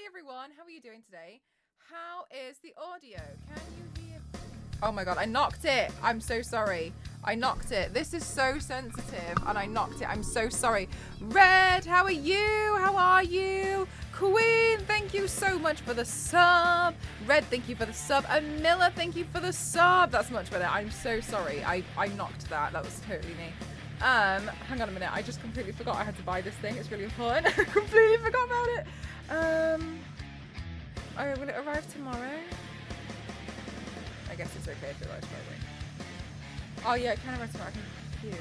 everyone, how are you doing today? How is the audio? Can you hear? Oh my god, I knocked it. I'm so sorry. I knocked it. This is so sensitive and I knocked it. I'm so sorry. Red, how are you? How are you? Queen, thank you so much for the sub. Red, thank you for the sub. And Miller, thank you for the sub. That's much better. I'm so sorry. I knocked that. That was totally me. Hang on a minute. I just completely forgot I had to buy this thing. It's really important. I completely forgot about it. Oh, will it arrive tomorrow? I guess it's okay if it arrives Friday. Oh yeah, it can arrive tomorrow. Thank you.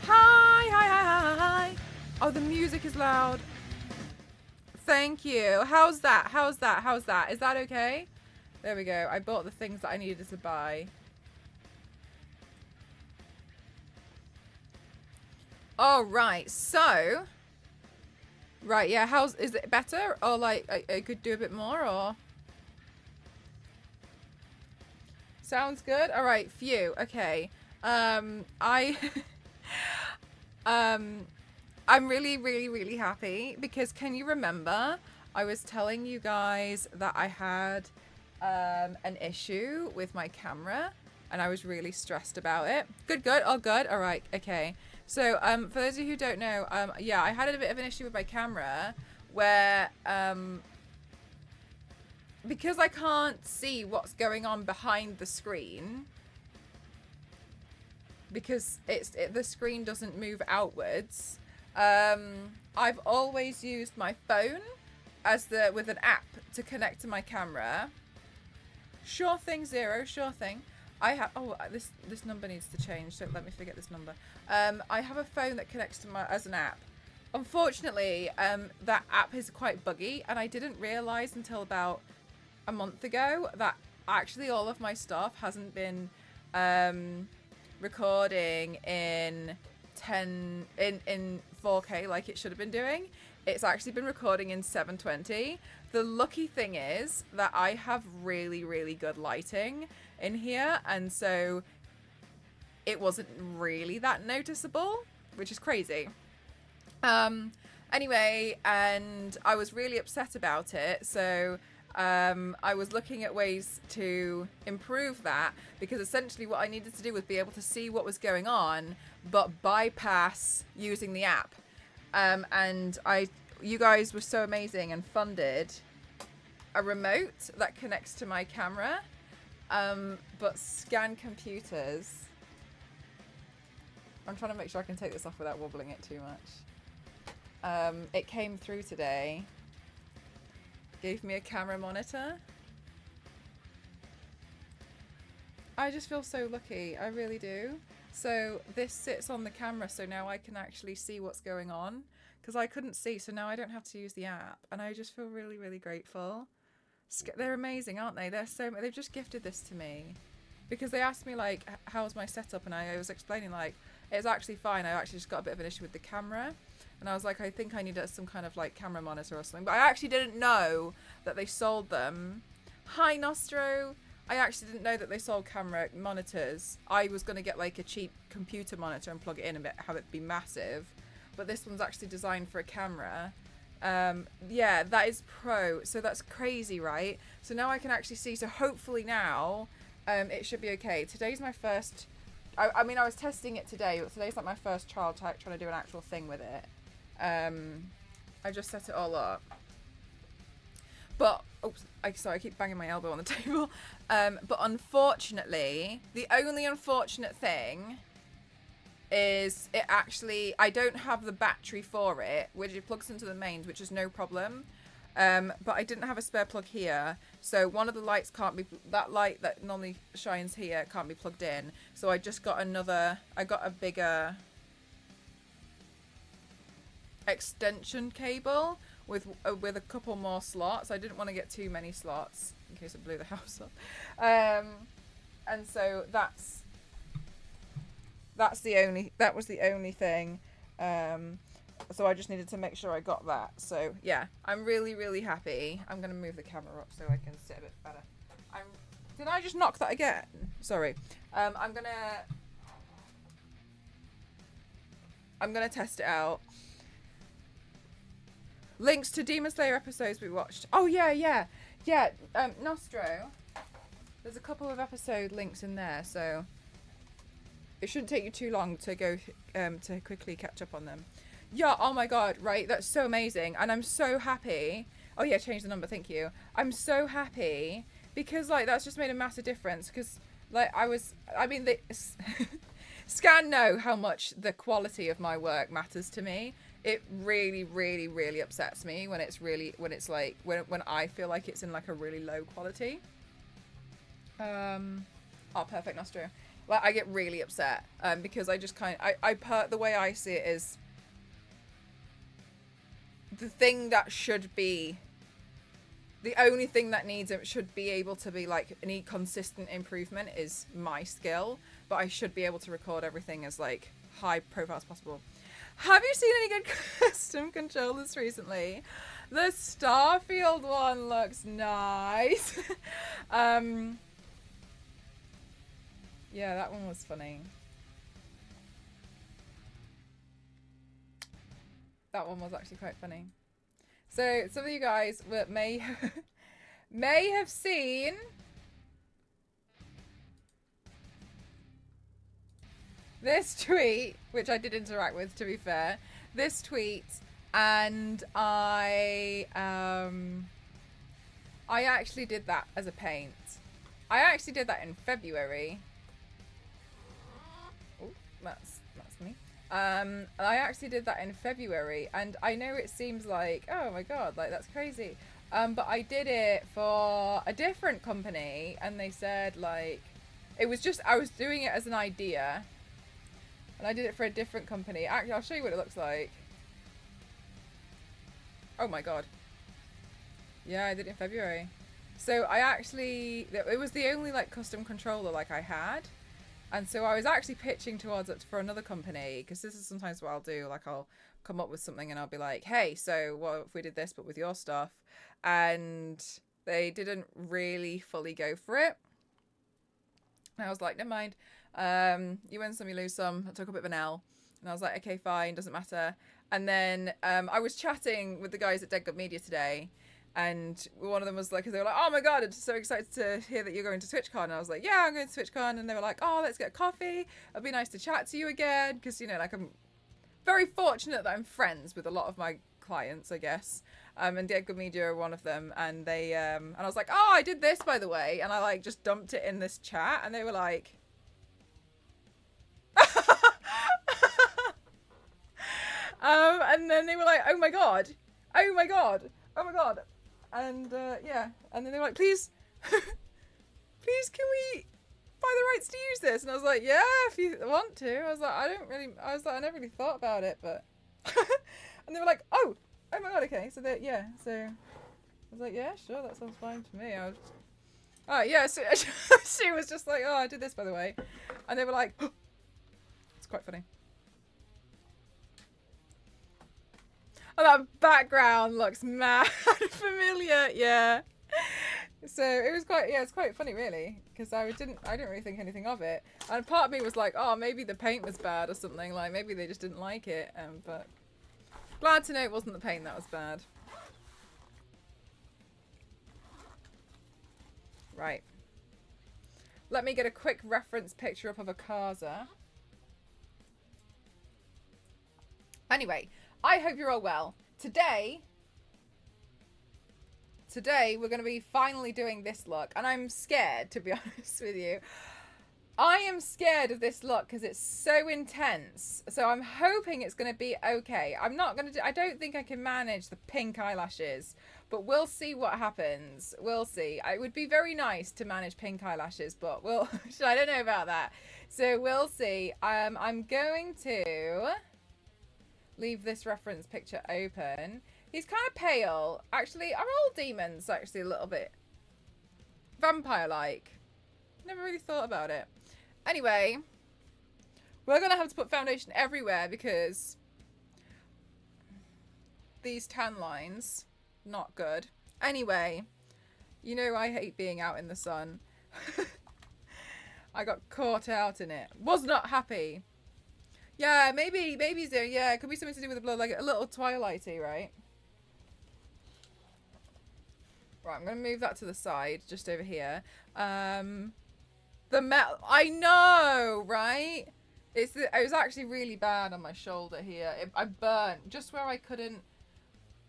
Hi. Oh, the music is loud. Thank you. How's that? How's that? Is that okay? There we go. I bought the things that I needed to buy. All right, so, right, yeah, is it better? Or like, I could do a bit more, or? Sounds good. All right, phew, okay. I'm really happy because can you remember I was telling you guys that I had an issue with my camera and I was really stressed about it. Good, all good. All right, okay. So, for those of you who don't know, yeah, I had a bit of an issue with my camera where, because I can't see what's going on behind the screen, because the screen doesn't move outwards, I've always used my phone with an app to connect to my camera. Sure thing, Zero, sure thing. I have, this number needs to change, so let me forget this number. I have a phone that connects to as an app. Unfortunately, that app is quite buggy, and I didn't realize until about a month ago that actually all of my stuff hasn't been recording in 4K like it should have been doing. It's actually been recording in 720. The lucky thing is that I have really good lighting in here, and so it wasn't really that noticeable, which is crazy. Anyway, and I was really upset about it, so I was looking at ways to improve that, because essentially what I needed to do was be able to see what was going on but bypass using the app. And you guys were so amazing and funded a remote that connects to my camera, but Scan Computers. I'm trying to make sure I can take this off without wobbling it too much. It came through today. Gave me a camera monitor. I just feel so lucky. I really do. So this sits on the camera, so now I can actually see what's going on, because I couldn't see, so now I don't have to use the app, and I just feel really grateful. They're amazing, aren't they? They've just gifted this to me because they asked me like, how's my setup, and I was explaining like it's actually fine. I actually just got a bit of an issue with the camera, and I was like, I think I need some kind of like camera monitor or something, but I actually didn't know that they sold them. Hi Nostro. I actually didn't know that they sold camera monitors. I was going to get like a cheap computer monitor and plug it in and have it be massive, but this one's actually designed for a camera. Yeah, that is pro, so that's crazy, right? So now I can actually see, so hopefully now it should be okay. Today's my first, I mean I was testing it today, but today's like my first trial trying to do an actual thing with it. I just set it all up, but oops, sorry, I keep banging my elbow on the table. But unfortunately, the only unfortunate thing is I don't have the battery for it, which it plugs into the mains, which is no problem. But I didn't have a spare plug here, so one of the lights that light that normally shines here can't be plugged in. So I just got I got a bigger extension cable with a couple more slots. I didn't want to get too many slots in case it blew the house up. And so that was the only thing. So I just needed to make sure I got that. So yeah, I'm really happy. I'm gonna move the camera up so I can sit a bit better. Did I just knock that again? Sorry. I'm gonna test it out. Links to Demon Slayer episodes we watched. Oh, yeah. Nostro. There's a couple of episode links in there, so it shouldn't take you too long to go to quickly catch up on them. Yeah, oh my god, right? That's so amazing. And I'm so happy. Oh yeah, change the number, thank you. I'm so happy because like that's just made a massive difference because like Scan know how much the quality of my work matters to me. It really, really, really upsets me when when I feel like it's in like a really low quality. Oh, perfect, Nostro. Like I get really upset because I just the way I see it is the thing that should be the only thing that should be able to be like any consistent improvement is my skill, but I should be able to record everything as like high profile as possible. Have you seen any good custom controllers recently? The Starfield one looks nice. Yeah, that one was funny. That one was actually quite funny. So some of you guys may have seen this tweet, which I did interact with, to be fair. This tweet, and I actually did that as a paint. I actually did that in February. Oh, that's me. I actually did that in February, and I know it seems like, oh my god, like that's crazy. But I did it for a different company, and they said like, it was just, I was doing it as an idea, and I did it for a different company. Actually, I'll show you what it looks like. Oh my god. Yeah, I did it in February. So I actually, it was the only like custom controller like I had. And so I was actually pitching towards it for another company, because this is sometimes what I'll do. Like I'll come up with something and I'll be like, hey, so what if we did this but with your stuff? And they didn't really fully go for it. And I was like, never mind. You win some, you lose some. I took a bit of an L. And I was like, okay, fine, doesn't matter. And then I was chatting with the guys at Dead Good Media today. And one of them was like, they were like, oh my god, I'm just so excited to hear that you're going to TwitchCon. And I was like, yeah, I'm going to TwitchCon. And they were like, oh, let's get a coffee. It'd be nice to chat to you again. Because, you know, like I'm very fortunate that I'm friends with a lot of my clients, I guess. And Dead Good Media are one of them. And they, and I was like, oh, I did this, by the way. And I like just dumped it in this chat. And they were like, and then they were like, oh my god. Oh my god. Oh my god. And yeah, and then they were like, please can we buy the rights to use this? And I was like, yeah, if you want to. I was like, I never really thought about it, but and they were like, oh my god, okay. So that, yeah, so I was like, yeah, sure, that sounds fine to me. Oh yeah, so she was just like, oh, I did this, by the way. And they were like, oh. It's quite funny. Oh, that background looks mad familiar, yeah. So it was quite, yeah, it's quite funny really, because I didn't really think anything of it, and part of me was like, oh, maybe the paint was bad or something, like maybe they just didn't like it, but glad to know it wasn't the paint that was bad. Right. Let me get a quick reference picture up of AKAZA. Anyway, I hope you're all well. Today we're going to be finally doing this look, and I'm scared, to be honest with you. I am scared of this look because it's so intense. So I'm hoping it's going to be okay. I don't think I can manage the pink eyelashes, but we'll see what happens. We'll see. It would be very nice to manage pink eyelashes, but I don't know about that. So we'll see. I'm going to leave this reference picture open. He's kind of pale. Actually, are all demons actually a little bit vampire-like? Never really thought about it. Anyway, we're going to have to put foundation everywhere because these tan lines, not good. Anyway, you know I hate being out in the sun. I got caught out in it. Was not happy. Yeah, maybe so. Yeah, it could be something to do with the blood, like a little twilighty, right? Right, I'm going to move that to the side, just over here. The metal, I know, right? It was actually really bad on my shoulder here. I burnt just where I couldn't.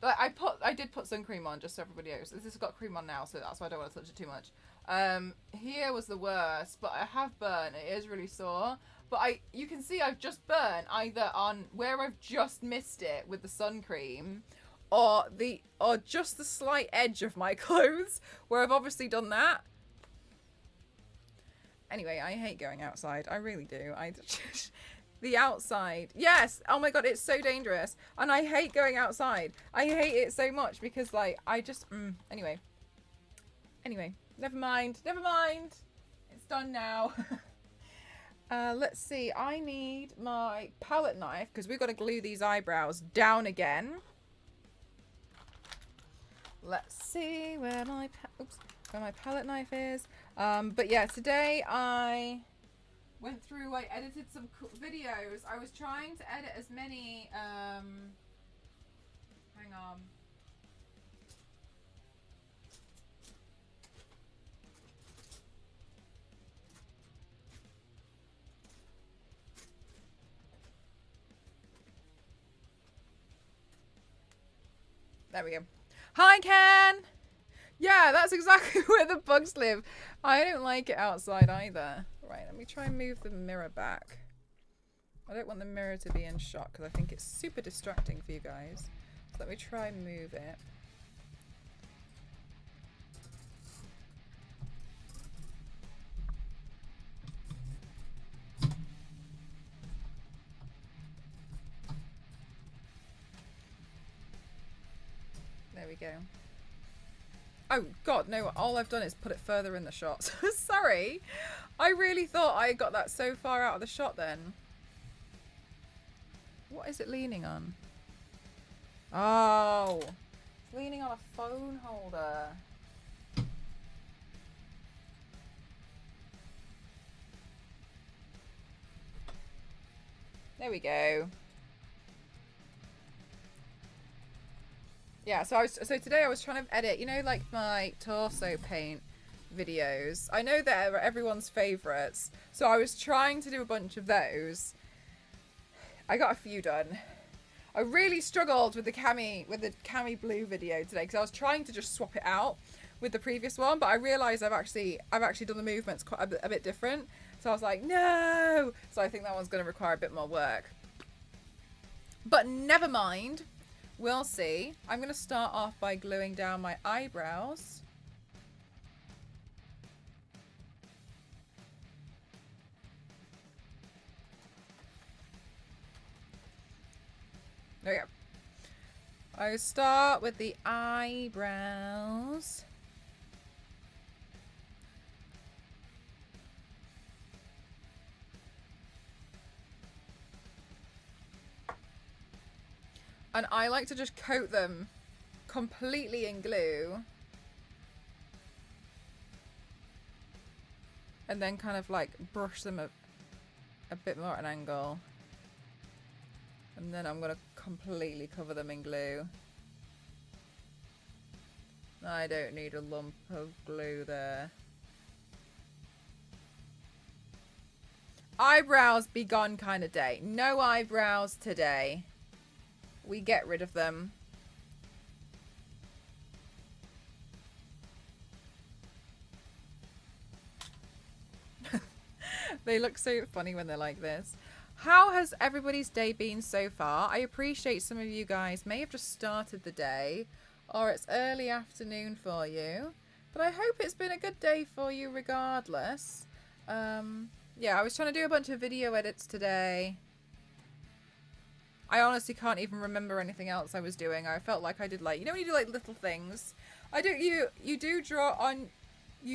Like I did put sun cream on just so everybody knows. This has got cream on now, so that's why I don't want to touch it too much. Here was the worst, but I have burnt. It is really sore. But you can see I've just burnt either on where I've just missed it with the sun cream, or just the slight edge of my clothes where I've obviously done that. Anyway, I hate going outside. I really do. The outside. Yes. Oh my God, it's so dangerous. And I hate going outside. I hate it so much because like I just anyway. Anyway, never mind. Never mind. It's done now. Let's see. I need my palette knife because we've got to glue these eyebrows down again. Let's see where my palette knife is. But yeah, today I went through, I edited some videos. I was trying to edit as many, hang on. There we go. Hi, Ken! Yeah, that's exactly where the bugs live. I don't like it outside either. Right, let me try and move the mirror back. I don't want the mirror to be in shot because I think it's super distracting for you guys. So let me try and move it. There we go. Oh God, no, all I've done is put it further in the shot. Sorry. I really thought I got that so far out of the shot then. What is it leaning on? Oh, it's leaning on a phone holder. There we go. Yeah, so today I was trying to edit, you know, like my torso paint videos. I know they're everyone's favorites, so I was trying to do a bunch of those. I got a few done. I really struggled with the cami blue video today because I was trying to just swap it out with the previous one, but I realized I've actually done the movements quite a bit different. So I was like, no. So I think that one's going to require a bit more work. But never mind. We'll see. I'm going to start off by gluing down my eyebrows. There we go. I start with the eyebrows. And I like to just coat them completely in glue. And then kind of like brush them a bit more at an angle. And then I'm going to completely cover them in glue. I don't need a lump of glue there. Eyebrows be gone kind of day. No eyebrows today. We get rid of them. They look so funny when they're like this. How has everybody's day been so far? I appreciate some of you guys may have just started the day, or it's early afternoon for you. But I hope it's been a good day for you regardless. Yeah, I was trying to do a bunch of video edits today. I honestly can't even remember anything else I was doing. I felt like I did like, you know when you do like little things? You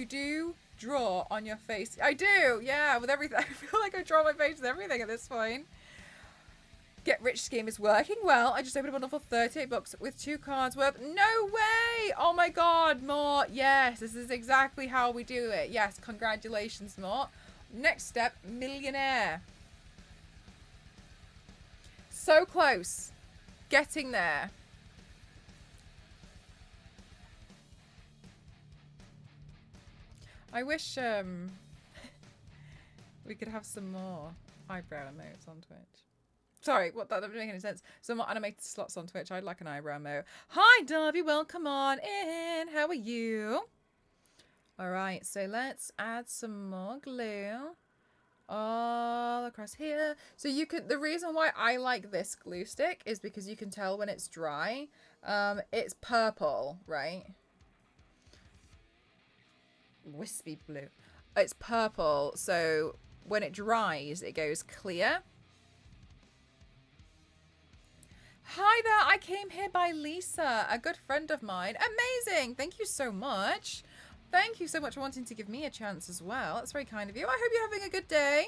do draw on your face. I do, yeah, with everything. I feel like I draw my face with everything at this point. Get rich scheme is working well. I just opened a bundle for 38 bucks with 2 cards worth. No way! Oh my God, Mort. Yes, this is exactly how we do it. Yes, congratulations, Mort. Next step, millionaire. So close. Getting there. I wish we could have some more eyebrow emotes on Twitch. Sorry, what, that doesn't make any sense. Some more animated slots on Twitch. I'd like an eyebrow emote. Hi, Darby. Welcome on in. How are you? All right, so let's add some more glue all across here. So you can, the reason why I like this glue stick is because you can tell when it's dry. It's purple, right? Wispy blue. It's purple, so when it dries, it goes clear. Hi there, I came here by Lisa, a good friend of mine. Amazing, thank you so much. Thank you so much for wanting to give me a chance as well. That's very kind of you. I hope you're having a good day.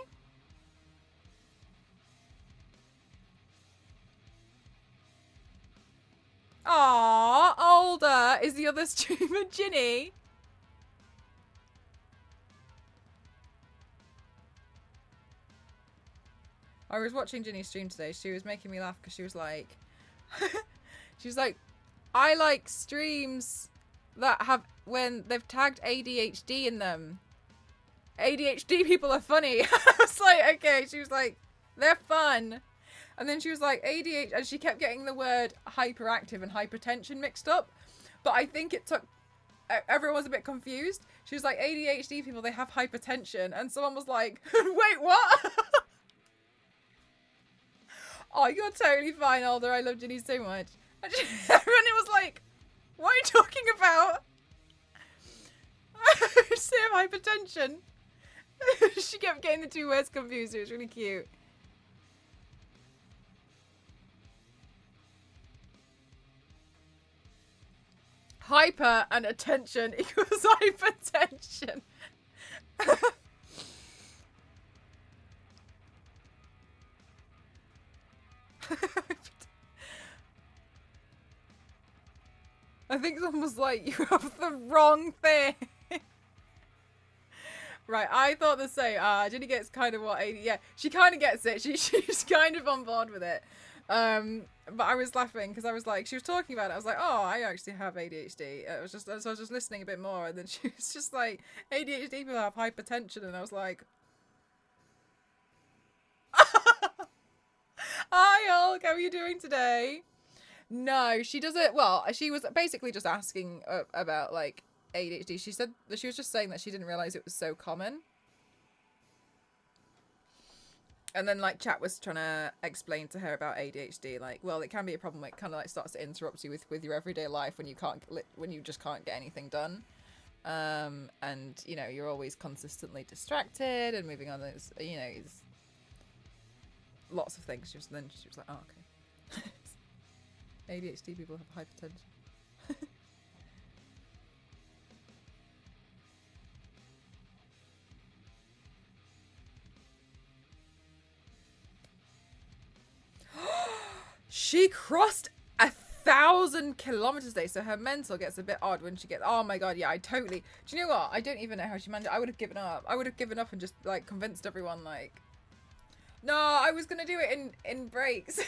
Aww, older is the other streamer, Ginny. I was watching Ginny's stream today. She was making me laugh because she was like, I like streams that have, when they've tagged ADHD in them. ADHD people are funny. I was like, okay. She was like, they're fun. And then she was like, ADHD, and she kept getting the word hyperactive and hypertension mixed up. But I think it took, everyone was a bit confused. She was like, ADHD people, they have hypertension. And someone was like, wait, what? Oh, you're totally fine, Alder. I love Ginny so much. And everyone was like, what are you talking about? Same hypertension. She kept getting the two words confused. It was really cute. Hyper and attention equals hypertension. I think someone was like, you have the wrong thing. Right, I thought the same. Ginny gets kind of what AD. Yeah, she kind of gets it. She's kind of on board with it. But I was laughing because I was like, she was talking about it. I was like, oh, I actually have ADHD. It was just, so I was just listening a bit more, and then she was just like, ADHD people have hypertension, and I was like, hi, Hulk, how are you doing today? No, she doesn't. Well, she was basically just asking about like ADHD. She said that she was just saying that she didn't realize it was so common. And then like chat was trying to explain to her about ADHD, like, well, it can be a problem. It kind of like starts to interrupt you with your everyday life when you just can't get anything done. And you know, you're always consistently distracted and moving on. There's, you know, it's lots of things. Then she was like, oh, okay. ADHD people have hypertension. She crossed 1,000 kilometers a day, so her mental gets a bit odd when she gets. Oh my god, yeah, I totally. Do you know what? I don't even know how she managed it. I would have given up. I would have given up and just like convinced everyone like. No, I was gonna do it in breaks.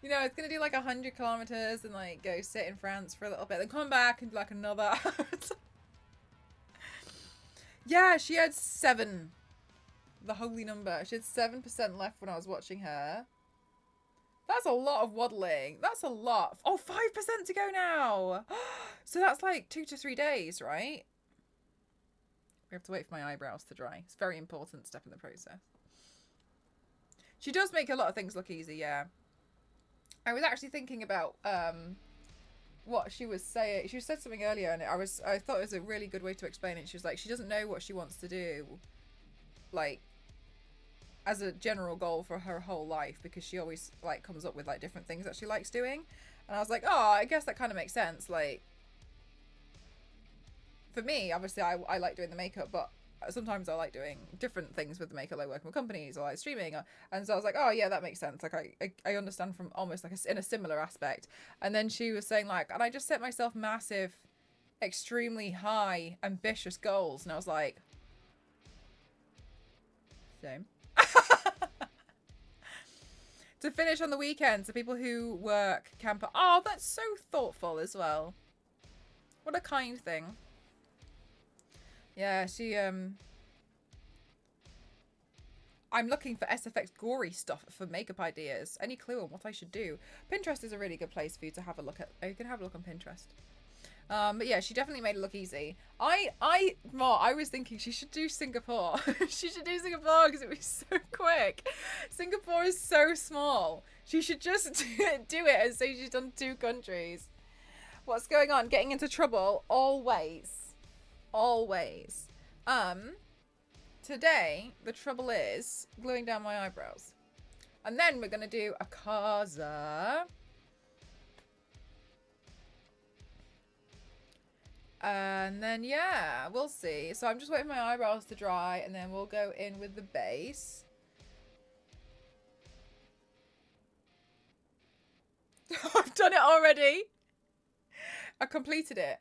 You know, I was gonna do like 100 kilometers and like go sit in France for a little bit, then come back and do like another. Yeah, she had 7. The holy number. She had 7% left when I was watching her. That's a lot of waddling. That's a lot. Oh, 5% to go now. So that's like 2 to 3 days, right? We have to wait for my eyebrows to dry. It's a very important step in the process. She does make a lot of things look easy, yeah. I was actually thinking about what she was saying. She said something earlier, and I thought it was a really good way to explain it. She was like, she doesn't know what she wants to do, like, as a general goal for her whole life, because she always like comes up with like different things that she likes doing. And I was like, oh, I guess that kind of makes sense. Like, for me, obviously, I like doing the makeup, but sometimes I like doing different things with the makeup, like working with companies or like streaming. And so I was like, oh yeah, that makes sense. Like I understand from almost like in a similar aspect. And then she was saying like, and I just set myself massive, extremely high, ambitious goals. And I was like, same. To finish on the weekend, so people who work can put. Oh, that's so thoughtful as well. What a kind thing. Yeah, she, I'm looking for SFX gory stuff for makeup ideas. Any clue on what I should do? Pinterest is a really good place for you to have a look at. Oh, you can have a look on Pinterest. But yeah, she definitely made it look easy. Mar, I was thinking she should do Singapore. She should do Singapore because it would be so quick. Singapore is so small. She should just do it and say she's done 2 countries. What's going on? Getting into trouble? Always. Always. Today, the trouble is gluing down my eyebrows. And then we're going to do AKAZA. And then, yeah, we'll see. So I'm just waiting for my eyebrows to dry, and then we'll go in with the base. I've done it already. I completed it.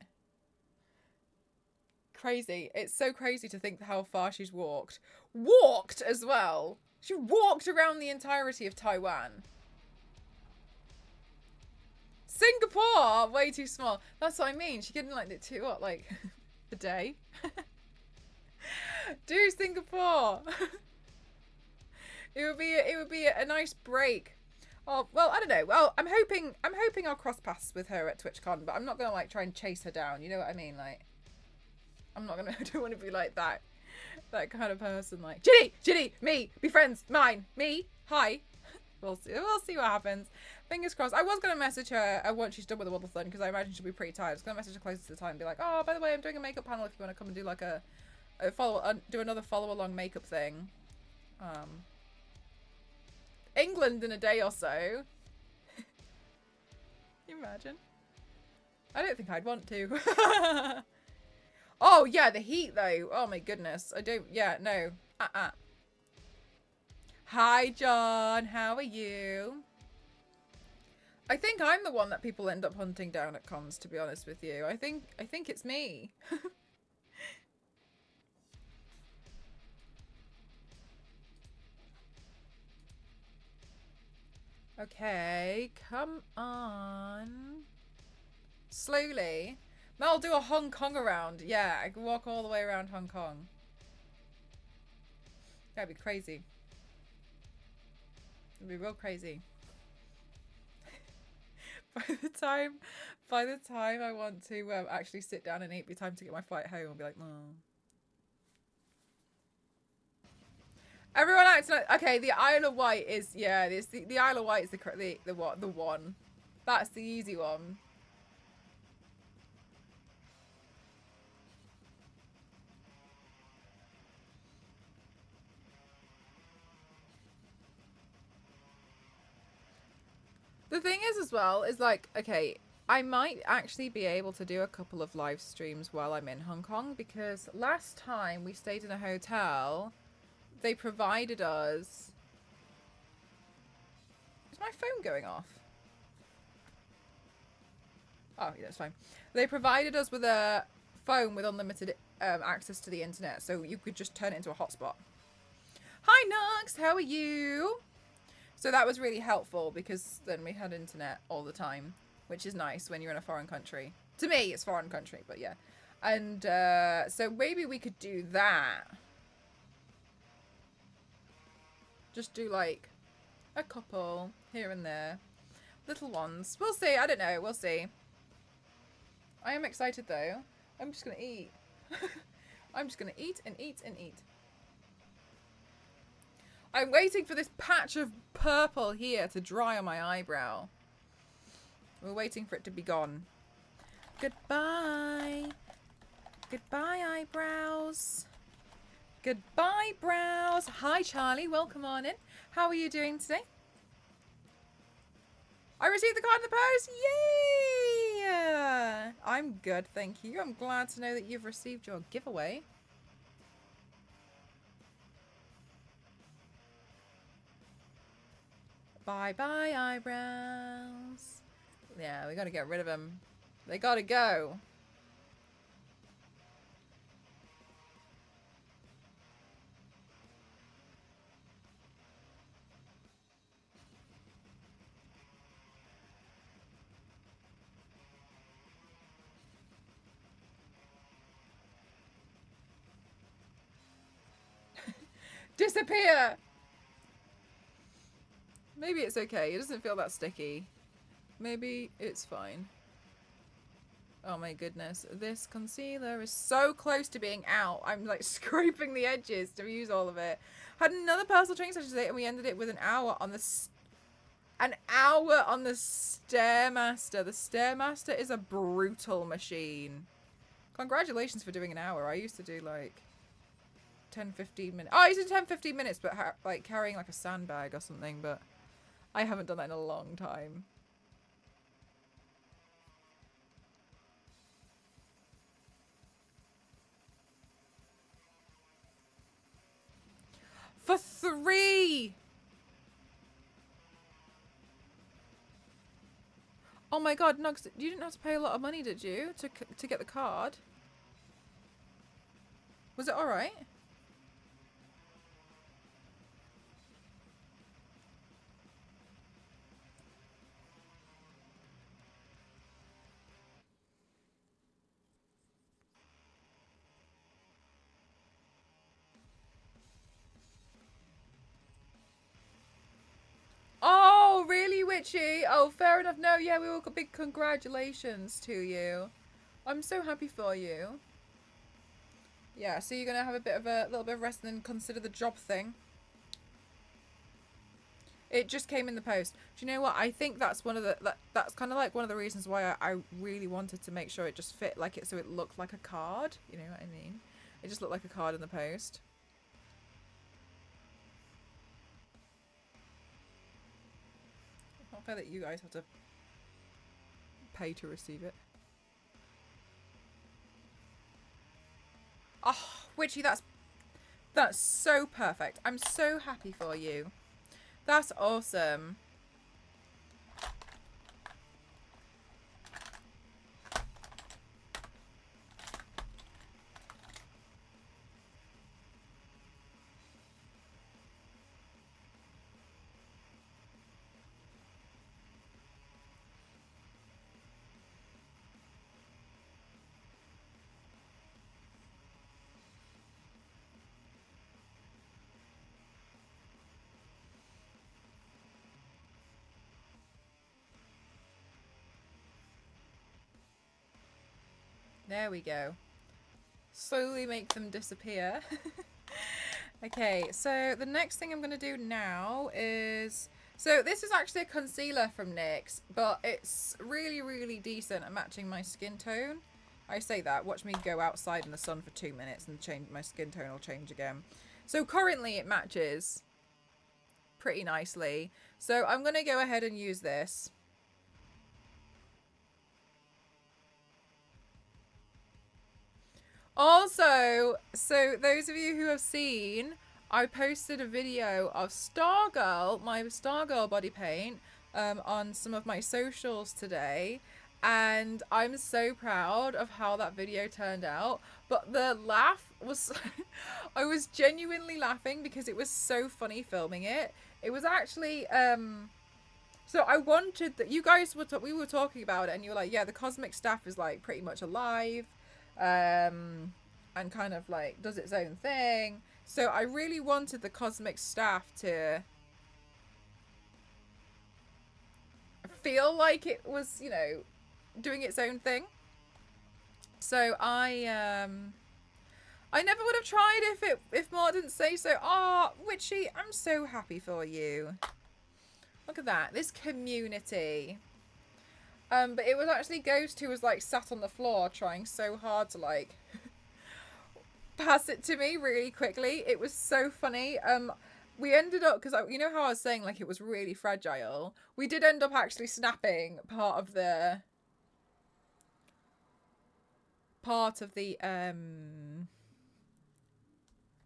Crazy. It's so crazy to think how far she's walked. Walked as well. She walked around the entirety of Taiwan. Singapore, way too small. That's what I mean. She couldn't like do what, like a day? Do Singapore. It would be a nice break. Oh well, I don't know. Well, I'm hoping I'll cross paths with her at TwitchCon, but I'm not gonna like try and chase her down. You know what I mean? Like, I'm not gonna. I don't want to be like that kind of person. Like Ginny, me, be friends, mine, me, hi. We'll see what happens. Fingers crossed. I was going to message her once she's done with the Waddlethon because I imagine she'll be pretty tired. I was going to message her closer to the time and be like, oh, by the way, I'm doing a makeup panel if you want to come and do like do another follow along makeup thing. England in a day or so. Can you imagine? I don't think I'd want to. Oh yeah, the heat though. Oh my goodness. I don't, yeah, no. Hi John, how are you? I think I'm the one that people end up hunting down at cons, to be honest with you. I think it's me. Okay, come on. Slowly. Mel, I'll do a Hong Kong around. Yeah, I can walk all the way around Hong Kong. That'd be crazy. It'd be real crazy. By the time I want to actually sit down and eat, it'll be time to get my flight home. I'll be like, oh. Everyone acts like, okay, the Isle of Wight is, yeah, the Isle of Wight is the one. That's the easy one. The thing is as well, is like, okay, I might actually be able to do a couple of live streams while I'm in Hong Kong because last time we stayed in a hotel, they provided us... Is my phone going off? Oh, yeah, that's fine. They provided us with a phone with unlimited access to the internet, so you could just turn it into a hotspot. Hi, Nux! How are you? So that was really helpful because then we had internet all the time, which is nice when you're in a foreign country. To me, it's foreign country, but yeah. And so maybe we could do that. Just do like a couple here and there. Little ones. We'll see. I don't know. We'll see. I am excited though. I'm just going to eat. I'm just going to eat and eat and eat. I'm waiting for this patch of purple here to dry on my eyebrow. We're waiting for it to be gone. Goodbye. Goodbye, eyebrows. Goodbye, brows. Hi, Charlie. Welcome on in. How are you doing today? I received the card in the post. Yay! I'm good, thank you. I'm glad to know that you've received your giveaway. Bye-bye, eyebrows. Yeah, we gotta get rid of them. They gotta go. Disappear! Maybe it's okay. It doesn't feel that sticky. Maybe it's fine. Oh my goodness. This concealer is so close to being out. I'm like scraping the edges to use all of it. Had another personal training session today and we ended it with an hour on the Stairmaster. The Stairmaster is a brutal machine. Congratulations for doing an hour. I used to do like 10-15 minutes. Oh, I used to do 10-15 minutes, but like carrying like a sandbag or something, but I haven't done that in a long time. For 3! Oh my god, Nugs, you didn't have to pay a lot of money, did you? To get the card? Was it alright? Oh, really, Witchy? Oh, fair enough. No, yeah, we all got big congratulations to you. I'm so happy for you. Yeah, so you're gonna have a little bit of rest and then consider the job thing. It just came in the post. Do you know what? I think that's one of the that's kind of like one of the reasons why I really wanted to make sure it just fit like it so it looked like a card. You know what I mean? It just looked like a card in the post. It's not fair that you guys have to pay to receive it. Oh, Witchy, that's so perfect. I'm so happy for you. That's awesome. There we go. Slowly make them disappear. Okay, so the next thing I'm going to do now is... So this is actually a concealer from NYX, but it's really, really decent at matching my skin tone. I say that. Watch me go outside in the sun for 2 minutes and change my skin tone will change again. So currently it matches pretty nicely. So I'm going to go ahead and use this. Also, so those of you who have seen, I posted a video of Stargirl, my Stargirl body paint, on some of my socials today. And I'm so proud of how that video turned out. But the laugh was... I was genuinely laughing because it was so funny filming it. It was actually... So I wanted that... You guys were... We were talking about it and you were like, yeah, the cosmic staff is like pretty much alive. And kind of like does its own thing. So I really wanted the cosmic staff to feel like it was, you know, doing its own thing. So I never would have tried if Mark didn't say so. Oh, Witchy, I'm so happy for you. Look at that, this community. But it was actually Ghost who was like sat on the floor trying so hard to like pass it to me really quickly. It was so funny. We ended up, because you know how I was saying like it was really fragile. We did end up actually snapping part of the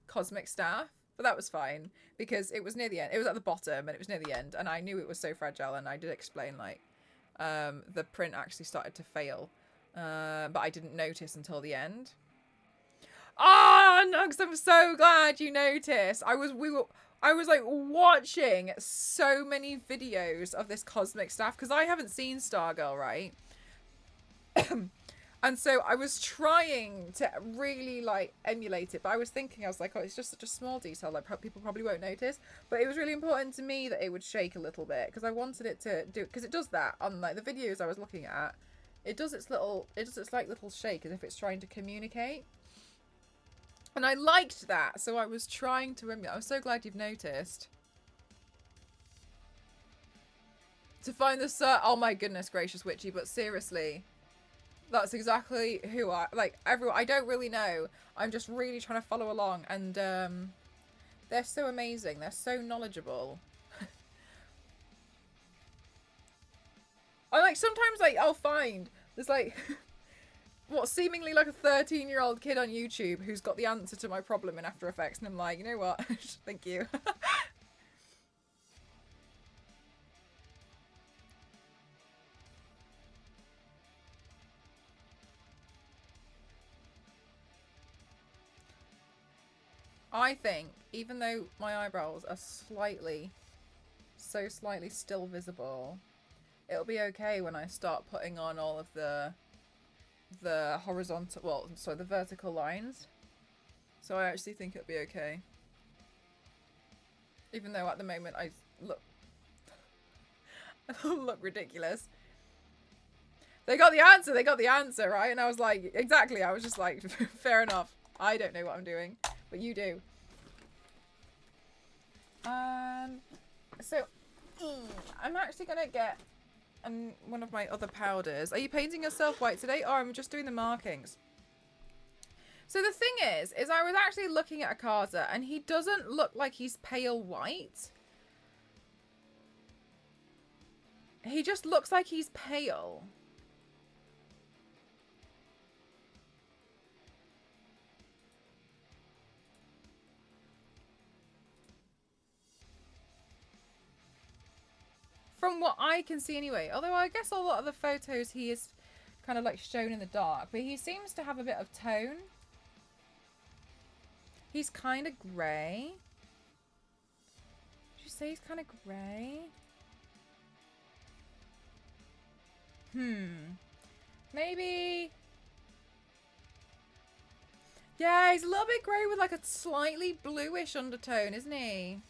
cosmic staff, but that was fine because it was near the end. It was at the bottom and it was near the end, and I knew it was so fragile, and I did explain like the print actually started to fail, but I didn't notice until the end. Oh, Nugs, I'm so glad you noticed. I was like watching so many videos of this cosmic staff because I haven't seen Stargirl, right? And so I was trying to really like emulate it, but I was thinking, I was like, oh, it's just such a small detail, like people probably won't notice. But it was really important to me that it would shake a little bit because I wanted it to do, because it does that on like the videos I was looking at. It does its like little shake as if it's trying to communicate. And I liked that, so I was trying to emulate. I'm so glad you've noticed. To find the oh my goodness gracious, Witchy, but seriously. That's exactly who I don't really know. I'm just really trying to follow along, and they're so amazing. They're so knowledgeable. I like sometimes like I'll find there's like what seemingly like a 13-year-old kid on YouTube who's got the answer to my problem in After Effects, and I'm like, you know what? Thank you. I think, even though my eyebrows are slightly still visible, it'll be okay when I start putting on all of the horizontal, well, sorry, the vertical lines. So I actually think it'll be okay. Even though at the moment I look ridiculous. They got the answer, right? And I was like, exactly, I was just like, fair enough. I don't know what I'm doing, but you do. So, I'm actually gonna get one of my other powders. Are you painting yourself white today? Or I'm just doing the markings. So the thing is I was actually looking at AKAZA, and he doesn't look like he's pale white. He just looks like he's pale. From what I can see anyway. Although I guess a lot of the photos he is kind of like shown in the dark. But he seems to have a bit of tone. He's kind of grey. Did you say he's kind of grey? Maybe... Yeah, he's a little bit grey with like a slightly bluish undertone, isn't he?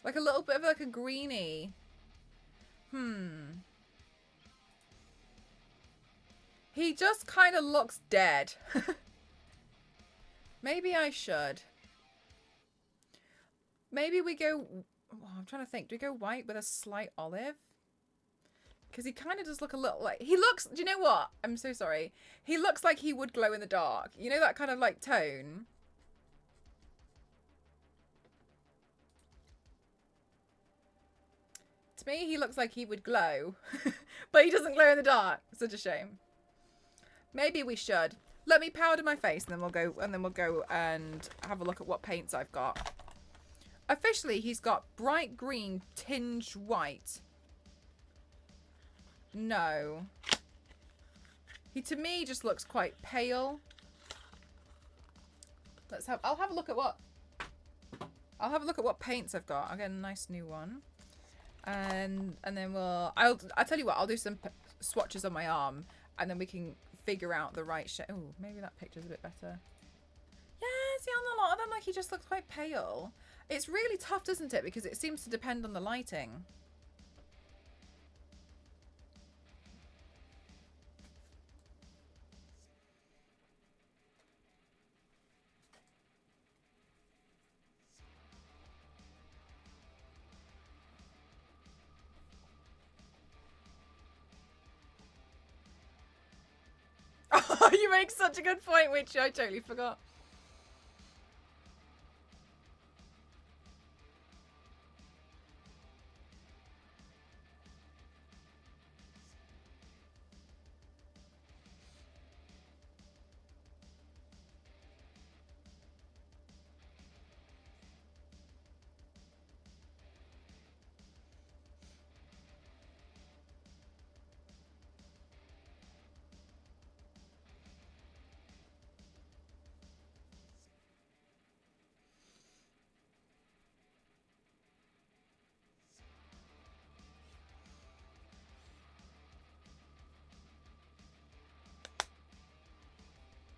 Like a little bit of like a greeny. He just kind of looks dead. Maybe I should. Maybe we go... Oh, I'm trying to think. Do we go white with a slight olive? Because he kind of does look a little like... He looks... Do you know what? I'm so sorry. He looks like he would glow in the dark. You know that kind of like tone? To me, he looks like he would glow. But he doesn't glow in the dark. Such a shame. Maybe we should. Let me powder my face, and then we'll go and have a look at what paints I've got. Officially, he's got bright green tinged white. No. He to me just looks quite pale. I'll have a look at what paints I've got. I'll get a nice new one. And then I'll tell you what, I'll do some swatches on my arm, and then we can figure out the right shade. Oh, maybe that picture's a bit better. Yeah, see, on a lot of them, like, he just looks quite pale. It's really tough, doesn't it? Because it seems to depend on the lighting. Oh, you make such a good point, which I totally forgot.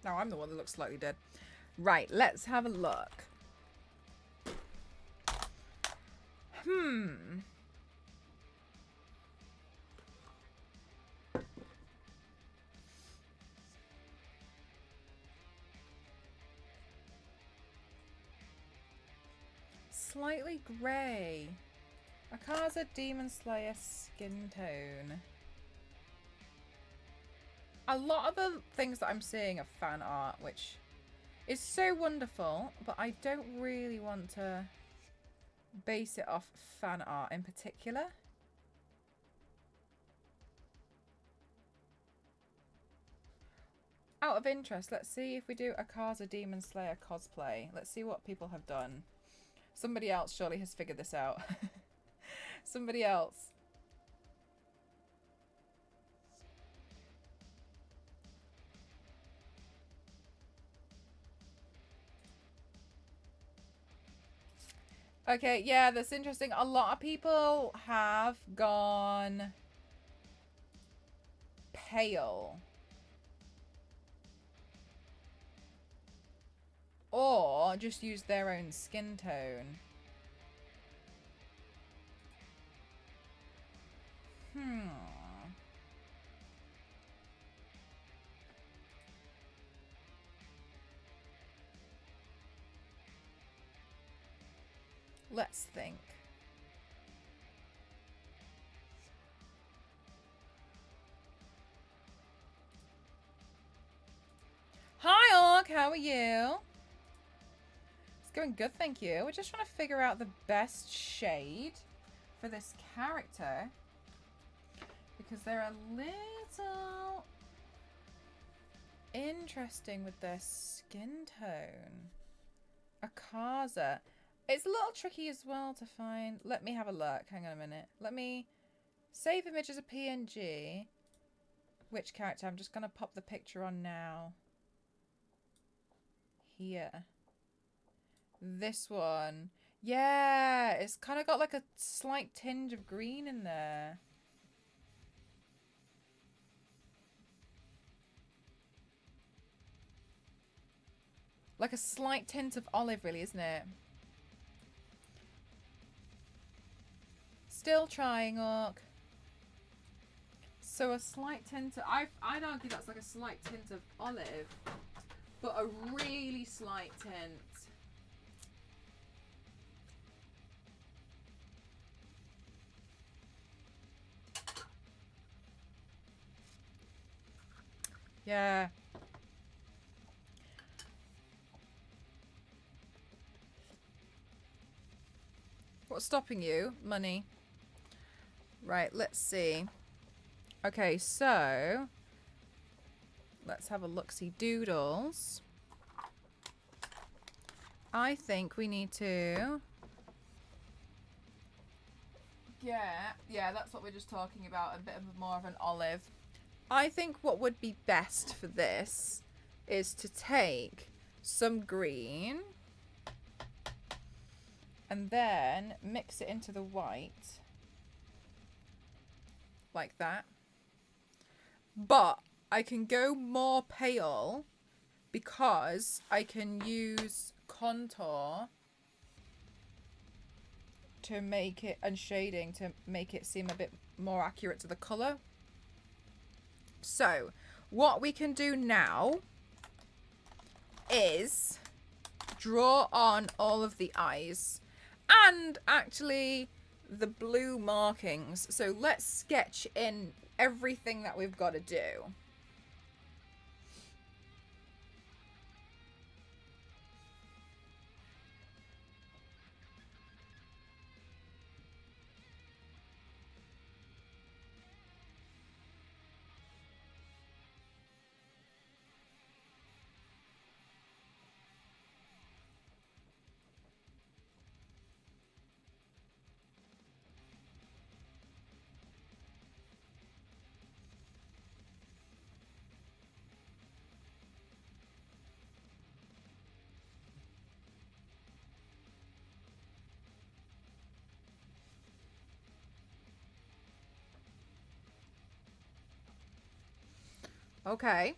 No, I'm the one that looks slightly dead. Right, let's have a look. Slightly grey. AKAZA Demon Slayer skin tone. A lot of the things that I'm seeing are fan art, which is so wonderful, but I don't really want to base it off fan art in particular. Out of interest, let's see if we do AKAZA Demon Slayer cosplay. Let's see what people have done. Somebody else surely has figured this out. Somebody else. Okay, yeah, that's interesting. A lot of people have gone pale. Or just use their own skin tone. Let's think. Hi, Orc. How are you? It's going good, thank you. We're just trying to figure out the best shade for this character. Because they're a little interesting with their skin tone. AKAZA. It's a little tricky as well to find. Let me have a look. Hang on a minute. Let me save image as a PNG. Which character? I'm just going to pop the picture on now. Here. This one. Yeah, it's kind of got like a slight tinge of green in there. Like a slight tint of olive, really, isn't it? Still trying, Orc. So a slight tint of... I'd argue that's like a slight tint of olive. But a really slight tint. Yeah. What's stopping you? Money. Right, let's see. Okay, so let's have a look-see doodles. I think we need to yeah, that's what we're just talking about, a bit of more of an olive. I think what would be best for this is to take some green and then mix it into the white like that. But I can go more pale because I can use contour to make it, and shading to make it seem a bit more accurate to the colour. So what we can do now is draw on all of the eyes and actually the blue markings. So let's sketch in everything that we've got to do. Okay.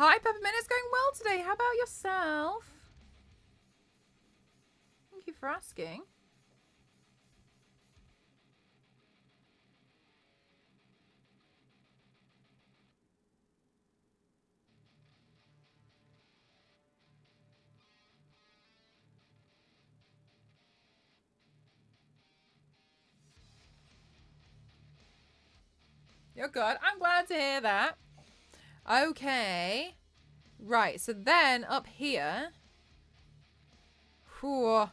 Hi, Peppermint. It's going well today. How about yourself? Thank you for asking. You're good. I'm glad to hear that. Okay. Right, so then up here. Whew.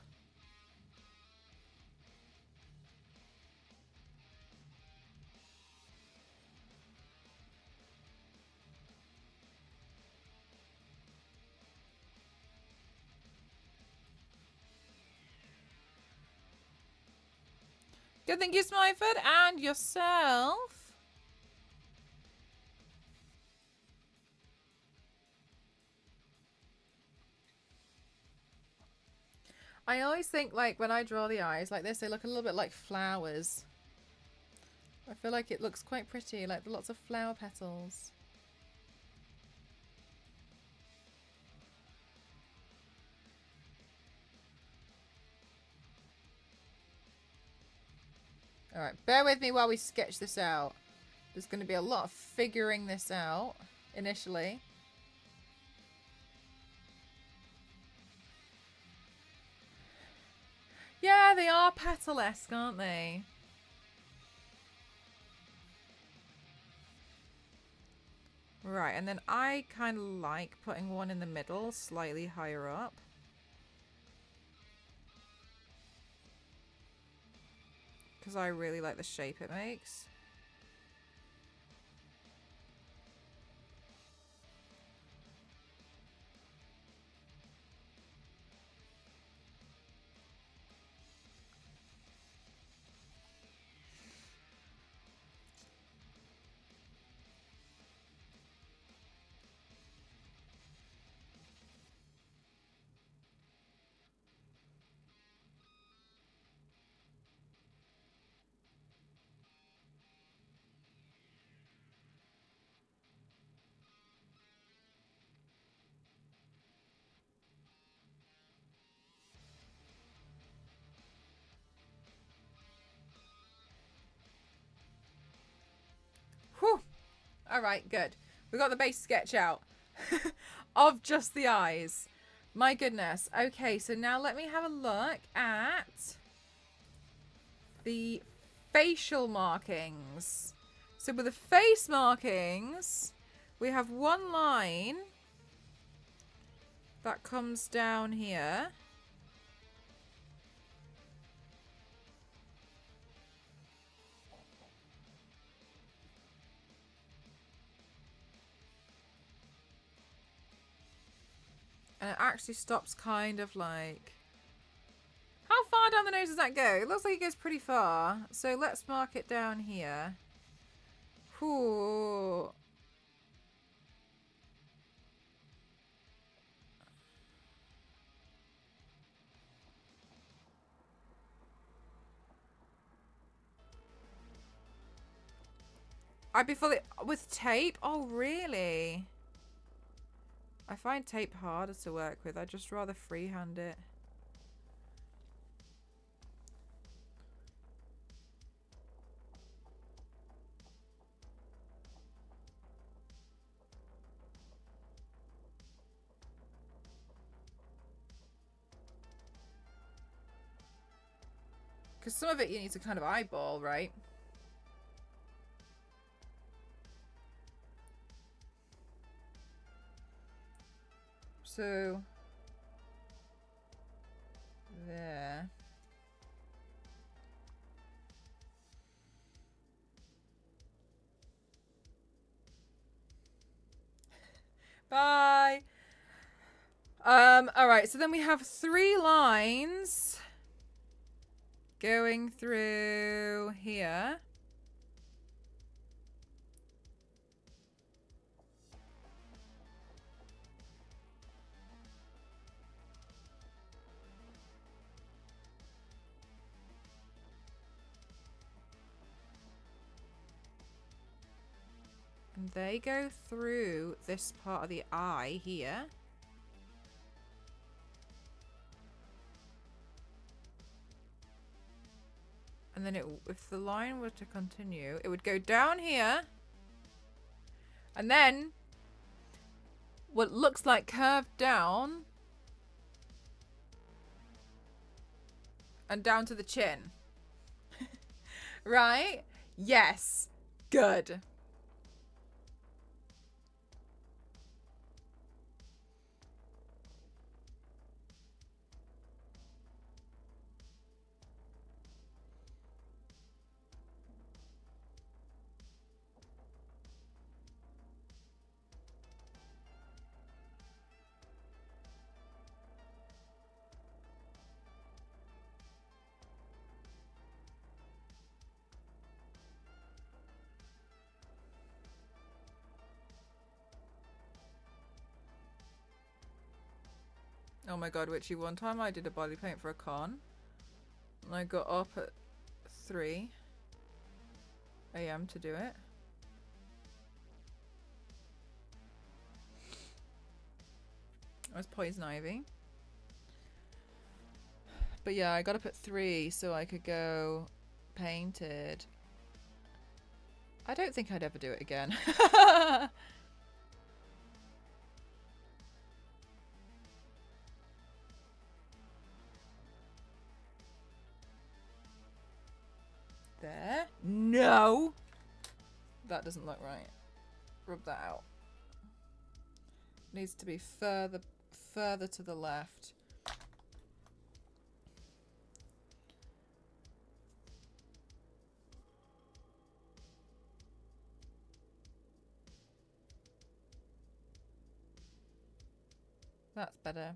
Good, thank you, Smyford. And yourself. I always think, like, when I draw the eyes like this, they look a little bit like flowers. I feel like it looks quite pretty, like lots of flower petals. Alright, bear with me while we sketch this out. There's going to be a lot of figuring this out initially. Yeah, they are petal-esque, aren't they? Right, and then I kind of like putting one in the middle, slightly higher up. Because I really like the shape it makes. Whew! Alright, good. We got the base sketch out of just the eyes. My goodness. Okay, so now let me have a look at the facial markings. So with the face markings, we have one line that comes down here. And it actually stops kind of like... How far down the nose does that go? It looks like it goes pretty far. So let's mark it down here. Ooh. I'd be fully... With tape? Oh, really? I find tape harder to work with. I'd just rather freehand it. Because some of it you need to kind of eyeball, right? So... There. Bye! Alright, so then we have 3 lines going through here. they go through this part of the eye here. And then if the line were to continue, it would go down here. And then what looks like curved down. And down to the chin. Right? Yes. Good. Oh my god, Witchy, one time I did a body paint for a con. And I got up at 3 a.m. to do it. I was poison ivy. But yeah, I got up at 3 so I could go painted. I don't think I'd ever do it again. There. No! That doesn't look right. Rub that out. Needs to be further to the left. That's better.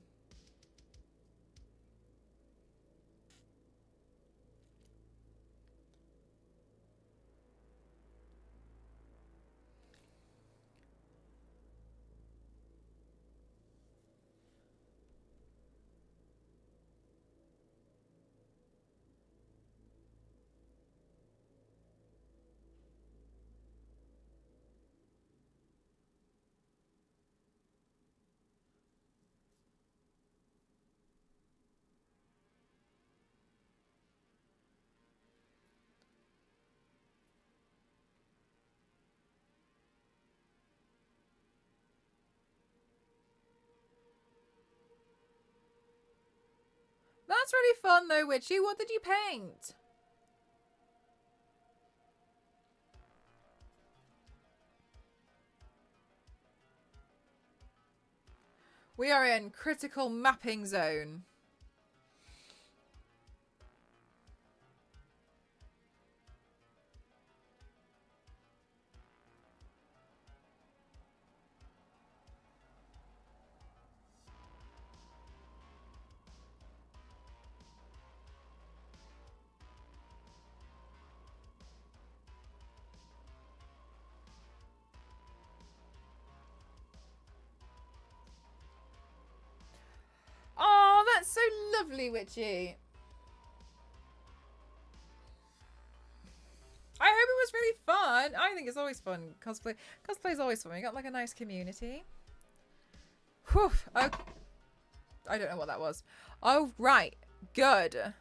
That's really fun though, Witchy. What did you paint? We are in critical mapping zone. Oh, that's so lovely, Witchy. I hope it was really fun. I think it's always fun. Cosplay is always fun. We got like a nice community. Whew. Oh, I don't know what that was. Oh, right. Good.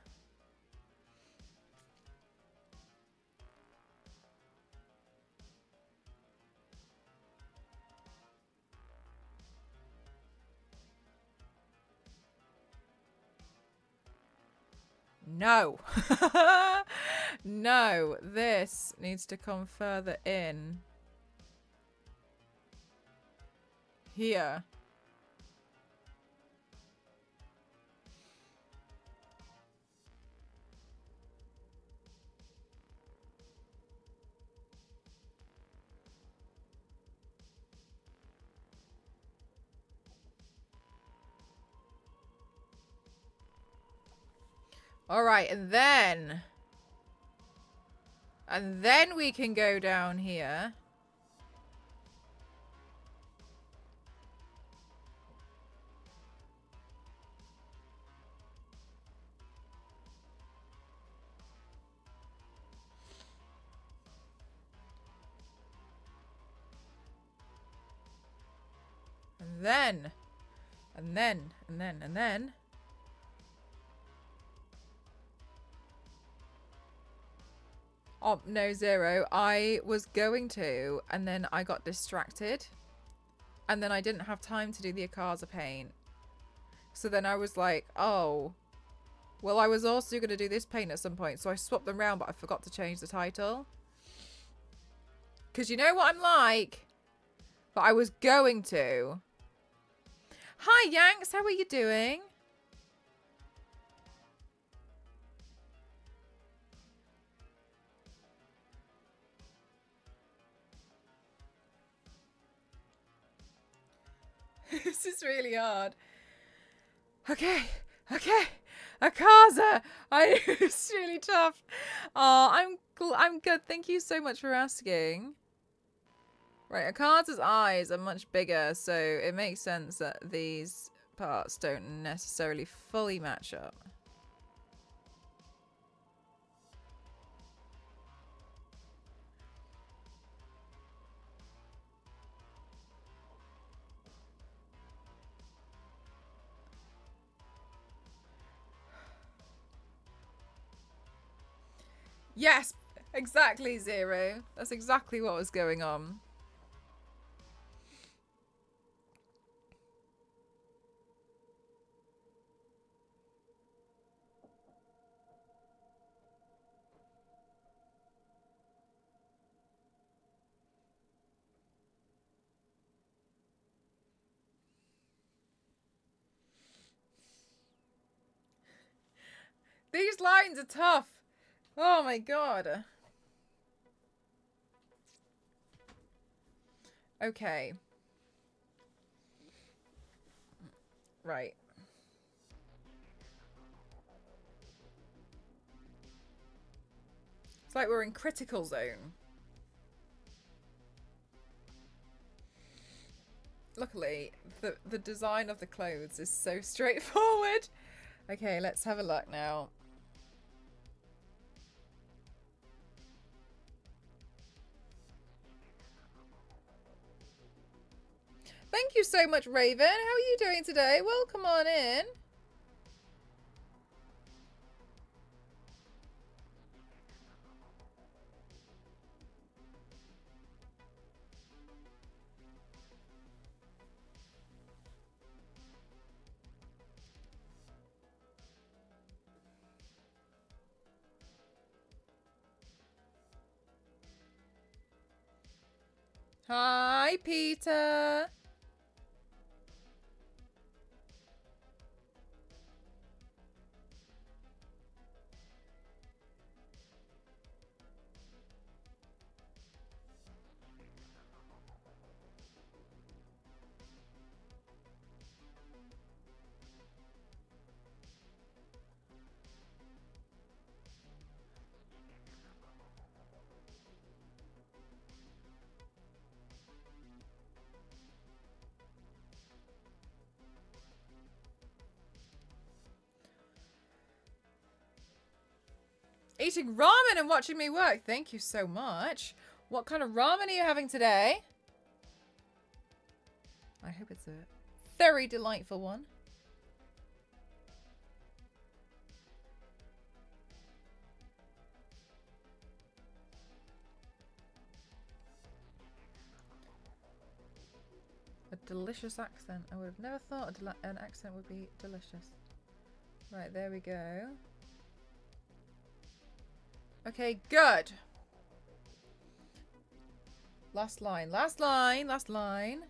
No. No, this needs to come further in. Here. All right, and then we can go down here. then, and then, and then, and then. Oh, no, Zero. I was going to, and then I got distracted. And then I didn't have time to do the AKAZA paint. So then I was like, oh, well, I was also going to do this paint at some point. So I swapped them around, but I forgot to change the title. Because you know what I'm like. But I was going to. Hi, Yanks. How are you doing? This is really hard. Okay. Okay. AKAZA. It's really tough. Oh, I'm good. Thank you so much for asking. Right, AKAZA's eyes are much bigger, so it makes sense that these parts don't necessarily fully match up. Yes, exactly, Zero. That's exactly what was going on. These lines are tough. Oh my god. Okay. Right. It's like we're in critical zone. Luckily, the design of the clothes is so straightforward. Okay, let's have a look now. Thank you so much, Raven. How are you doing today? Welcome on in. Hi, Peter. Eating ramen and watching me work. Thank you so much. What kind of ramen are you having today? I hope it's a very delightful one. A delicious accent. I would have never thought an accent would be delicious. Right, there we go. Okay, good. Last line, last line, last line.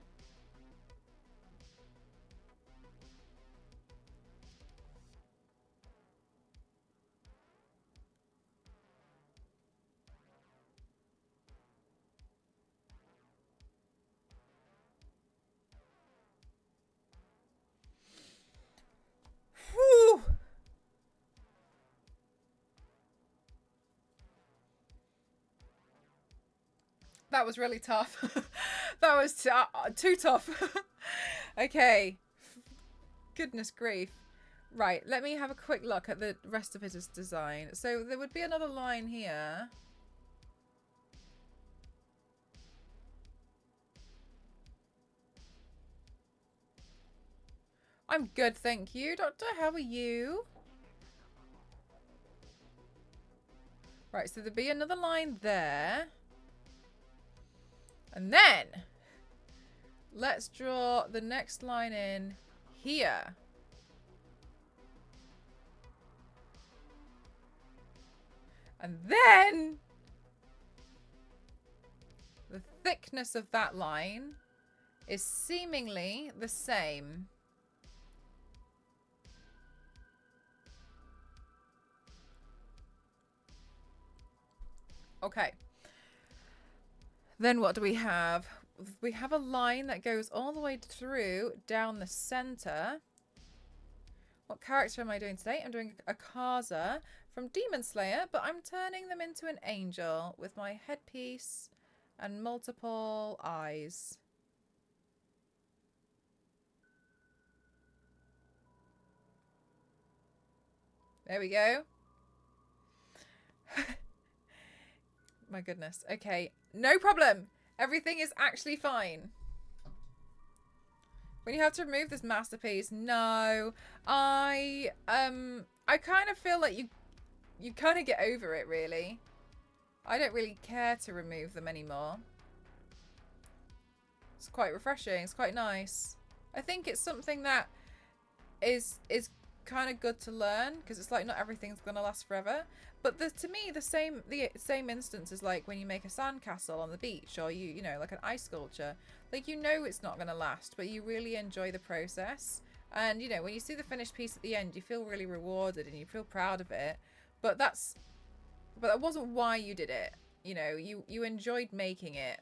Whew. That was really tough. That was too tough. Okay. Goodness grief. Right, let me have a quick look at the rest of his design. So there would be another line here. I'm good, thank you, Doctor. How are you? Right, so there'll be another line there. And then let's draw the next line in here. And then the thickness of that line is seemingly the same. Okay. Then what do we have? We have a line that goes all the way through down the center. What character am I doing today? I'm doing AKAZA from Demon Slayer, but I'm turning them into an angel with my headpiece and multiple eyes. There we go. My goodness. Okay, no problem. Everything is actually fine. When you have to remove this masterpiece, no. I kind of feel like you kind of get over it, really. I don't really care to remove them anymore. It's quite refreshing. It's quite nice. I think it's something that is kind of good to learn, because it's like not everything's gonna last forever. But to me, the same instance is like when you make a sandcastle on the beach, or you know, like an ice sculpture. Like, you know it's not gonna last, but you really enjoy the process. And you know, when you see the finished piece at the end, you feel really rewarded and you feel proud of it. But that wasn't why you did it. You know, you enjoyed making it.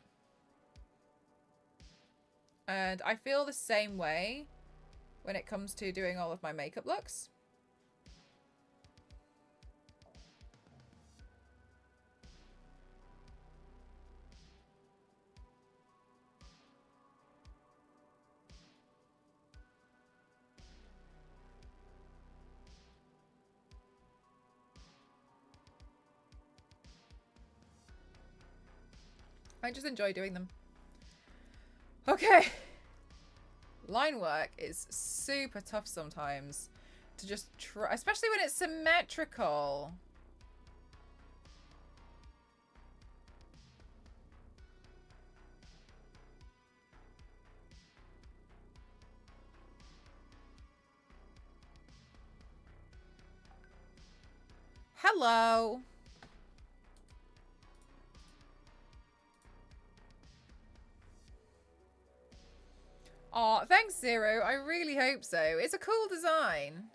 And I feel the same way when it comes to doing all of my makeup looks. I just enjoy doing them. Okay. Line work is super tough sometimes to just try, especially when it's symmetrical. Hello. Oh, thanks, Zero. I really hope so. It's a cool design.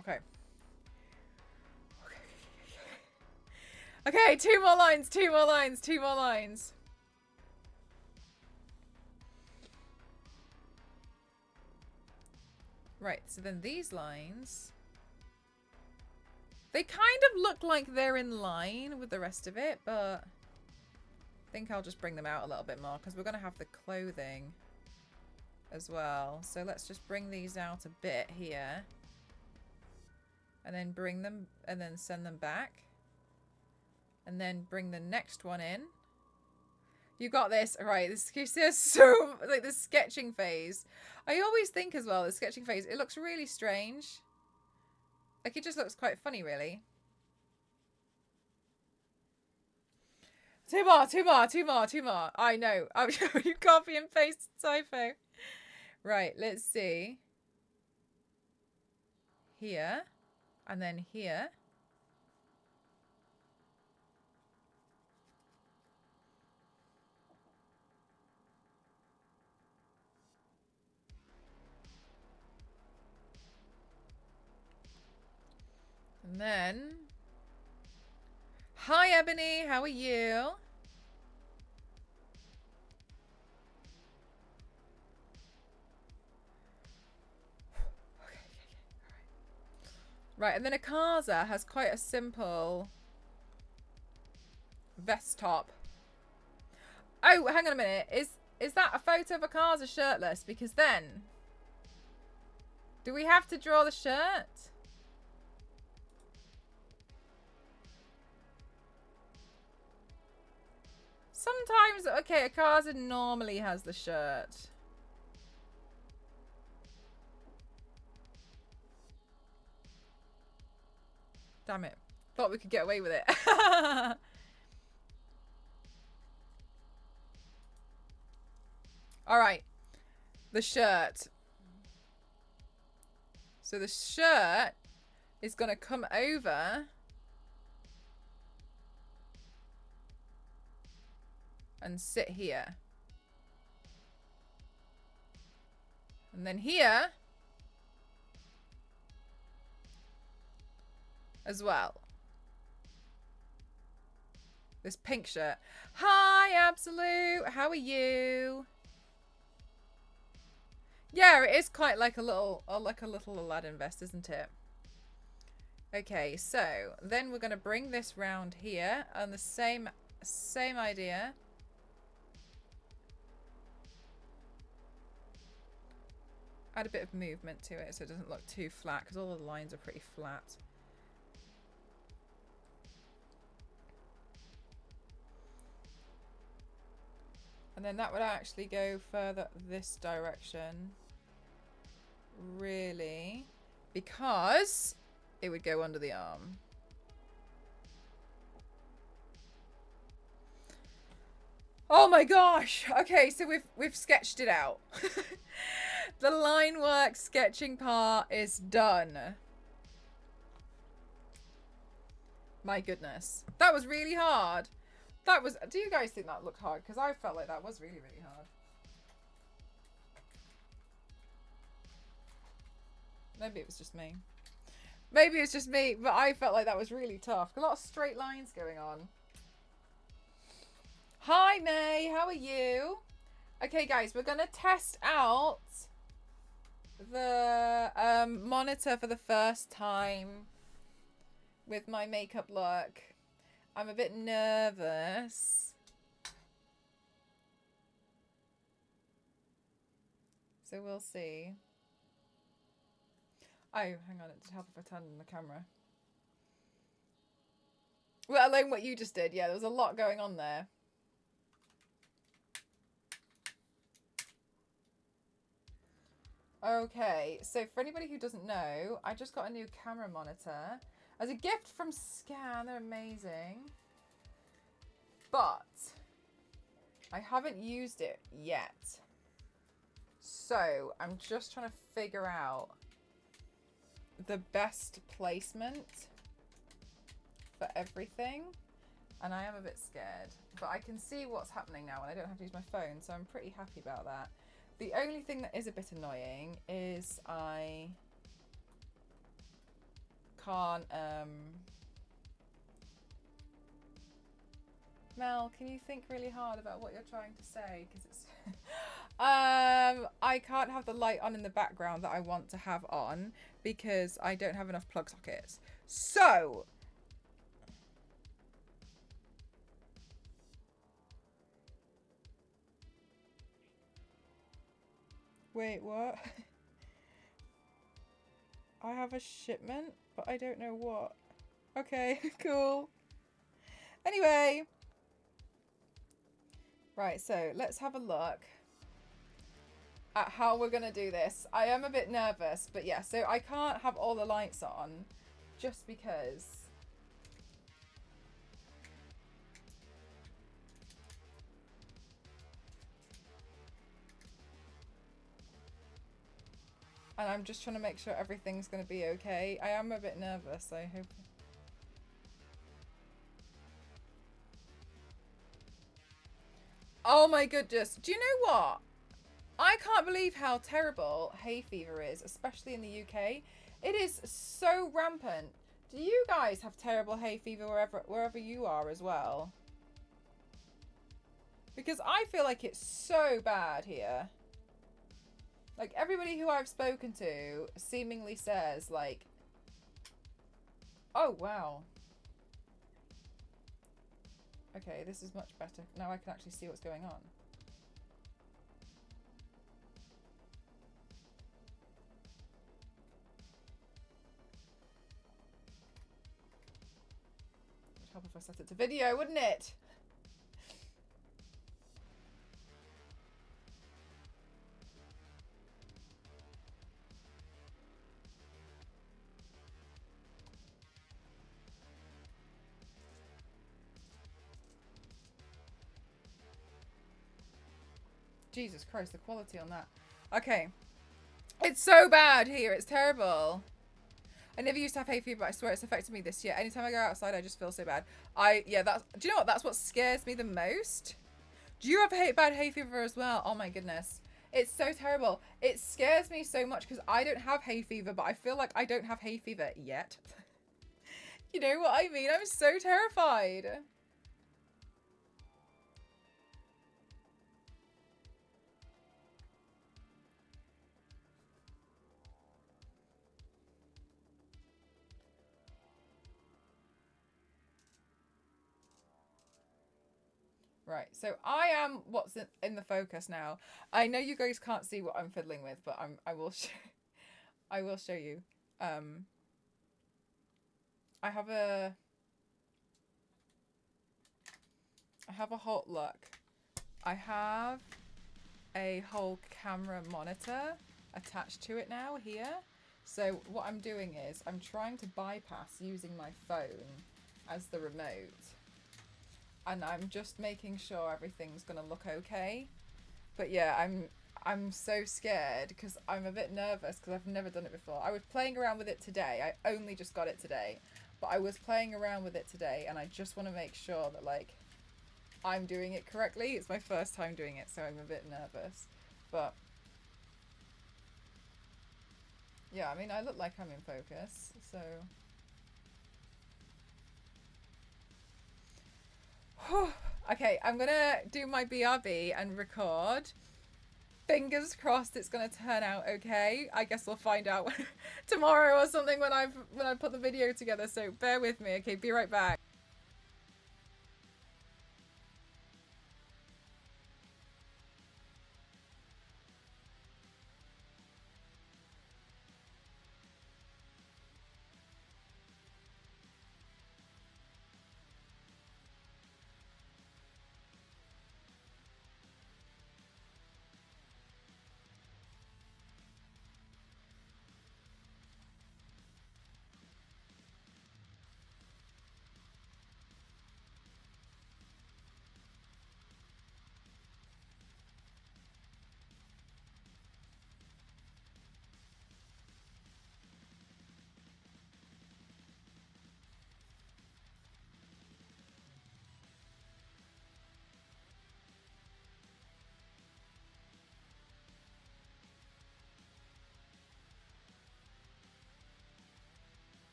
Okay. Okay, two more lines, two more lines, two more lines. Right, so then these lines, they kind of look like they're in line with the rest of it, but I think I'll just bring them out a little bit more because we're going to have the clothing as well. So let's just bring these out a bit here. And then bring them, and then send them back. And then bring the next one in. You got this. Right, this is so, like, the sketching phase. I always think as well, the sketching phase, it looks really strange. Like, it just looks quite funny, really. Two more, two more, two more, two more. I know. You copy and paste typo. Right, let's see. Here. And then here. And then... Hi, Ebony. How are you? Right, and then AKAZA has quite a simple vest top. Oh, hang on a minute. Is that a photo of AKAZA shirtless? Because then, do we have to draw the shirt? Sometimes, okay, AKAZA normally has the shirt. Damn it. Thought we could get away with it. Alright. The shirt. So the shirt is going to come over and sit here. And then here as well. This pink shirt. Hi, Absolute. How are you? Yeah, it is quite like a little Aladdin vest, isn't it? Okay, so then we're going to bring this round here on the same idea. Add a bit of movement to it so it doesn't look too flat, because all the lines are pretty flat. And then that would actually go further this direction. Really, because it would go under the arm. Oh my gosh. Okay, so we've sketched it out. The line work sketching part is done. My goodness. That was really hard. That was, do you guys think that looked hard? Because I felt like that was really, really hard. Maybe it was just me. Maybe it's just me, but I felt like that was really tough. A lot of straight lines going on. Hi, May. How are you? Okay, guys, we're going to test out the monitor for the first time with my makeup look. I'm a bit nervous. So we'll see. Oh, hang on. It did help if I turned on the camera. Well, alone what you just did. Yeah, there was a lot going on there. Okay, so for anybody who doesn't know, I just got a new camera monitor as a gift from Scan. They're amazing. But I haven't used it yet. So I'm just trying to figure out the best placement for everything. And I am a bit scared. But I can see what's happening now and I don't have to use my phone. So I'm pretty happy about that. The only thing that is a bit annoying is I can't, Mel, can you think really hard about what you're trying to say? Because it's, I can't have the light on in the background that I want to have on because I don't have enough plug sockets. So, wait, what? I have a shipment, but I don't know what. Okay, cool. Anyway. Right, so let's have a look at how we're going to do this. I am a bit nervous, but yeah, so I can't have all the lights on just because and I'm just trying to make sure everything's going to be okay. I am a bit nervous, I hope. Oh my goodness. Do you know what? I can't believe how terrible hay fever is, especially in the UK. It is so rampant. Do you guys have terrible hay fever wherever you are as well? Because I feel like it's so bad here. Like, everybody who I've spoken to seemingly says, like, Oh, wow. Okay, this is much better. Now I can actually see what's going on. It would help if I set it to video, wouldn't it? Jesus Christ, the quality on that. Okay. It's so bad here. It's terrible. I never used to have hay fever, but I swear it's affected me this year. Anytime I go outside, I just feel so bad. Yeah, that's, do you know what? That's what scares me the most. Do you have bad hay fever as well? Oh my goodness. It's so terrible. It scares me so much because I don't have hay fever, but I feel like I don't have hay fever yet. You know what I mean? I'm so terrified. Right, so I am what's in the focus now. I know you guys can't see what I'm fiddling with, but I will I will show you. Um, I have a whole look. I have a whole camera monitor attached to it now here. So what I'm doing is I'm trying to bypass using my phone as the remote. And I'm just making sure everything's gonna look okay. But yeah, I'm so scared because I'm a bit nervous because I've never done it before. I was playing around with it today. I only just got it today. But I was playing around with it today and I just want to make sure that like I'm doing it correctly. It's my first time doing it, so I'm a bit nervous. But yeah, I mean, I look like I'm in focus, so okay, I'm gonna do my BRB and record. Fingers crossed it's gonna turn out okay. I guess we'll find out tomorrow or something when I put the video together. So bear with me. Okay, be right back.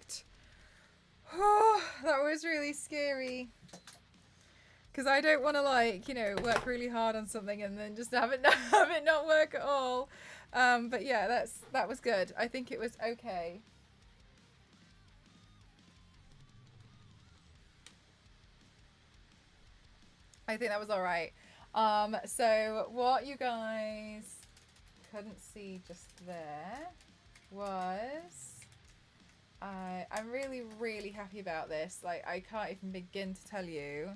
worked. Oh, that was really scary. Because I don't want to, like, you know, work really hard on something and then just have it not work at all. But yeah, that was good. I think it was okay. I think that was all right. So what you guys couldn't see just there was I'm really, really happy about this. Like, I can't even begin to tell you.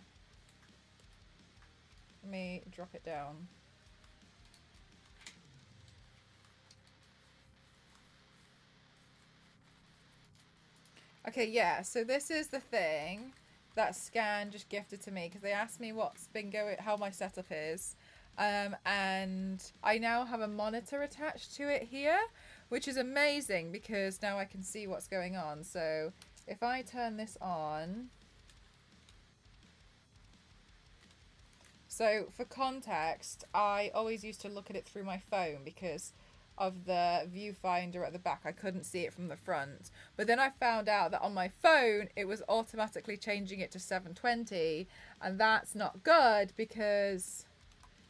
Let me drop it down. Okay, yeah, so this is the thing that Scan just gifted to me because they asked me what's been going, how my setup is. And I now have a monitor attached to it here, which is amazing because now I can see what's going on. So if I turn this on. So for context, I always used to look at it through my phone because of the viewfinder at the back. I couldn't see it from the front. But then I found out that on my phone, it was automatically changing it to 720. And that's not good because...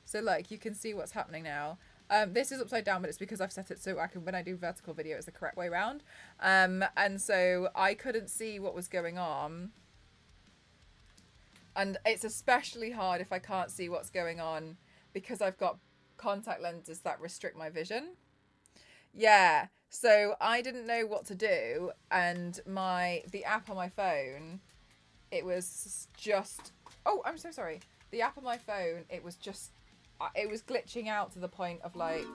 So like, you can see what's happening now. This is upside down, but it's because I've set it so I can, when I do vertical video, it's the correct way around. And so I couldn't see what was going on. And it's especially hard if I can't see what's going on because I've got contact lenses that restrict my vision. Yeah, so I didn't know what to do, and the app on my phone, it was just... Oh, I'm so sorry. The app on my phone, it was glitching out to the point of, like...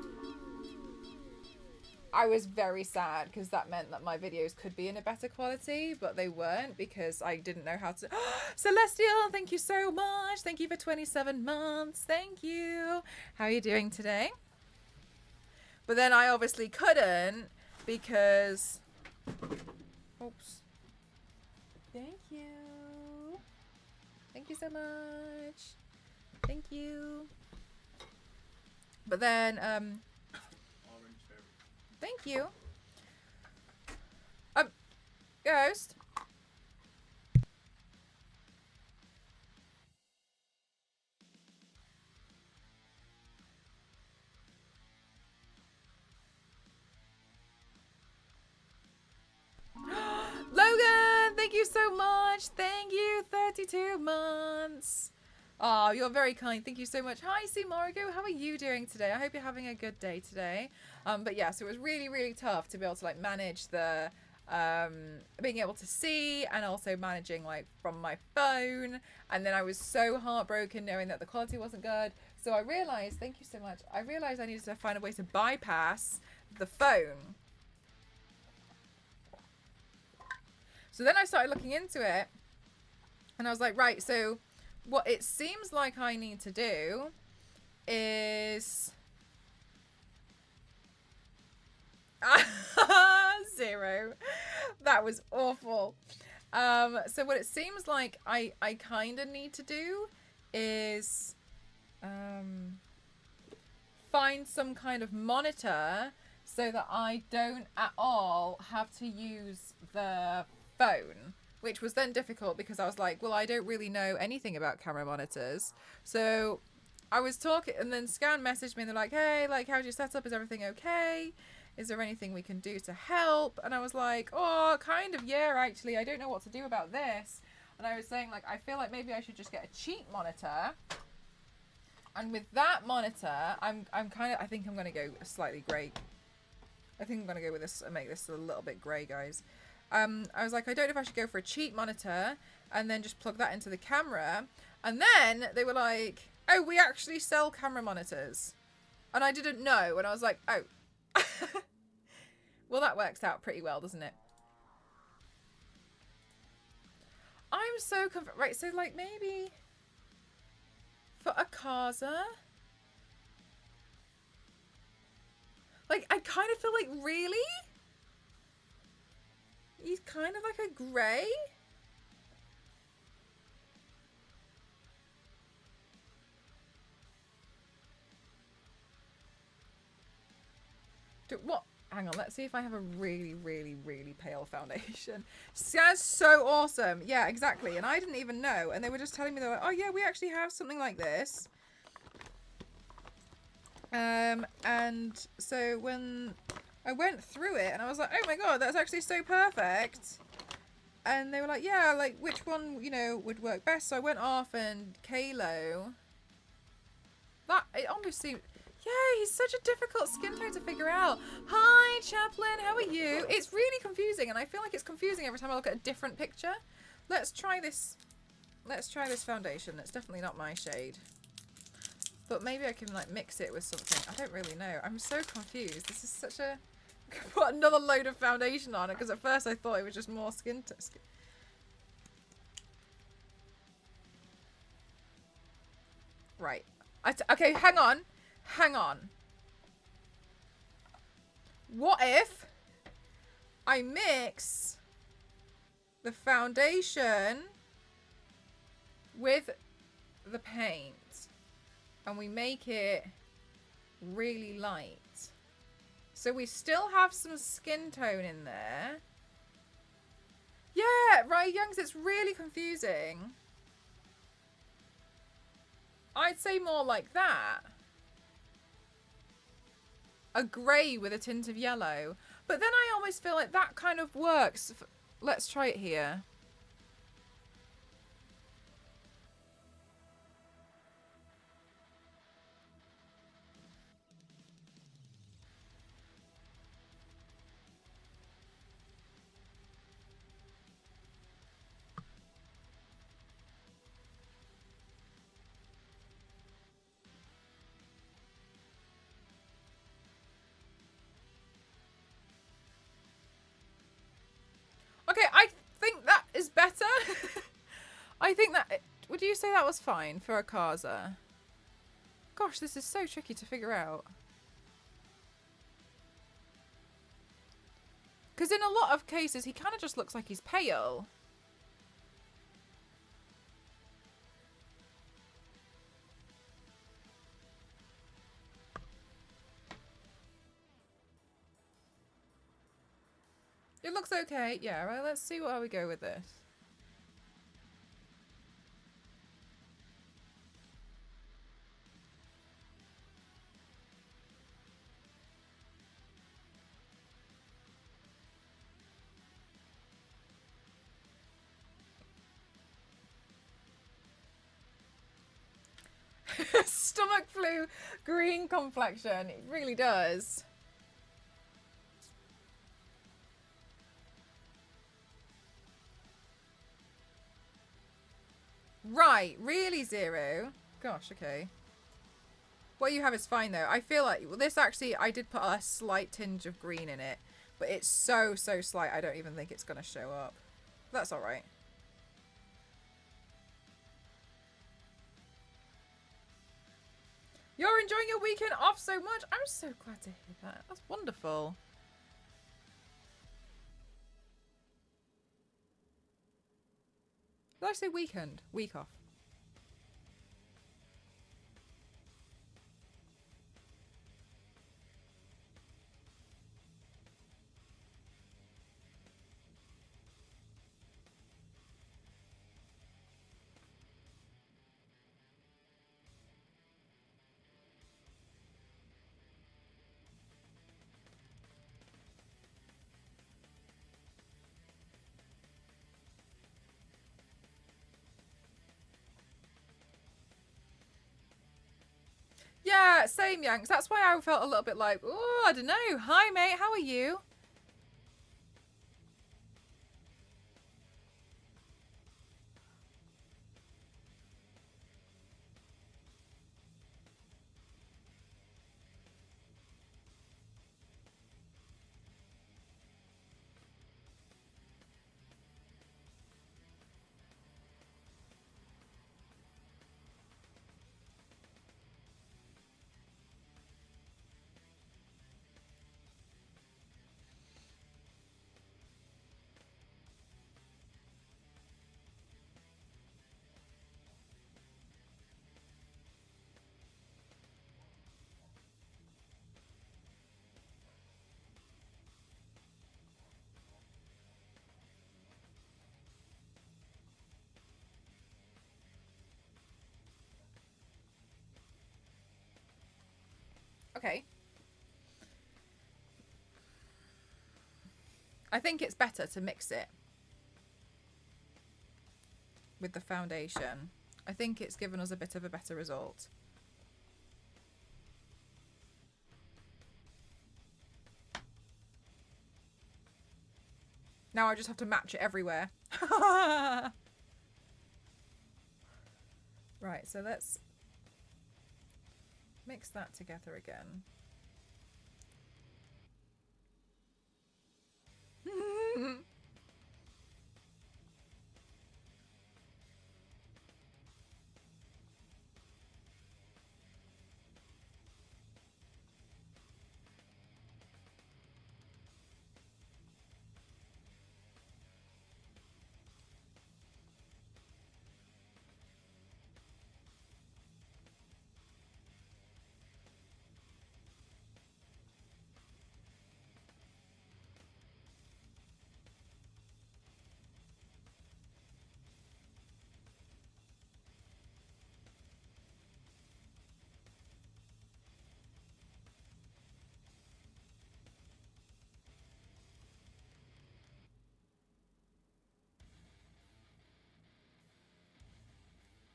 I was very sad because that meant that my videos could be in a better quality, but they weren't because I didn't know how to... Celestial, thank you so much. Thank you for 27 months. Thank you. How are you doing today? But then I obviously couldn't because... Oops. Thank you. Thank you so much. Thank you. But then, thank you. Ghost. Logan, thank you so much. Thank you, 32 months. Oh, you're very kind. Thank you so much. Hi, C. Margo. How are you doing today? I hope you're having a good day today. But yeah, so it was really, really tough to be able to like manage the being able to see and also managing like from my phone. And then I was so heartbroken knowing that the quality wasn't good. So I realized, thank you so much. I realized I needed to find a way to bypass the phone. So then I started looking into it and I was like, right, so what it seems like I need to do is 0. That was awful. So what it seems like I kind of need to do is find some kind of monitor so that I don't at all have to use the phone, which was then difficult because I was like, well, I don't really know anything about camera monitors. So I was talking, and then Scan messaged me and they're like, hey, like, how's your setup? Is everything okay? Is there anything we can do to help? And I was like, oh, kind of, yeah, actually, I don't know what to do about this. And I was saying, like, I feel like maybe I should just get a cheap monitor. And with that monitor, I think I'm going to go slightly grey. I think I'm going to go with this and make this a little bit grey, guys. I was like, I don't know if I should go for a cheap monitor and then just plug that into the camera. And then they were like, oh, we actually sell camera monitors. And I didn't know. And I was like, oh. Well, that works out pretty well, doesn't it? I'm so confused. Right, so like maybe for AKAZA. Like, I kind of feel like, really? He's kind of like a grey? What? hang on, let's see if I have a really, really, really pale foundation. That's so awesome. Yeah, exactly. And I didn't even know. And they were just telling me, they're like, oh yeah, we actually have something like this. And so when I went through it and I was like, oh my god, that's actually so perfect. And they were like, yeah, like which one, you know, would work best. So I went off and Kalo. That, it almost seemed, yeah, he's such a difficult skin tone to figure out. Hi, Chaplain, how are you? It's really confusing, and I feel like it's confusing every time I look at a different picture. Let's try this. Let's try this foundation. It's definitely not my shade. But maybe I can, like, mix it with something. I don't really know. I'm so confused. This is such a... Put another load of foundation on it, because at first I thought it was just more skin tone. Right. Okay, hang on. Hang on. What if I mix the foundation with the paint and we make it really light? So we still have some skin tone in there. Yeah, right, Youngs, it's really confusing. I'd say more like that. A grey with a tint of yellow. But then I almost feel like that kind of works. Let's try it here. Okay, I think that is better. I think that... Would you say that was fine for AKAZA? Gosh, this is so tricky to figure out. Because in a lot of cases, he kind of just looks like he's pale. It looks okay. Yeah, right, let's see how we go with this. Stomach flu, green complexion. It really does. Right, really, Zero? Gosh, okay. What you have is fine, though. I feel like, well, this actually, I did put a slight tinge of green in it. But it's so, so slight, I don't even think it's going to show up. That's alright. You're enjoying your weekend off so much. I'm so glad to hear that. That's wonderful. Did I say weekend? Week off. Yeah, same, Yanks. That's why I felt a little bit like, oh, I don't know. Hi, mate. How are you? Okay. I think it's better to mix it with the foundation. I think it's given us a bit of a better result. Now I just have to match it everywhere. Right, so let's mix that together again.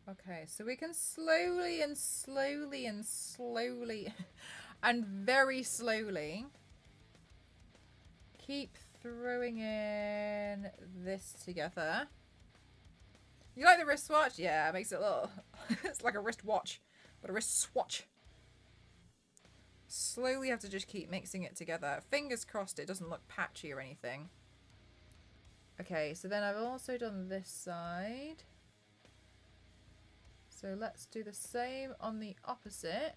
Okay, so we can slowly and slowly and slowly and very slowly keep throwing in this together. You like the wristwatch? Yeah, it makes it a little... it's like a wristwatch, but a wrist swatch. Slowly have to just keep mixing it together. Fingers crossed it doesn't look patchy or anything. Okay, so then I've also done this side. So let's do the same on the opposite.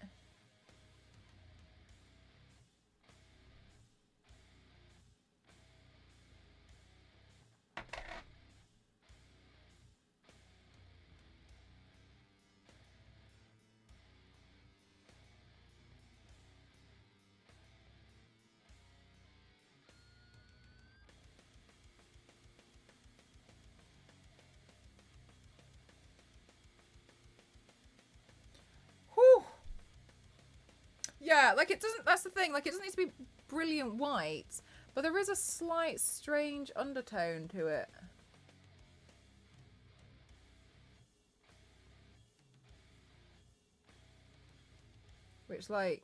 Whew. Yeah, like it doesn't, that's the thing, like it doesn't need to be brilliant white, but there is a slight strange undertone to it. Which, like,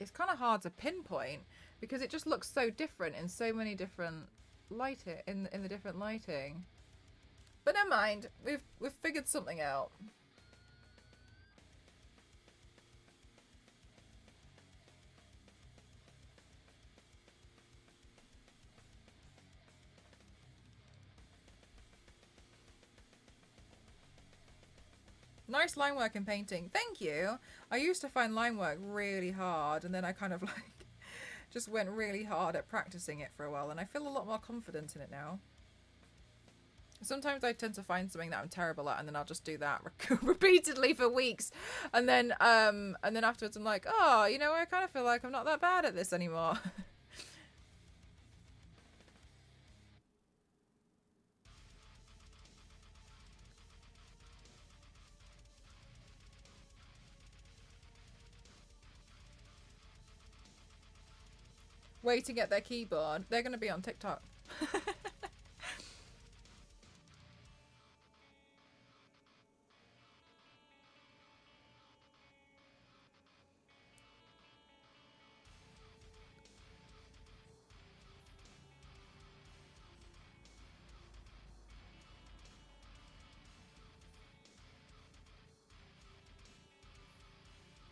it's kind of hard to pinpoint because it just looks so different in so many different lighting, in the different lighting. But never mind, we've figured something out. Nice line work and painting. Thank you. I used to find line work really hard, and then I kind of like just went really hard at practicing it for a while, and I feel a lot more confident in it now. Sometimes I tend to find something that I'm terrible at, and then I'll just do that repeatedly for weeks, and then afterwards I'm like, oh, you know, I kind of feel like I'm not that bad at this anymore. Waiting at their keyboard. They're going to be on TikTok.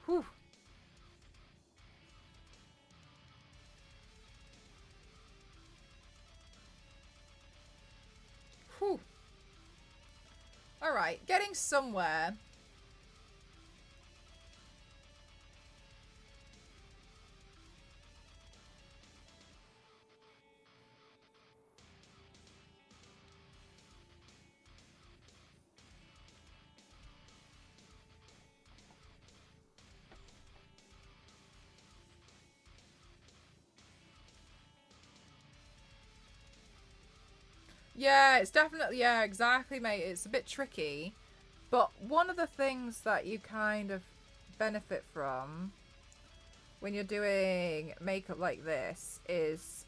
Whew. Whew. All right, getting somewhere. Yeah, it's definitely, yeah, exactly, mate. It's a bit tricky. But one of the things that you kind of benefit from when you're doing makeup like this is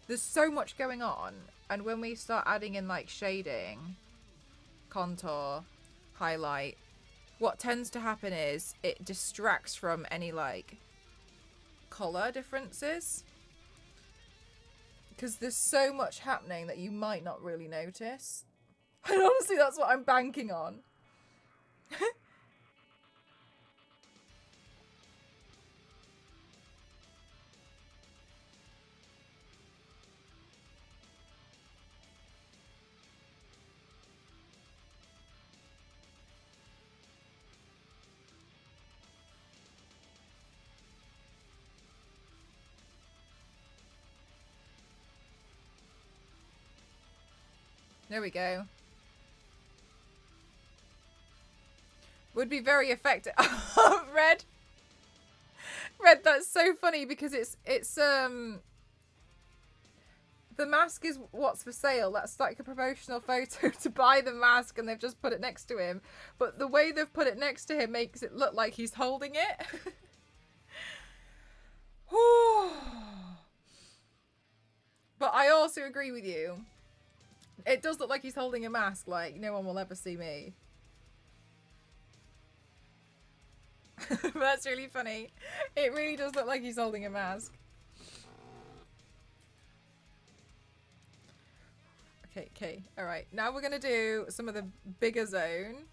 there's so much going on, and when we start adding in like shading, contour, highlight, what tends to happen is it distracts from any like color differences, because there's so much happening that you might not really notice. And honestly, that's what I'm banking on. There we go. Would be very effective. Red. Red, that's so funny because it's the mask is what's for sale. That's like a promotional photo to buy the mask, and they've just put it next to him. But the way they've put it next to him makes it look like he's holding it. But I also agree with you. It does look like he's holding a mask, like no one will ever see me. That's really funny. It really does look like he's holding a mask. Okay. Alright, now we're going to do some of the bigger zone.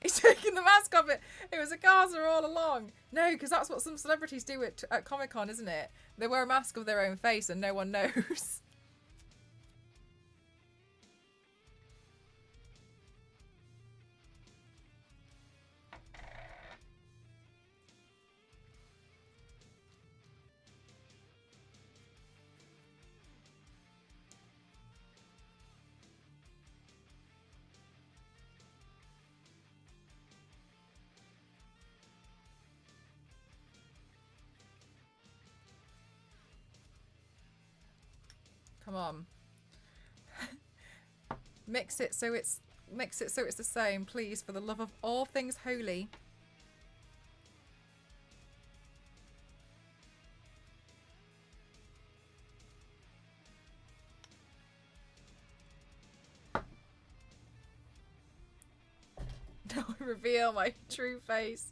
He's taking the mask off. It was AKAZA all along. No, because that's what some celebrities do at Comic-Con, isn't it? They wear a mask of their own face and no one knows. Come on. Mix it so it's the same, please, for the love of all things holy. Now I reveal my true face,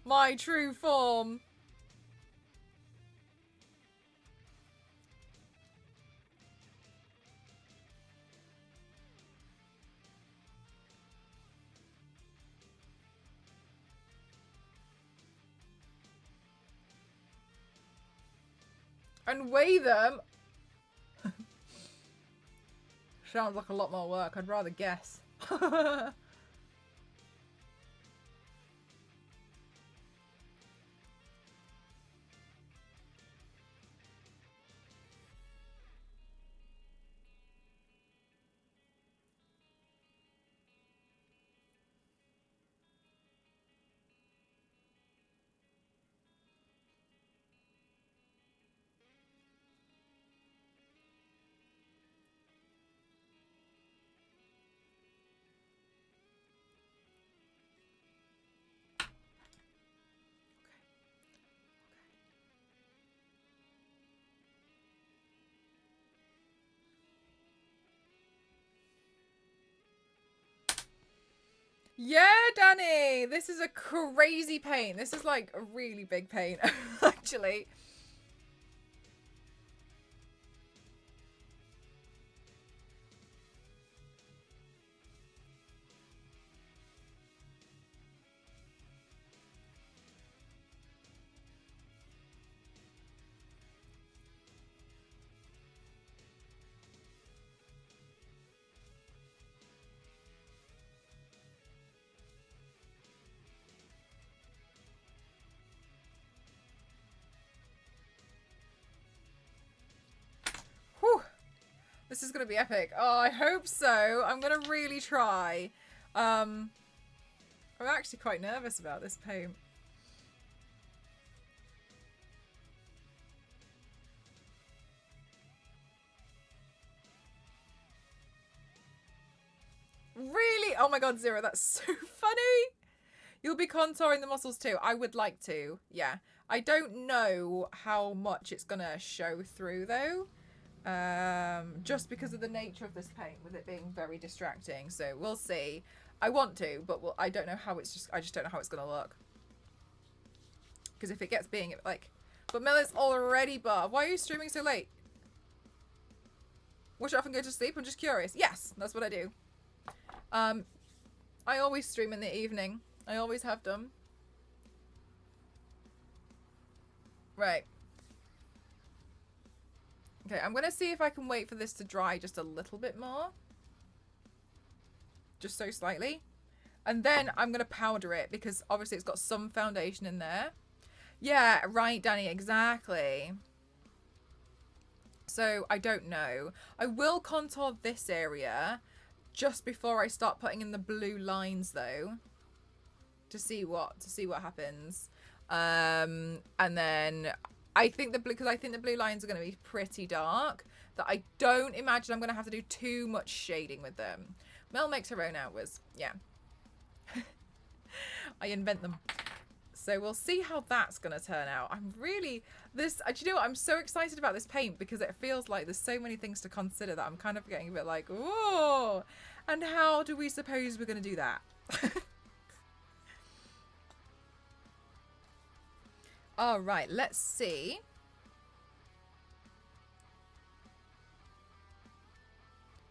my true form. And weigh them. Sounds like a lot more work. I'd rather guess. Yeah, Danny! This is a crazy paint. This is like a really big paint, actually. This is going to be epic. Oh, I hope so. I'm going to really try. I'm actually quite nervous about this paint. Really? Oh my god, Zero, that's so funny. You'll be contouring the muscles too. I would like to, yeah. I don't know how much it's gonna show through though. Just because of the nature of this paint, with it being very distracting. So we'll see. I want to, but I don't know how I just don't know how it's gonna look. Because if it gets being like, but Miller's already buff. Why are you streaming so late? Wash off and go to sleep? I'm just curious. Yes, that's what I do. I always stream in the evening. I always have done. Right. Okay, I'm gonna see if I can wait for this to dry just a little bit more. Just so slightly. And then I'm gonna powder it because obviously it's got some foundation in there. Yeah, right, Danny, exactly. So I don't know. I will contour this area just before I start putting in the blue lines though. To see what happens. And then I think the blue lines are going to be pretty dark, that I don't imagine I'm going to have to do too much shading with them. Mel makes her own hours. Yeah. I invent them. So we'll see how that's going to turn out. I'm really, do you know what? I'm so excited about this paint because it feels like there's so many things to consider that I'm kind of getting a bit like, oh, and how do we suppose we're going to do that? All right, let's see.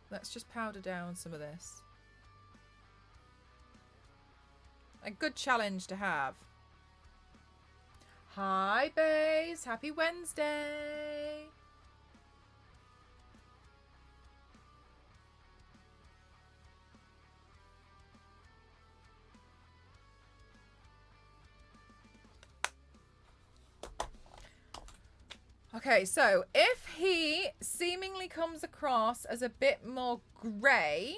Let's just powder down some of this. A good challenge to have. Hi, Baze. Happy Wednesday. Okay, so if he seemingly comes across as a bit more grey,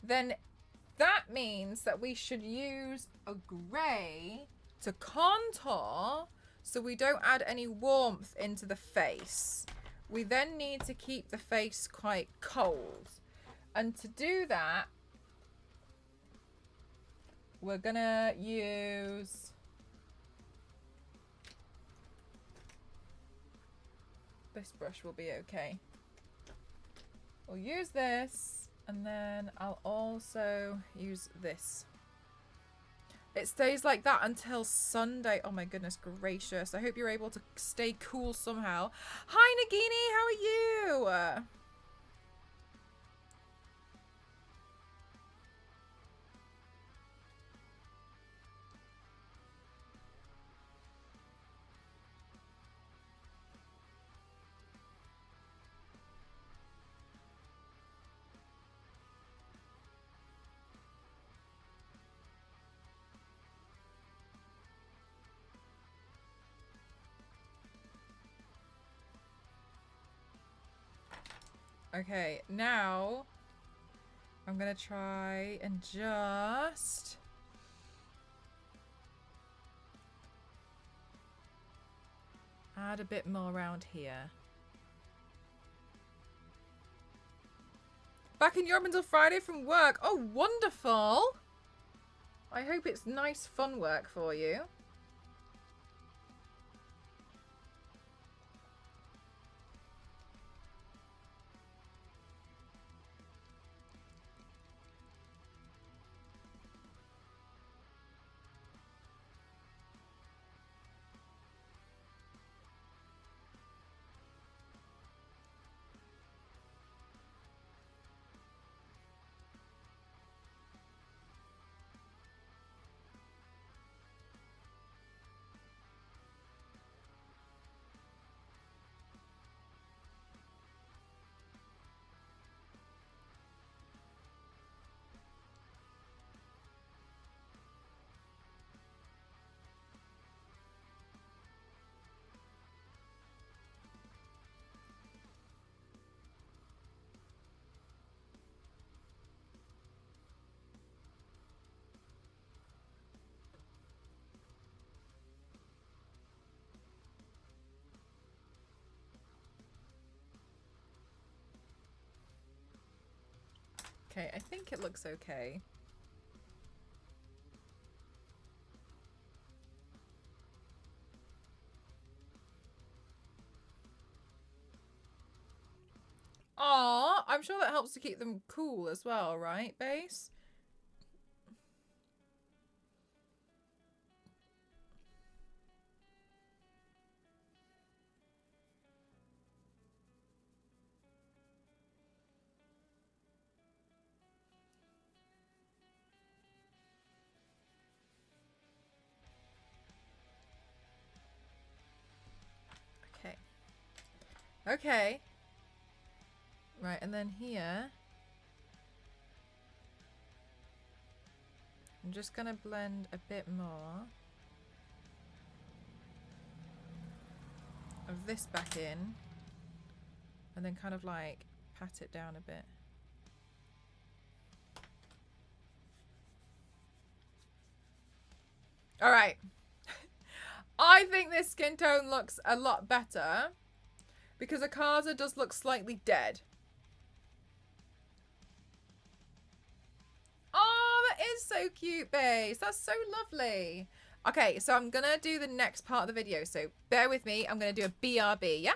then that means that we should use a grey to contour so we don't add any warmth into the face. We then need to keep the face quite cold. And to do that, we're gonna use... This brush will be okay. We'll use this, and then I'll also use this. It stays like that until Sunday. Oh my goodness gracious. I hope you're able to stay cool somehow. Hi Nagini, how are you? Okay, now I'm gonna try and just add a bit more around here. Back in Europe until Friday from work. Oh, wonderful! I hope it's nice, fun work for you. Okay, I think it looks okay. I'm sure that helps to keep them cool as well, right, Base? Okay. Okay. Right, and then here, I'm just going to blend a bit more of this back in, and then kind of like pat it down a bit. All right. I think this skin tone looks a lot better because AKAZA does look slightly dead. Oh, that is so cute, Base. That's so lovely. Okay, so I'm going to do the next part of the video. So bear with me. I'm going to do a BRB, yeah?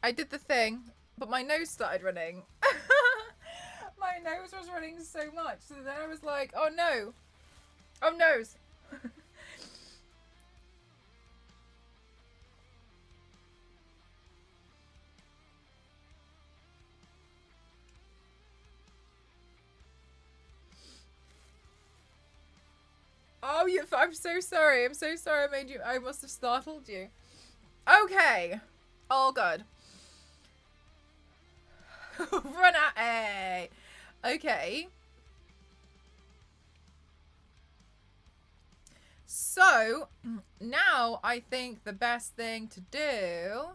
I did the thing, but my nose started running. My nose was running so much. So then I was like, oh no. Oh, nose. Oh, I'm so sorry. I'm so sorry I must have startled you. Okay. All good. Run at A. Okay. So, now I think the best thing to do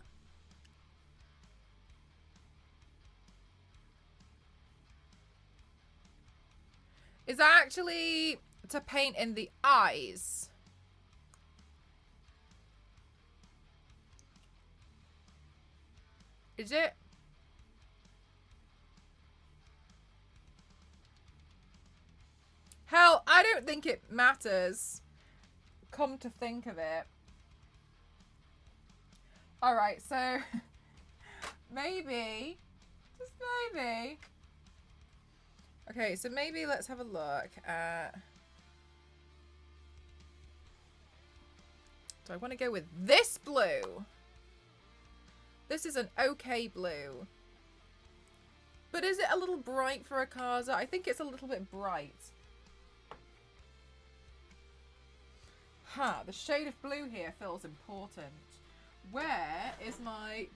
is actually to paint in the eyes. Is it? Hell, I don't think it matters. Come to think of it. Alright, so maybe, just maybe. Okay, so maybe let's have a look at... Do I want to go with this blue? This is an okay blue. But is it a little bright for AKAZA? I think it's a little bit bright. The shade of blue here feels important. Where is my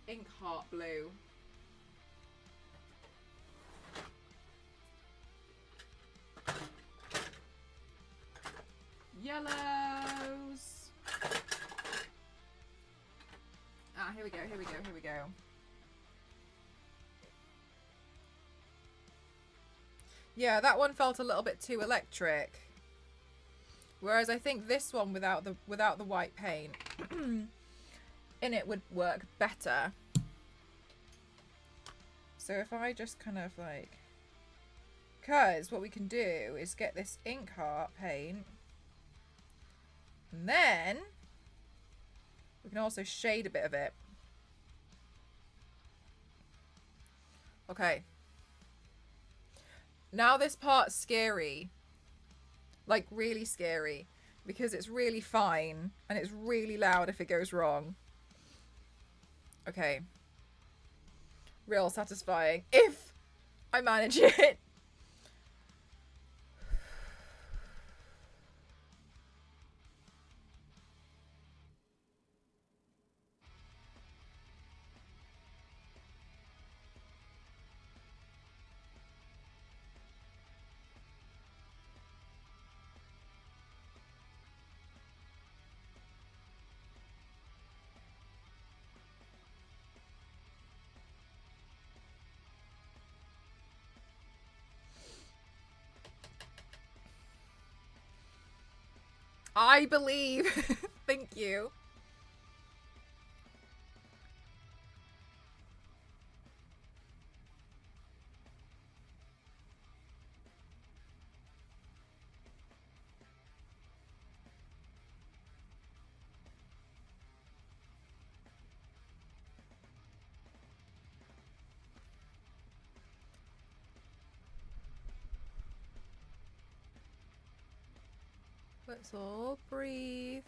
ink heart blue? Yellows. Here we go, here we go, here we go. Yeah, that one felt a little bit too electric. Whereas I think this one without the white paint in it would work better. So if I just kind of like, because what we can do is get this ink heart paint, and then we can also shade a bit of it. Okay. Now this part's scary. Like, really scary. Because it's really fine. And it's really loud if it goes wrong. Okay. Real satisfying. If I manage it. I believe. Thank you. Let's all breathe.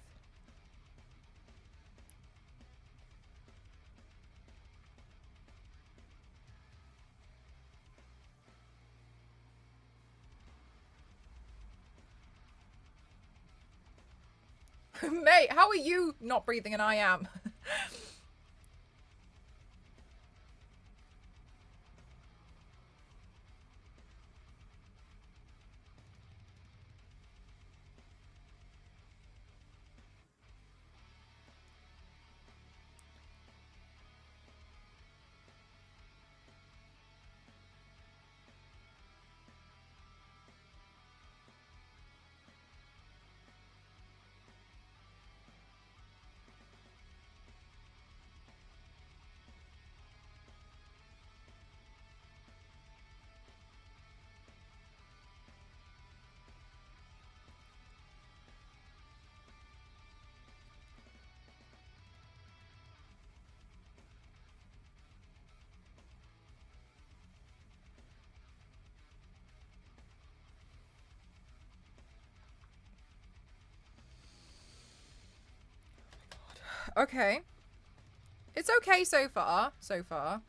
Mate, how are you not breathing and I am? Okay. It's okay so far. So far.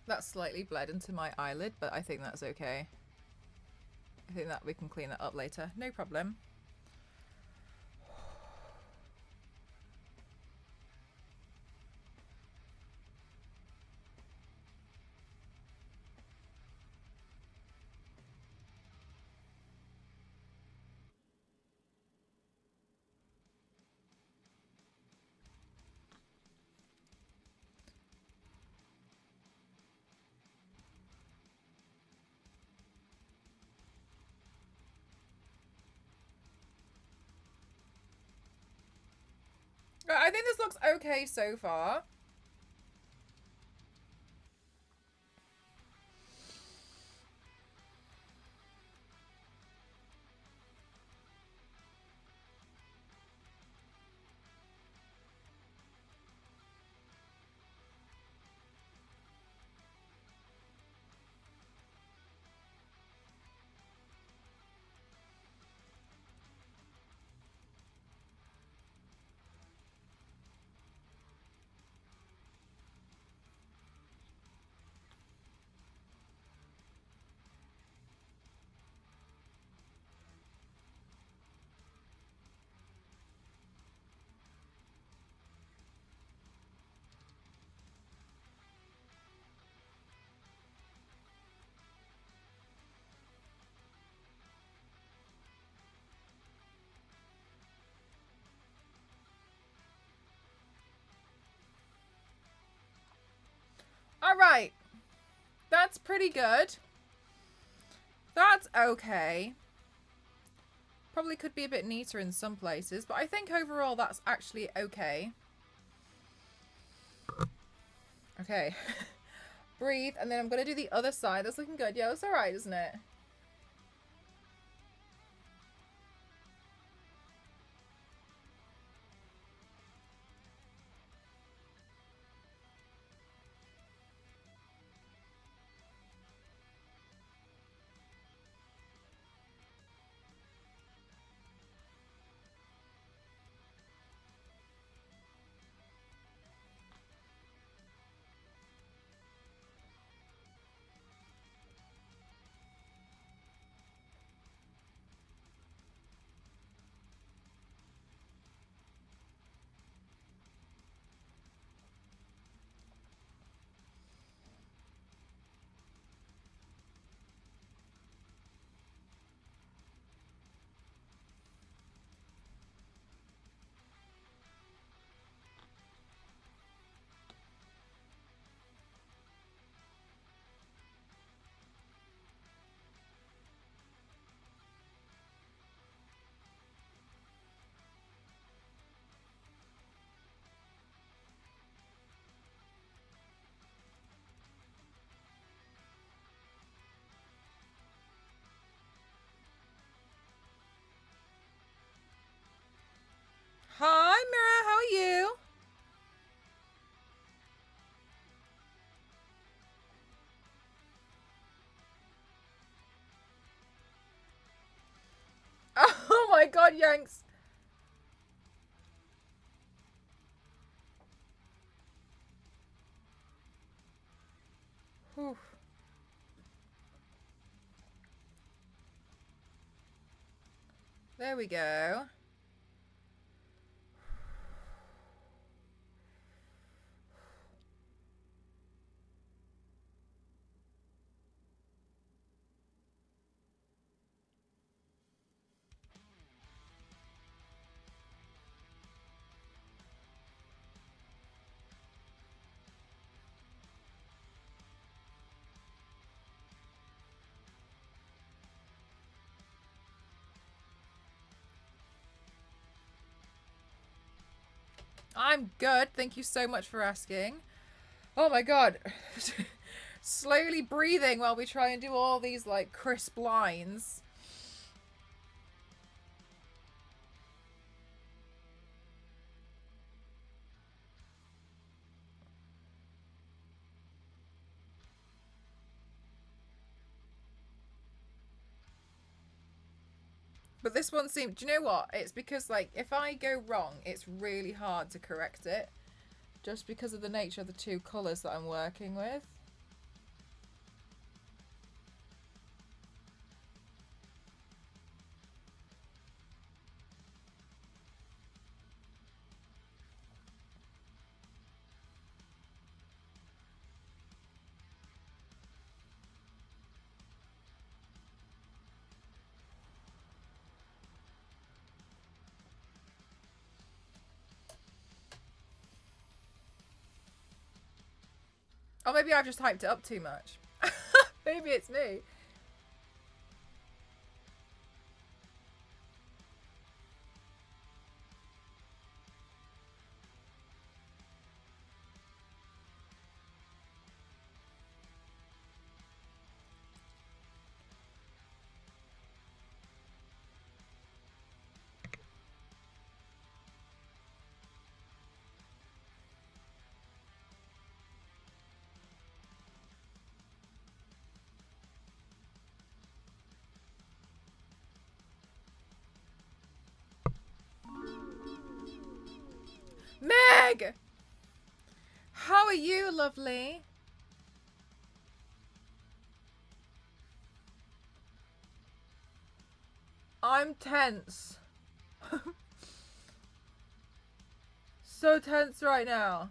That's slightly bled into my eyelid, but I think that's okay. I think that we can clean that up later. No problem. I think this looks okay so far. All right. That's pretty good. That's okay. Probably could be a bit neater in some places, but I think overall that's actually okay. Okay. Breathe, and then I'm going to do the other side. That's looking good. Yeah, it's all right, isn't it? god, Yanks! Whew. There we go. I'm good. Thank you so much for asking. Oh my god. Slowly breathing while we try and do all these like crisp lines. But this one seemed, do you know what? It's because like if I go wrong, it's really hard to correct it. Just because of the nature of the two colours that I'm working with. Or maybe I've just hyped it up too much. Maybe it's me. Meg! How are you, lovely? I'm tense. So tense right now.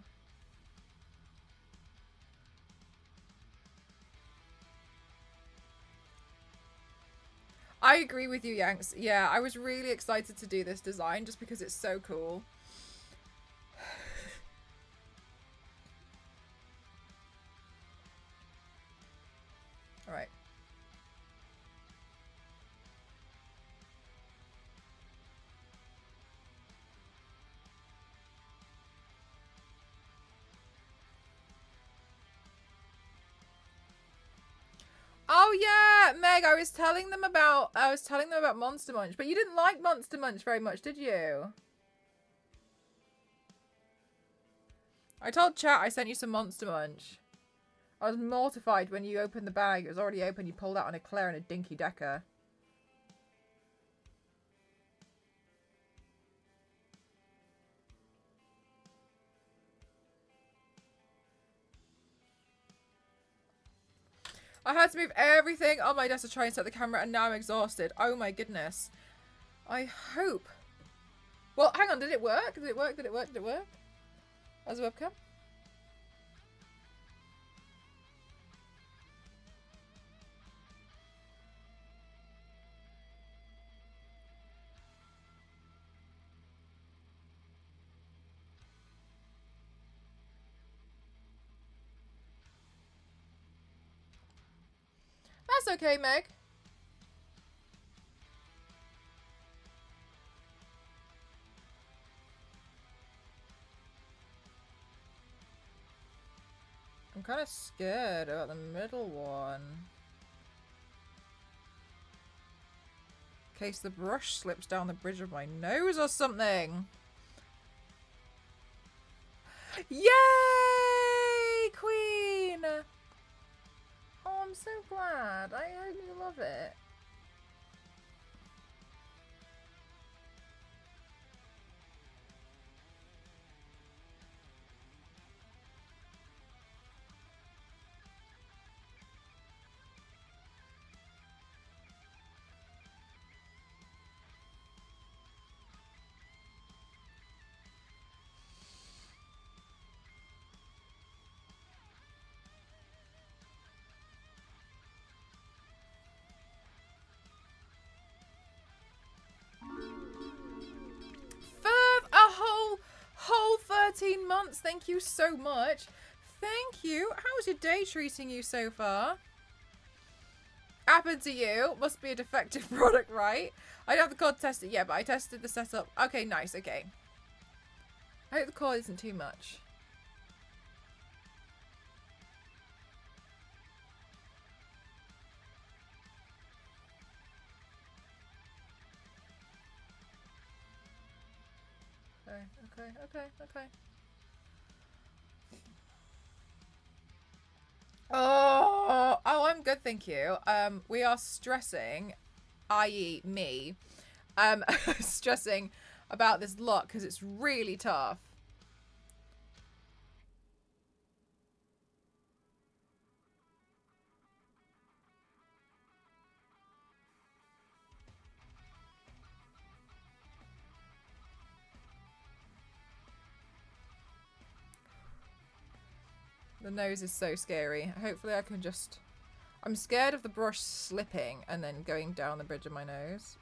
I agree with you, Yanks. Yeah, I was really excited to do this design just because it's so cool. Alright. Oh yeah, Meg, I was telling them about Monster Munch, but you didn't like Monster Munch very much, did you? I told chat I sent you some Monster Munch. I was mortified when you opened the bag. It was already open. You pulled out an eclair and a dinky decker. I had to move everything on my desk to try and set the camera, and now I'm exhausted. Oh my goodness. I hope. Well, hang on. Did it work? Did it work? Did it work? Did it work? As a webcam? That's okay, Meg. I'm kind of scared about the middle one. In case the brush slips down the bridge of my nose or something. Yay, Queen! Oh, I'm so glad. I hope you love it. months. Thank you so much. Thank you. How's your day treating you so far? Happened to you. Must be a defective product, right? I don't have the cord tested yet, but I tested the setup. Okay, nice. Okay. I hope the cord isn't too much. Okay. Oh, I'm good, thank you. We are stressing, i.e. me, stressing about this lock because it's really tough. The nose is so scary. Hopefully I can just... I'm scared of the brush slipping and then going down the bridge of my nose.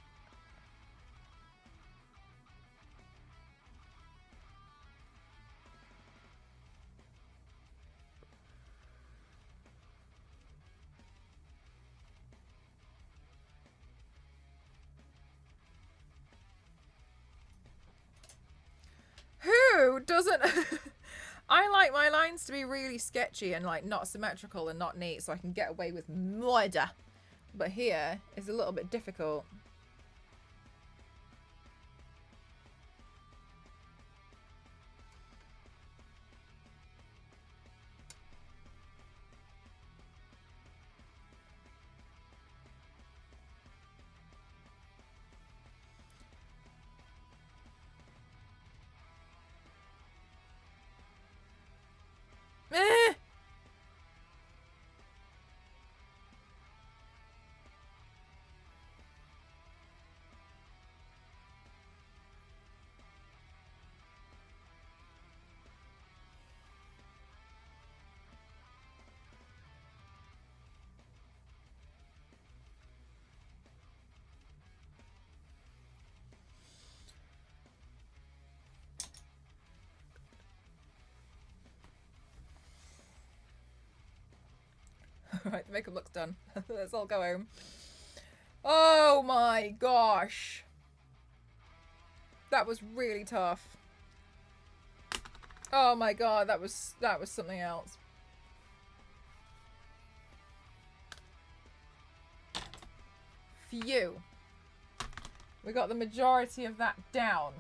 Who doesn't... I like my lines to be really sketchy and like not symmetrical and not neat so I can get away with murder. But here is a little bit difficult. Eh! Right, the makeup looks done. Let's all go home. Oh my gosh. That was really tough. Oh my god, that was something else. Phew. We got the majority of that down.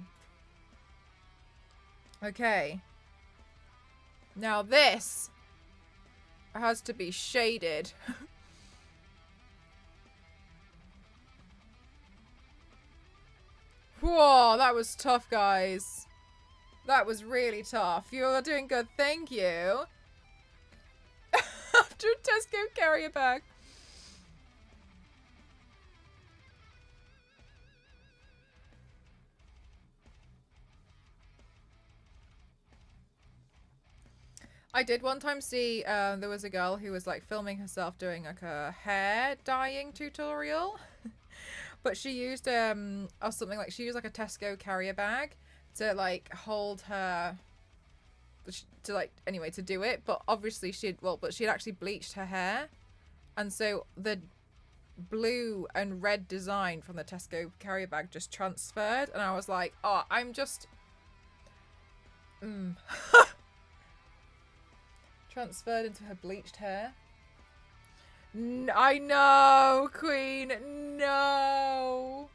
Okay. Now this has to be shaded. Whoa, that was tough, guys. That was really tough. You're doing good, thank you. After a Tesco carrier bag. I did one time see there was a girl who was like filming herself doing like a hair dyeing tutorial. But she used or something like she used like a Tesco carrier bag to like hold her to like anyway to do it, but obviously she'd actually bleached her hair, and so the blue and red design from the Tesco carrier bag just transferred, and I was like, oh, I'm just transferred into her bleached hair. I know, Queen, no.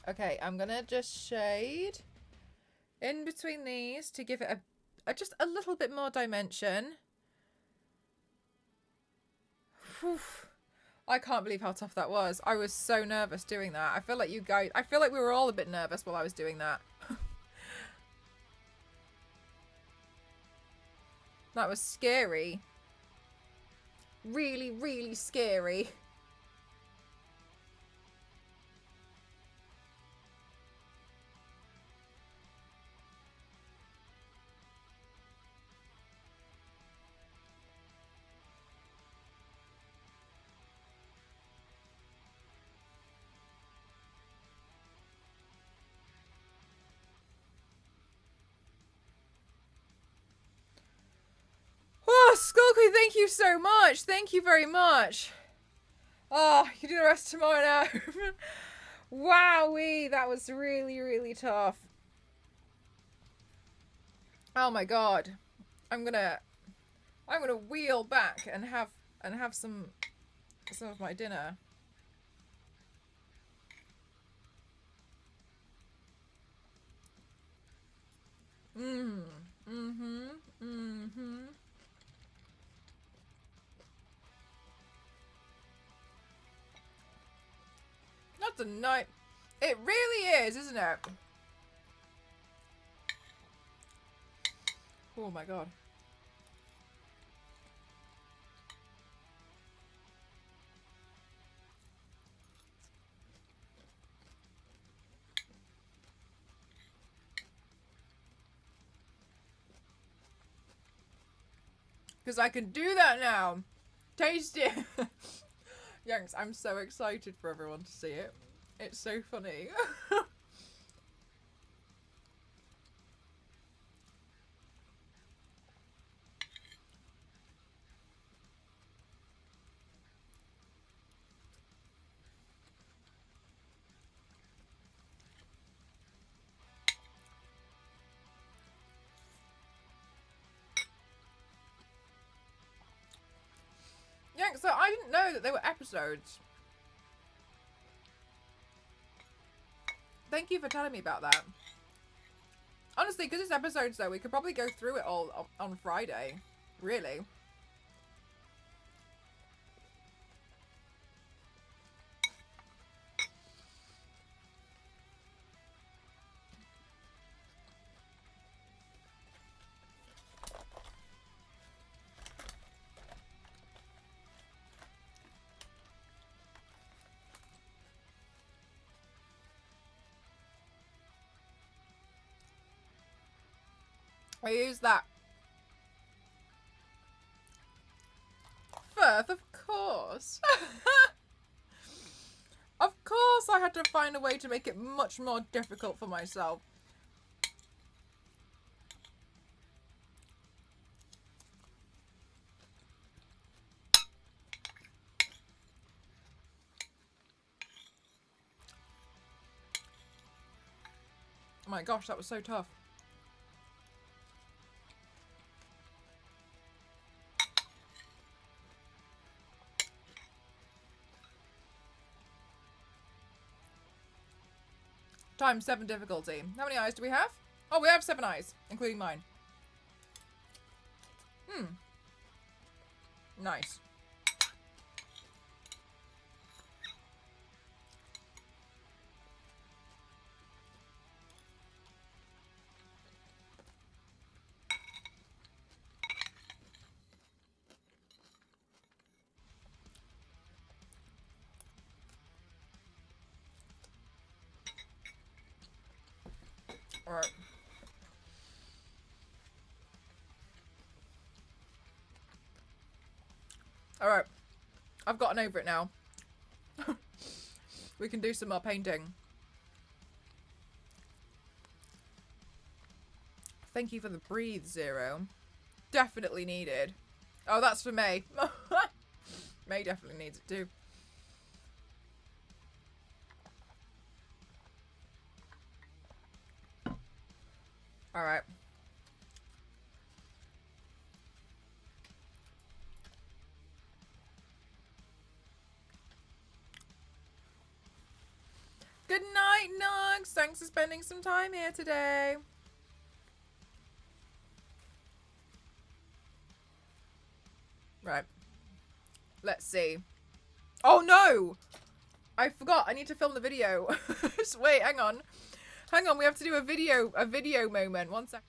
Okay, I'm gonna just shade in between these to give it just a little bit more dimension. Whew. I can't believe how tough that was. I was so nervous doing that. I feel like we were all a bit nervous while I was doing that. That was scary. Really, really scary. Oh, Skullqueen, thank you so much. Thank you very much. Oh, you can do the rest tomorrow now. Wowee, that was really, really tough. Oh my god. I'm gonna wheel back and have some of my dinner. That's a night. It really is, isn't it? Oh my god. Because I can do that now. Taste it. Yanks, I'm so excited for everyone to see it. It's so funny. Yanks, so I didn't know that they were episodes. Thank you for telling me about that. Honestly, because it's episodes though, we could probably go through it all on Friday. Really. I use that Firth, of course. Of course I had to find a way to make it much more difficult for myself. Oh my gosh, that was so tough. Times 7 difficulty. How many eyes do we have? Oh, we have 7 eyes, including mine. Nice. Alright. Alright. I've gotten over it now. We can do some more painting. Thank you for the breathe, Zero. Definitely needed. Oh, that's for May. May definitely needs it too. Alright. Good night, Nugs. Thanks for spending some time here today. Right. Let's see. Oh no! I forgot. I need to film the video. Wait, hang on. Hang on. We have to do a video moment. 1 second.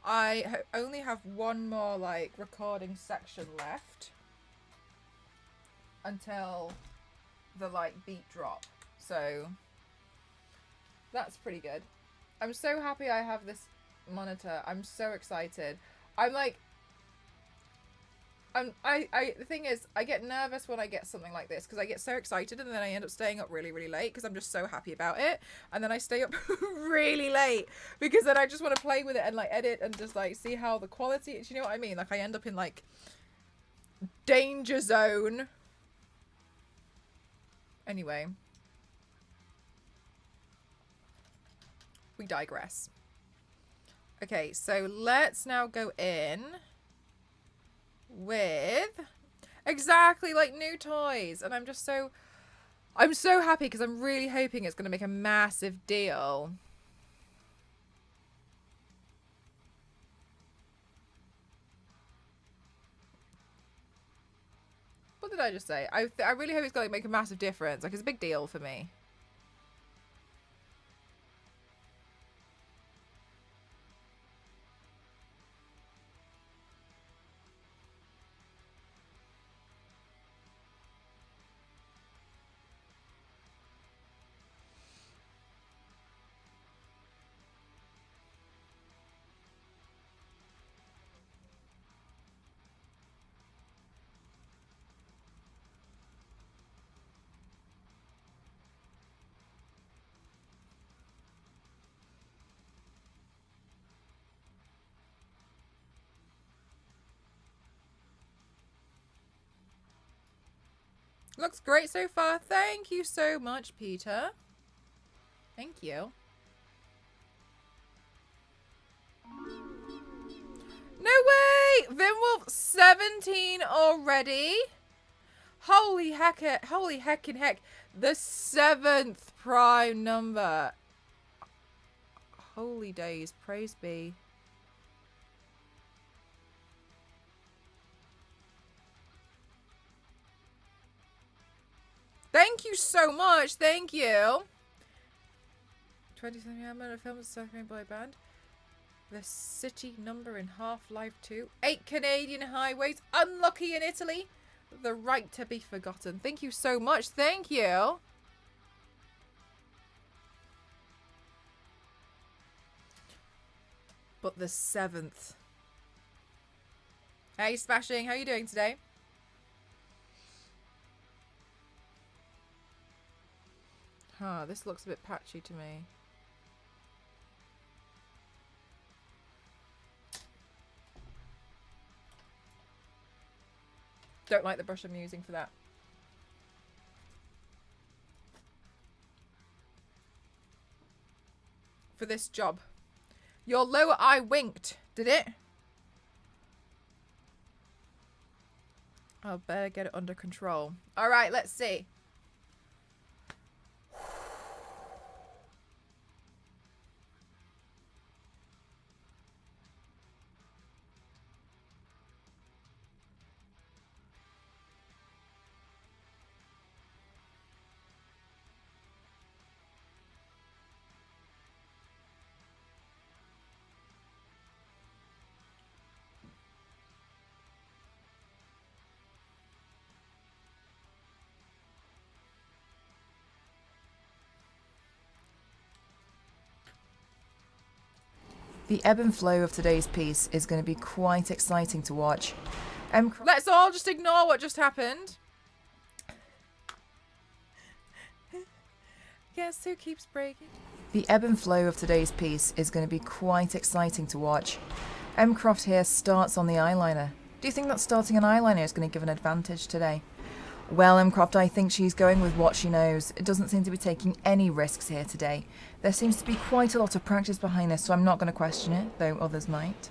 I only have one more like recording section left until the like beat drop, so that's pretty good. I'm so happy I have this monitor. I'm so excited. I'm like, the thing is, I get nervous when I get something like this because I get so excited and then I end up staying up really, really late because I'm just so happy about it. And then I stay up really late because then I just want to play with it and like edit and just like see how the quality is. You know what I mean? Like I end up in like danger zone. Anyway, we digress. Okay, so let's now go in with exactly like new toys, and I'm so happy because I'm really hoping it's going to make a massive deal. What did I just say? I really hope it's going to make a massive difference. Like it's a big deal for me. Looks great so far. Thank you so much, Peter. Thank you. No way! Vinwolf 17 already? Holy heck, holy heckin' heck. The 7th prime number. Holy days, praise be. Thank you so much, thank you. 27 minute film is second boy band. The city number in Half-Life 2. 8 Canadian highways. Unlucky in Italy. The right to be forgotten. Thank you so much. Thank you. But the 7th. Hey, Smashing. How are you doing today? Huh, this looks a bit patchy to me. Don't like the brush I'm using for that. For this job. Your lower eye winked, did it? I better get it under control. Alright, let's see. The ebb and flow of today's piece is going to be quite exciting to watch. Let's all just ignore what just happened. Guess who keeps breaking? The ebb and flow of today's piece is going to be quite exciting to watch. Croft here starts on the eyeliner. Do you think that starting an eyeliner is going to give an advantage today? Well, Croft, I think she's going with what she knows. It doesn't seem to be taking any risks here today. There seems to be quite a lot of practice behind this, so I'm not going to question it, though others might.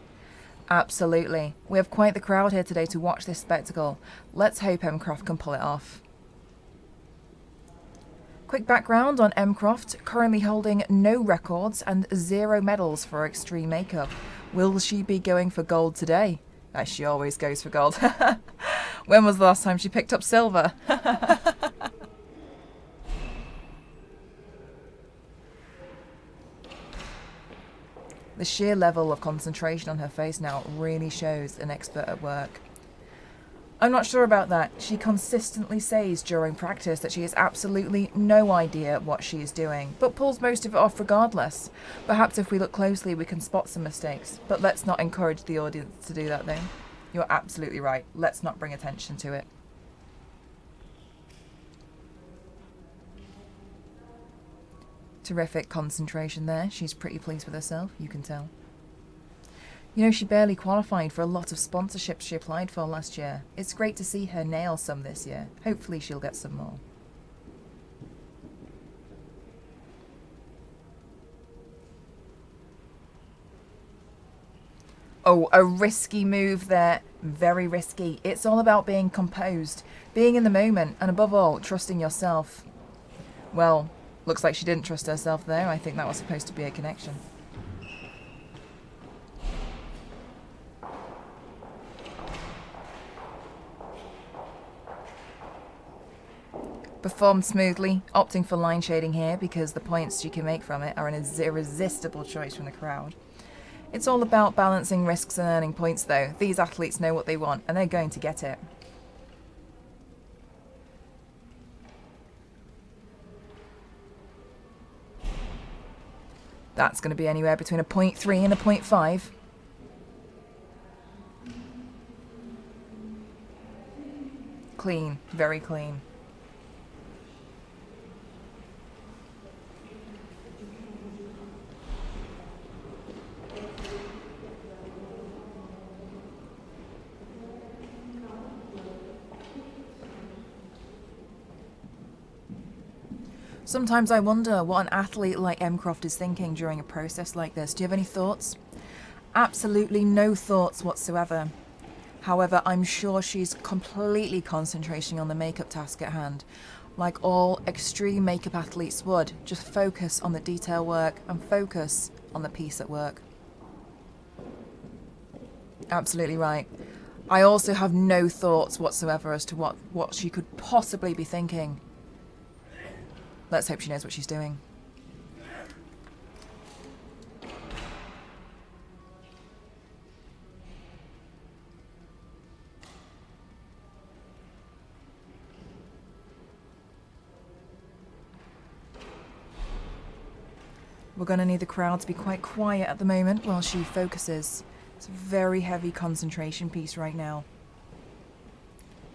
Absolutely. We have quite the crowd here today to watch this spectacle. Let's hope Croft can pull it off. Quick background on Croft, currently holding no records and 0 medals for extreme makeup. Will she be going for gold today? As she always goes for gold. When was the last time she picked up silver? The sheer level of concentration on her face now really shows an expert at work. I'm not sure about that. She consistently says during practice that she has absolutely no idea what she is doing, but pulls most of it off regardless. Perhaps if we look closely we can spot some mistakes, but let's not encourage the audience to do that though. You're absolutely right. Let's not bring attention to it. Terrific concentration there. She's pretty pleased with herself, you can tell. You know, she barely qualified for a lot of sponsorships she applied for last year. It's great to see her nail some this year. Hopefully she'll get some more. Oh, a risky move there. Very risky. It's all about being composed, being in the moment, and above all, trusting yourself. Well, looks like she didn't trust herself there. I think that was supposed to be a connection. Performed smoothly, opting for line shading here because the points you can make from it are an irresistible choice from the crowd. It's all about balancing risks and earning points though. These athletes know what they want and they're going to get it. That's going to be anywhere between a 0.3 and a 0.5. Clean, very clean. Sometimes I wonder what an athlete like Emcroft is thinking during a process like this. Do you have any thoughts? Absolutely no thoughts whatsoever. However, I'm sure she's completely concentrating on the makeup task at hand. Like all extreme makeup athletes would, just focus on the detail work and focus on the piece at work. Absolutely right. I also have no thoughts whatsoever as to what she could possibly be thinking. Let's hope she knows what she's doing. We're going to need the crowd to be quite quiet at the moment while she focuses. It's a very heavy concentration piece right now.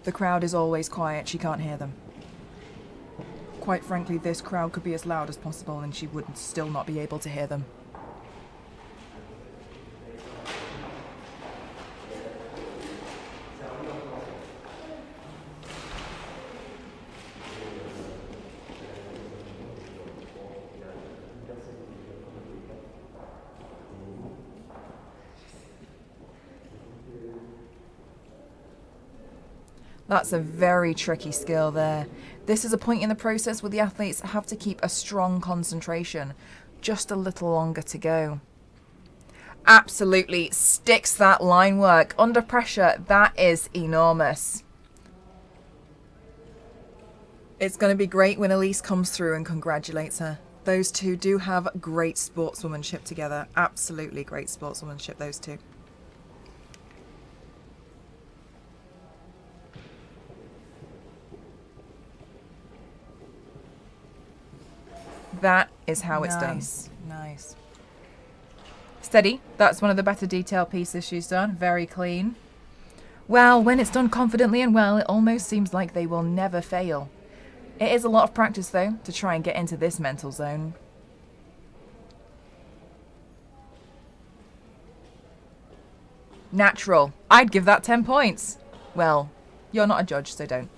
The crowd is always quiet, she can't hear them. Quite frankly, this crowd could be as loud as possible and she would still not be able to hear them. That's a very tricky skill there. This is a point in the process where the athletes have to keep a strong concentration. Just a little longer to go. Absolutely sticks that line work. Under pressure, that is enormous. It's going to be great when Elise comes through and congratulates her. Those two do have great sportswomanship together. Absolutely great sportswomanship, those two. That is how it's done. Nice. Steady. That's one of the better detail pieces she's done. Very clean. Well, when it's done confidently and well, it almost seems like they will never fail. It is a lot of practice, though, to try and get into this mental zone. Natural. I'd give that 10 points. Well, you're not a judge, so don't.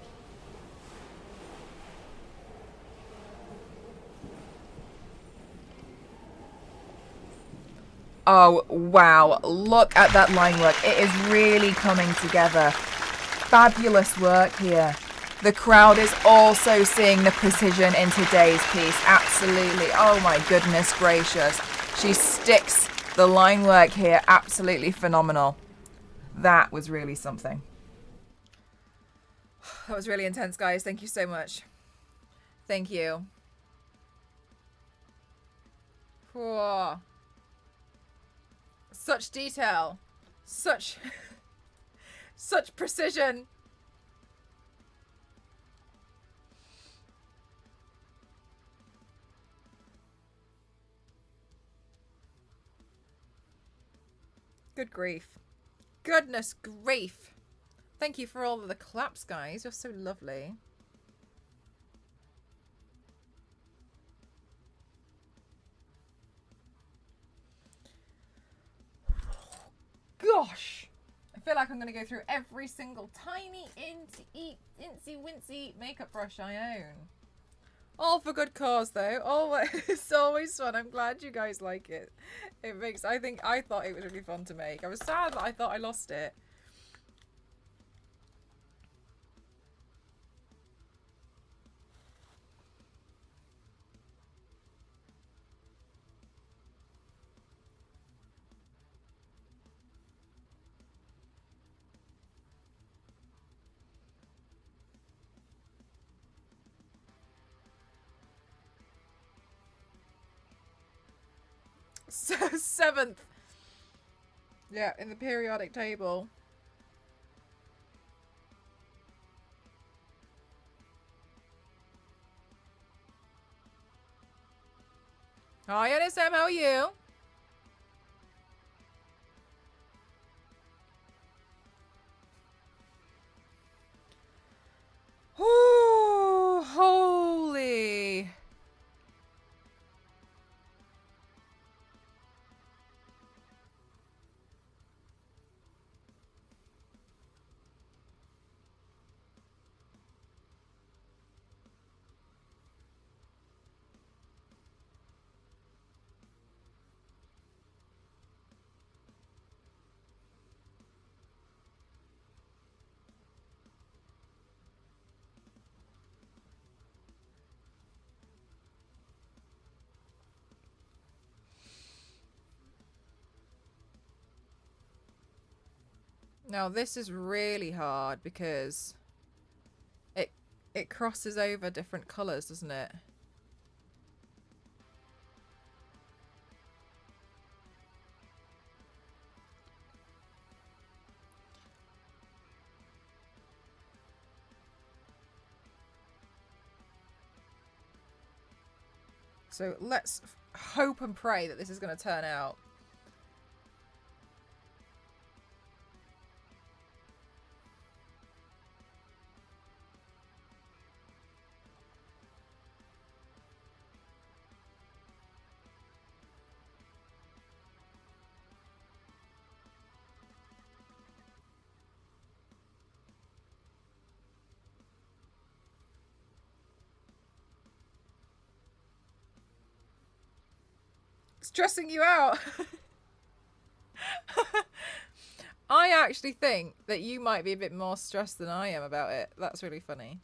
Oh, wow. Look at that line work. It is really coming together. Fabulous work here. The crowd is also seeing the precision in today's piece. Absolutely. Oh my goodness gracious. She sticks the line work here. Absolutely phenomenal. That was really something. That was really intense, guys. Thank you so much. Thank you. Whoa. Such detail. Such precision. Good grief. Goodness grief. Thank you for all of the claps, guys. You're so lovely. Gosh. I feel like I'm going to go through every single tiny, incy-wincy makeup brush I own. All for good cause, though. Always, it's always fun. I'm glad you guys like it. I thought it was really fun to make. I was sad that I thought I lost it. So 7th. Yeah, in the periodic table. Hi, NSM, how are you? Oh, holy. Now this is really hard because it crosses over different colours, doesn't it? So let's hope and pray that this is going to turn out. Stressing you out. I actually think that you might be a bit more stressed than I am about it. That's really funny.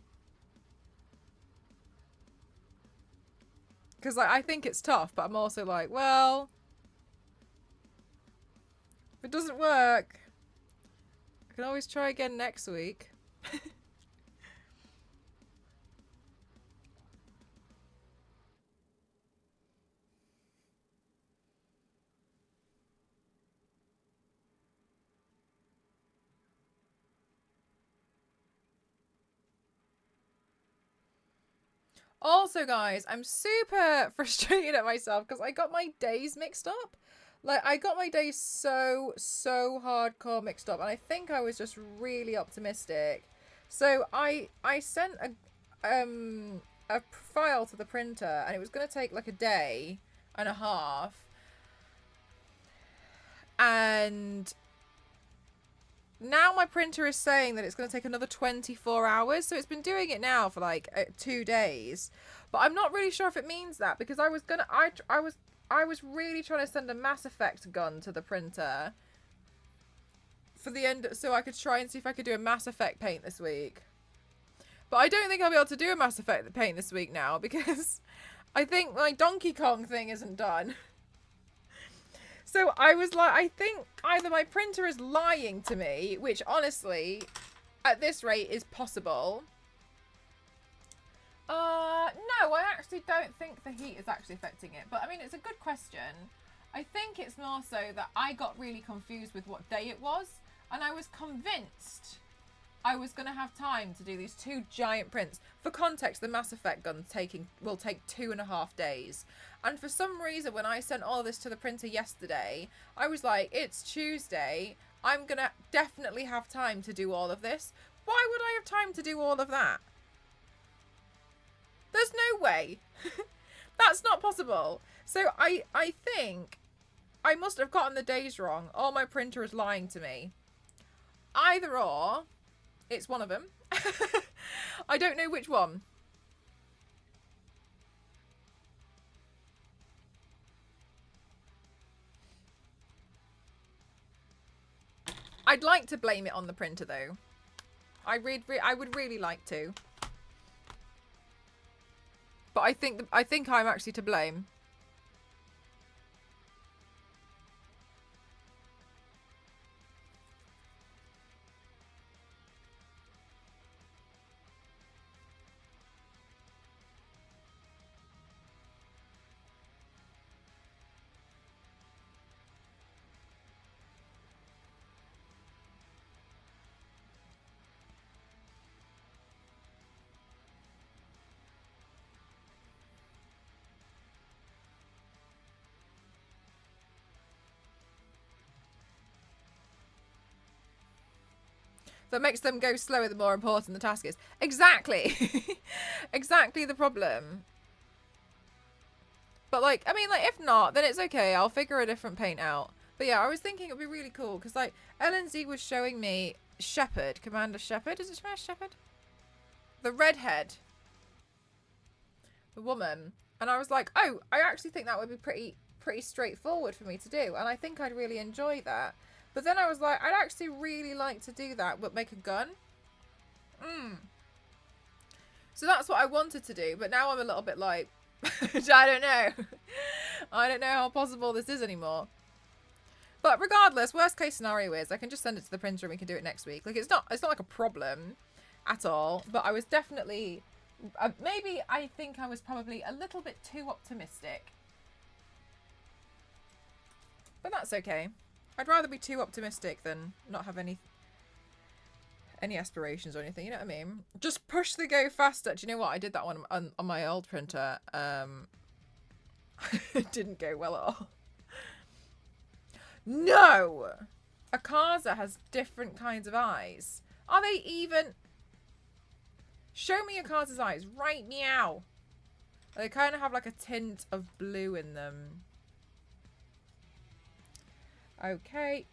Because like, I think it's tough, but I'm also like, well, if it doesn't work, I can always try again next week. Also, guys, I'm super frustrated at myself because I got my days mixed up. Like, I got my days so hardcore mixed up, and I think I was just really optimistic. So I sent a file to the printer, and it was going to take like a day and a half. And now my printer is saying that it's going to take another 24 hours. So it's been doing it now for like 2 days. But I'm not really sure if it means that, because I was really trying to send a Mass Effect gun to the printer for the end, so I could try and see if I could do a Mass Effect paint this week. But I don't think I'll be able to do a Mass Effect paint this week now, because I think my Donkey Kong thing isn't done. So I was like, I think either my printer is lying to me, which honestly, at this rate, is possible. No, I actually don't think the heat is actually affecting it. But I mean, it's a good question. I think it's more so that I got really confused with what day it was. And I was convinced I was going to have time to do these 2 giant prints. For context, the Mass Effect gun will take 2.5 days. And for some reason, when I sent all this to the printer yesterday, I was like, it's Tuesday. I'm going to definitely have time to do all of this. Why would I have time to do all of that? There's no way. That's not possible. So I think I must have gotten the days wrong, or my printer is lying to me. Either or, it's one of them. I don't know which one. I'd like to blame it on the printer, though. I would really like to. But I think I'm actually to blame. That makes them go slower the more important the task is. Exactly. Exactly the problem. But like, I mean, like, if not, then it's okay. I'll figure a different paint out. But yeah, I was thinking it'd be really cool because like LNZ was showing me Shepard, Commander Shepard. Is it Shepard? The redhead. The woman. And I was like, oh, I actually think that would be pretty straightforward for me to do. And I think I'd really enjoy that. But then I was like, I'd actually really like to do that, but make a gun. So that's what I wanted to do. But now I'm a little bit like, I don't know. I don't know how possible this is anymore. But regardless, worst case scenario is I can just send it to the printer and we can do it next week. Like, it's not like a problem at all. But I was definitely, maybe I think I was probably a little bit too optimistic. But that's okay. I'd rather be too optimistic than not have any aspirations or anything, you know what I mean? Just push the go faster. Do you know what? I did that one on my old printer. It didn't go well at all. No! AKAZA has different kinds of eyes. Are they even... Show me AKAZA's eyes right now. They kind of have like a tint of blue in them. Okay.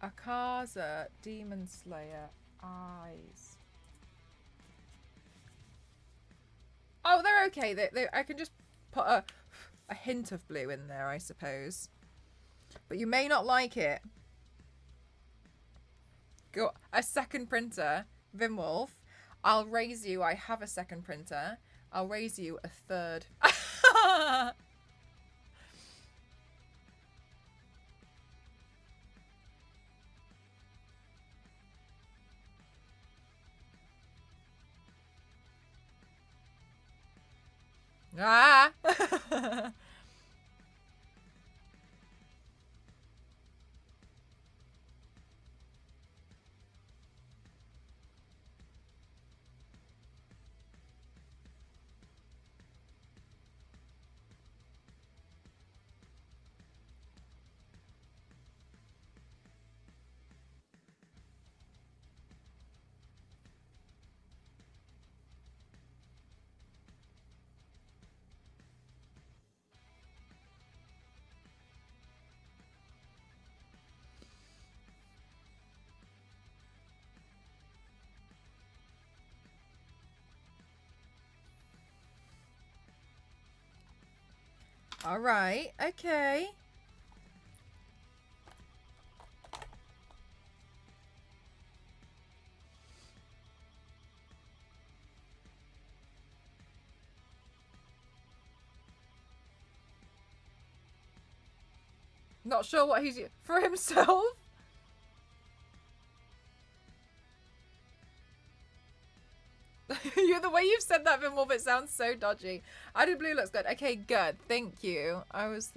AKAZA Demon Slayer eyes. Oh, they're okay. I can just put a hint of blue in there, I suppose. But you may not like it. Go a second printer, Vimwolf. I'll raise you. I have a second printer. I'll raise you a third. Ah! All right. Okay. Not sure what he's for himself. The way you've said that, Vimwolf, it sounds so dodgy. Added blue looks good. Okay, good. Thank you. I was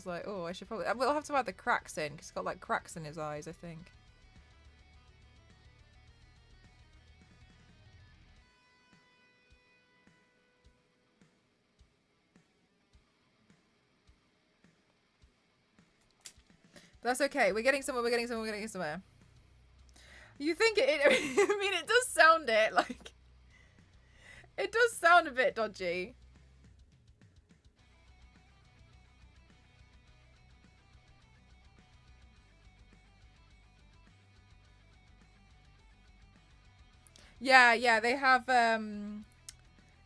like, oh, I should probably... We'll have to add the cracks in, because he's got, like, cracks in his eyes, I think. That's okay. We're getting somewhere, we're getting somewhere, we're getting somewhere. You think it... I mean, it does sound it, like... It does sound a bit dodgy. Yeah, they have,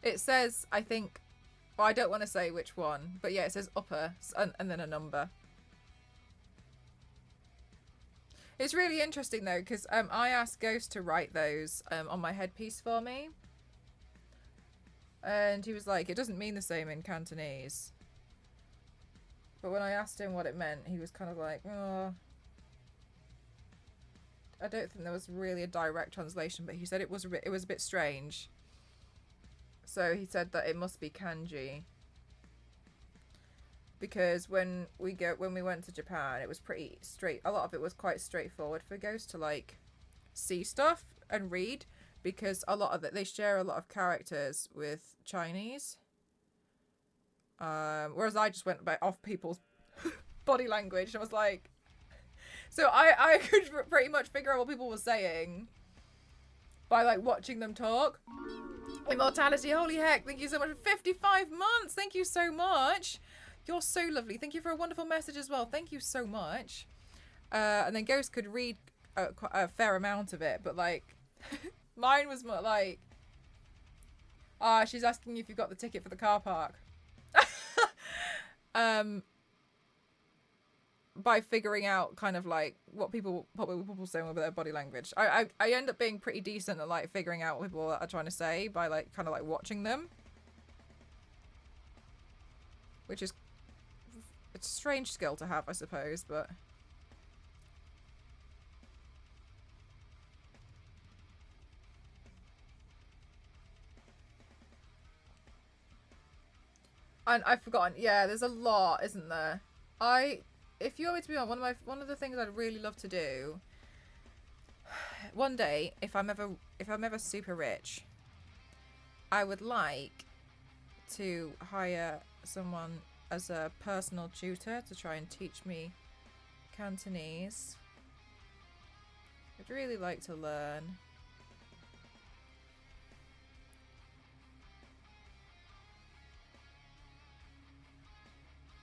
it says, I think, well, I don't want to say which one, but yeah, it says upper and then a number. It's really interesting, though, because I asked Ghost to write those on my headpiece for me. And he was like, it doesn't mean the same in Cantonese. But when I asked him what it meant, he was kind of like, oh. I don't think there was really a direct translation, but he said it was a bit strange. So he said that it must be kanji. Because when we went to Japan, it was pretty straight. A lot of it was quite straightforward for Ghost to like see stuff and read, because a lot of it, they share a lot of characters with Chinese. Whereas I just went off people's body language and was like, so I could pretty much figure out what people were saying by like watching them talk. Immortality, holy heck, thank you so much for 55 months. Thank you so much. You're so lovely. Thank you for a wonderful message as well. Thank you so much. And then Ghost could read a fair amount of it, but like mine was more like, she's asking you if you've got the ticket for the car park. by figuring out kind of like what people say with their body language. I end up being pretty decent at like figuring out what people are trying to say by like kind of like watching them, which is it's a strange skill to have, I suppose, but. And I've forgotten. Yeah, there's a lot, isn't there? If you want me to be on one of the things I'd really love to do one day, if I'm ever super rich, I would like to hire someone as a personal tutor to try and teach me Cantonese. I'd really like to learn.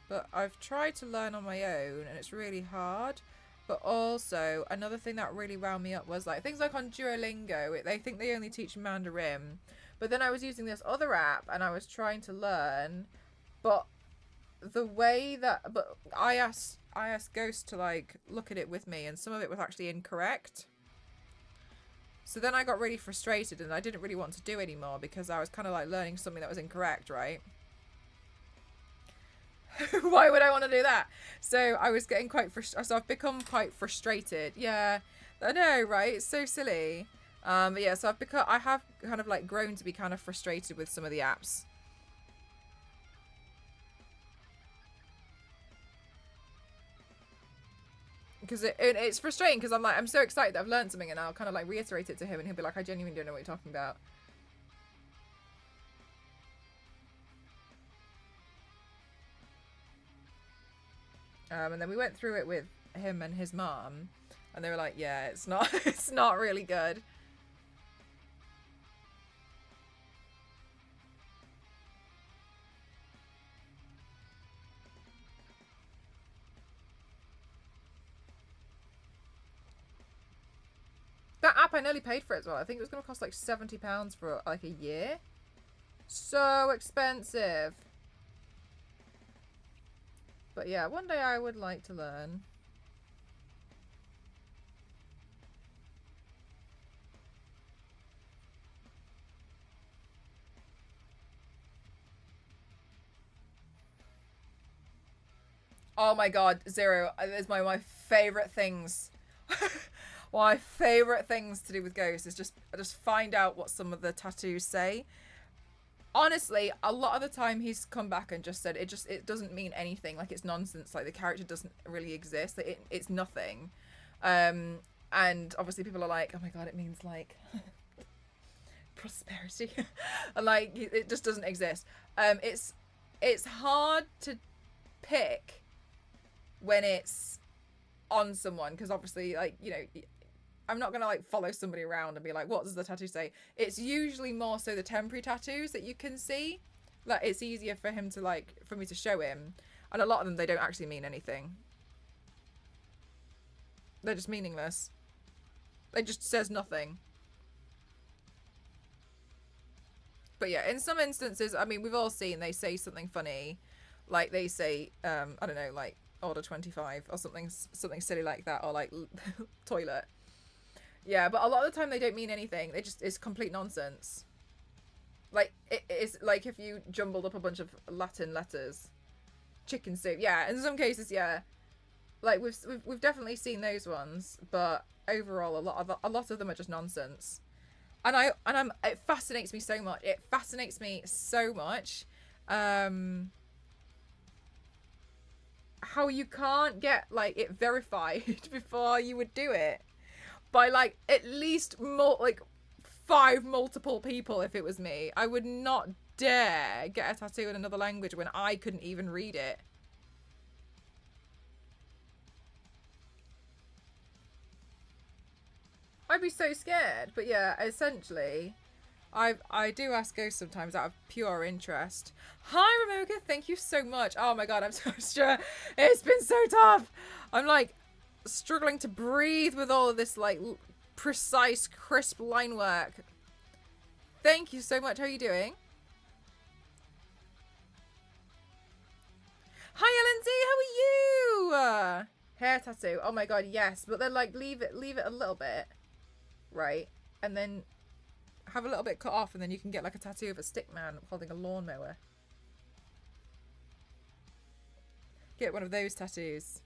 But I've tried to learn on my own and it's really hard. But also, another thing that really wound me up was like things like on Duolingo, they think they only teach Mandarin. But then I was using this other app and I was trying to learn, but the way that, but I asked Ghost to like look at it with me and some of it was actually incorrect. So then I got really frustrated and I didn't really want to do anymore because I was kind of like learning something that was incorrect, right? Why would I want to do that? So I was getting quite frustrated. So I've become quite frustrated. Yeah, I know, right? It's so silly. But yeah, so I have kind of like grown to be kind of frustrated with some of the apps. Because it's frustrating because I'm so excited that I've learned something and I'll kind of like reiterate it to him and he'll be like, I genuinely don't know what you're talking about. And then we went through it with him and his mom, and they were like, "Yeah, it's not, it's not really good." That app, I nearly paid for it as well. I think it was going to cost like £70 for like a year. So expensive. But yeah, one day I would like to learn. Oh my god, Zero. It's my favourite things. My favourite things to do with ghosts is just find out what some of the tattoos say. Honestly, a lot of the time he's come back and just said it doesn't mean anything. Like, it's nonsense. Like, the character doesn't really exist. Like, it's nothing. And obviously people are like, oh my god, it means like prosperity. And like, it just doesn't exist. It's hard to pick when it's on someone because obviously, like, you know, I'm not gonna like follow somebody around and be like, what does the tattoo say? It's usually more so the temporary tattoos that you can see. Like, it's easier for him to like, for me to show him, and a lot of them, they don't actually mean anything. They're just meaningless. It just says nothing. But yeah, in some instances, I mean, we've all seen they say something funny, like they say, I don't know, like order 25 or something silly like that, or like toilet. Yeah, but a lot of the time they don't mean anything. It's complete nonsense. Like, it's like if you jumbled up a bunch of Latin letters. Chicken soup. Yeah, in some cases, yeah. Like, we've definitely seen those ones, but overall a lot of them are just nonsense. And it fascinates me so much. It fascinates me so much. How you can't get like it verified before you would do it. By like at least like 5 multiple people. If it was me, I would not dare get a tattoo in another language when I couldn't even read it. I'd be so scared. But yeah, essentially, I do ask ghosts sometimes out of pure interest. Hi Ramoka, thank you so much. Oh my god, I'm so sure it's been so tough. I'm like struggling to breathe with all of this like precise, crisp line work. Thank you so much. How are you doing? Hi LNZ, how are you? Hair tattoo. Oh my god, yes. But then like leave it a little bit, right? And then have a little bit cut off, and then you can get like a tattoo of a stick man holding a lawnmower. Get one of those tattoos.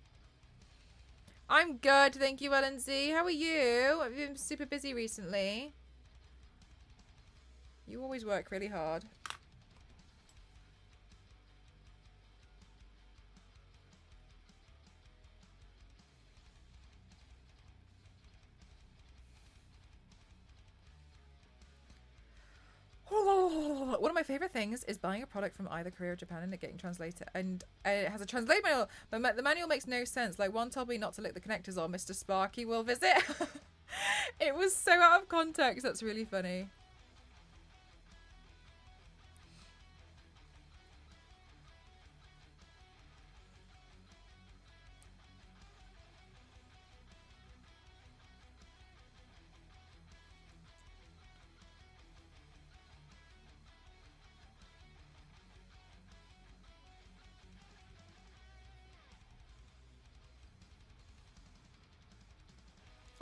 I'm good, thank you, Ellen Z. How are you? I've been super busy recently. You always work really hard. One of my favorite things is buying a product from either Korea or Japan and it getting translated. And it has a translate manual, but the manual makes no sense. Like, one told me not to lick the connectors or Mr. Sparky will visit. It was so out of context. That's really funny.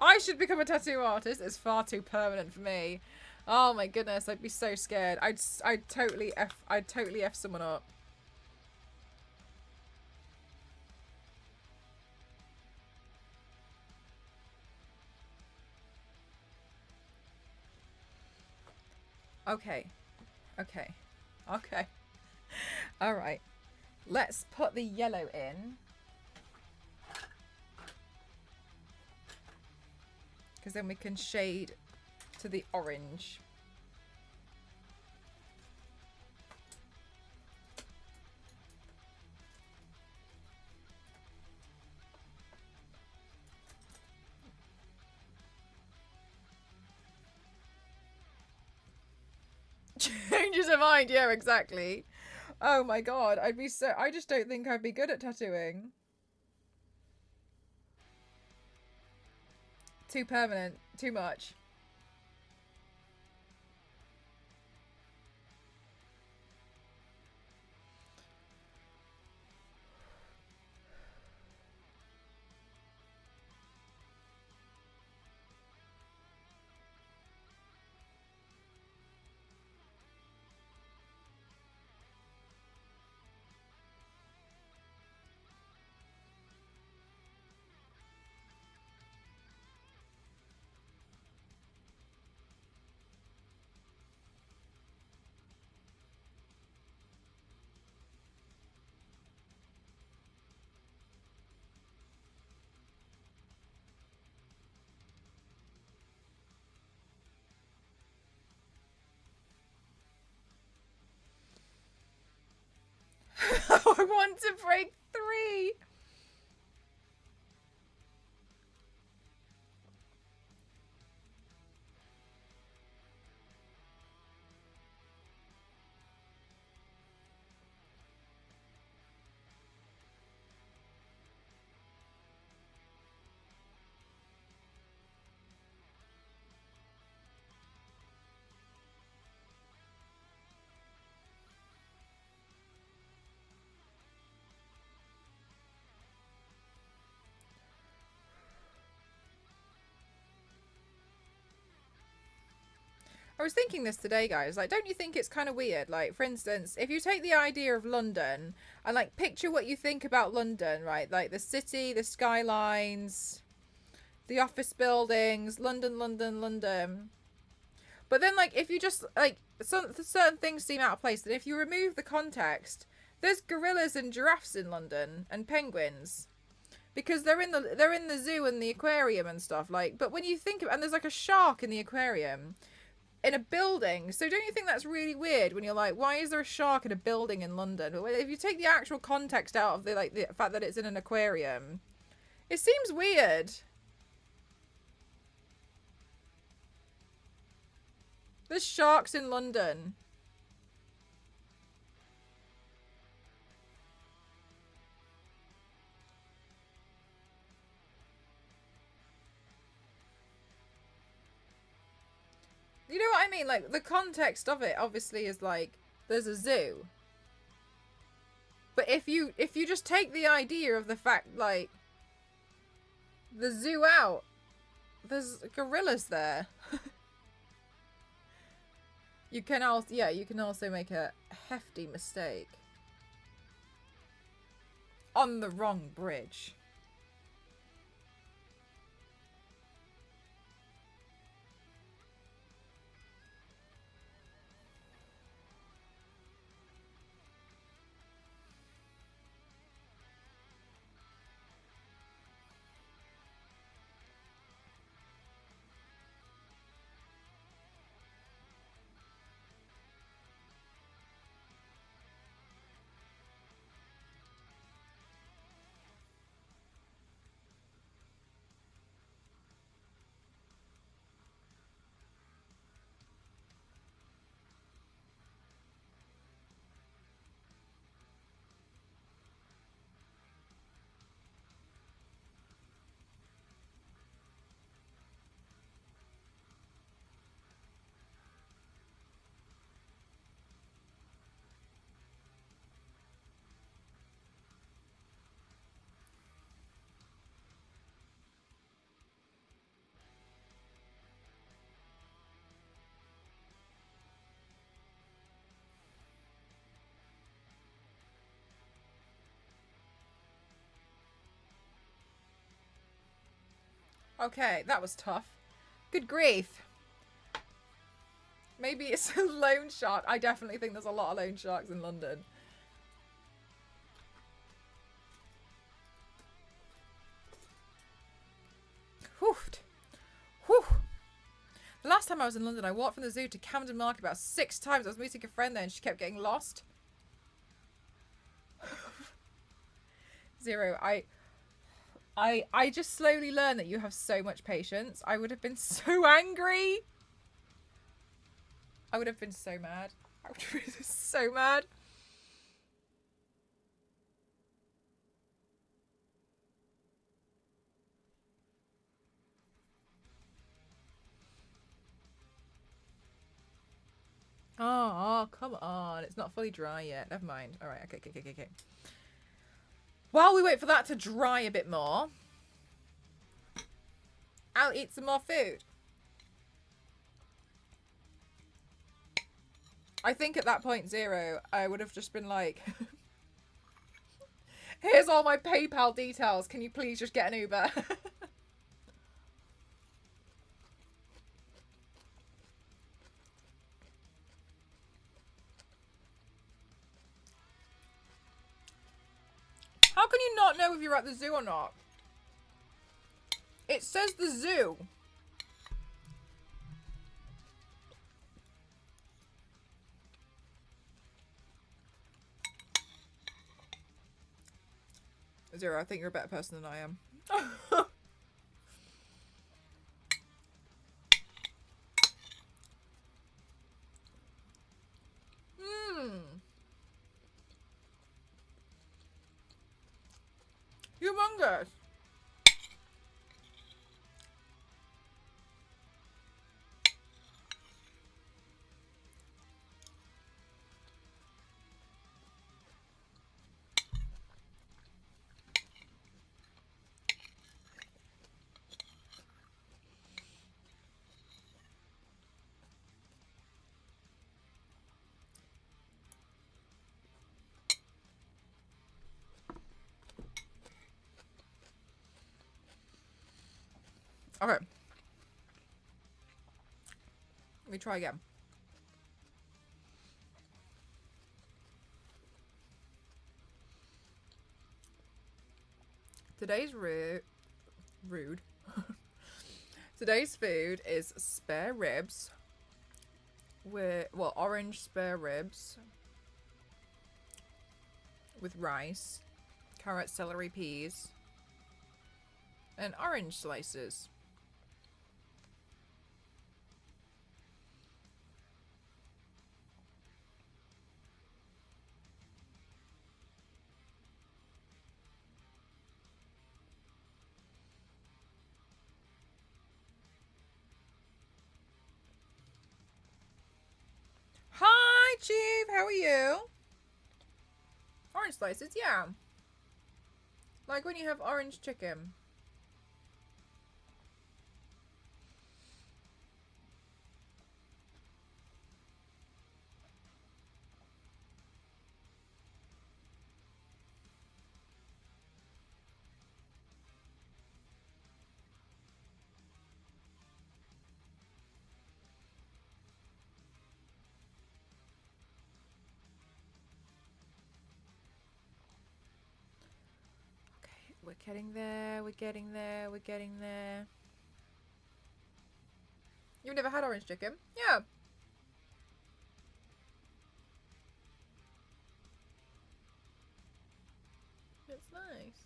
I should become a tattoo artist. It's far too permanent for me. Oh my goodness, I'd be so scared. I'd totally F someone up. Okay. Okay. Okay. All right. Let's put the yellow in. Because then we can shade to the orange. Changes of mind, yeah, exactly. Oh my god, I just don't think I'd be good at tattooing. Too permanent, too much. I want to break 3. I was thinking this today, guys. Like, don't you think it's kind of weird? Like, for instance, if you take the idea of London and, like, picture what you think about London, right? Like, the city, the skylines, the office buildings, London, London, London. But then, like, if you just, like, certain things seem out of place. And if you remove the context, there's gorillas and giraffes in London and penguins. Because they're in the zoo and the aquarium and stuff. Like, but when you think of, and there's, like, a shark in the aquarium in a building. So don't you think that's really weird when you're like, why is there a shark in a building in London? But if you take the actual context out of the fact that it's in an aquarium, it seems weird. There's sharks in London. You know what I mean? Like, the context of it obviously is like, there's a zoo. But if you just take the idea of the fact, like, the zoo out. There's gorillas there. You can also make a hefty mistake. On the wrong bridge. Okay, that was tough. Good grief. Maybe it's a loan shark. I definitely think there's a lot of loan sharks in London. Whew. Whew. The last time I was in London, I walked from the zoo to Camden Market about 6 times. I was meeting a friend there and she kept getting lost. Zero. I just slowly learned that you have so much patience. I would have been so angry. I would have been so mad. I would have been so mad. Oh, come on. It's not fully dry yet. Never mind. All right. Okay. While we wait for that to dry a bit more, I'll eat some more food. I think at that point, Zero, I would have just been like, here's all my PayPal details. Can you please just get an Uber? How can you not know if you're at the zoo or not? It says the zoo. Zero, I think you're a better person than I am. Humongous. Okay. Let me try again. Today's rude. Today's food is spare ribs with, well, orange spare ribs with rice, carrot, celery, peas, and orange slices. Hi, Chief. How are you? Orange slices, yeah. Like when you have orange chicken. We're getting there, we're getting there, we're getting there. You've never had orange chicken? Yeah. It's nice.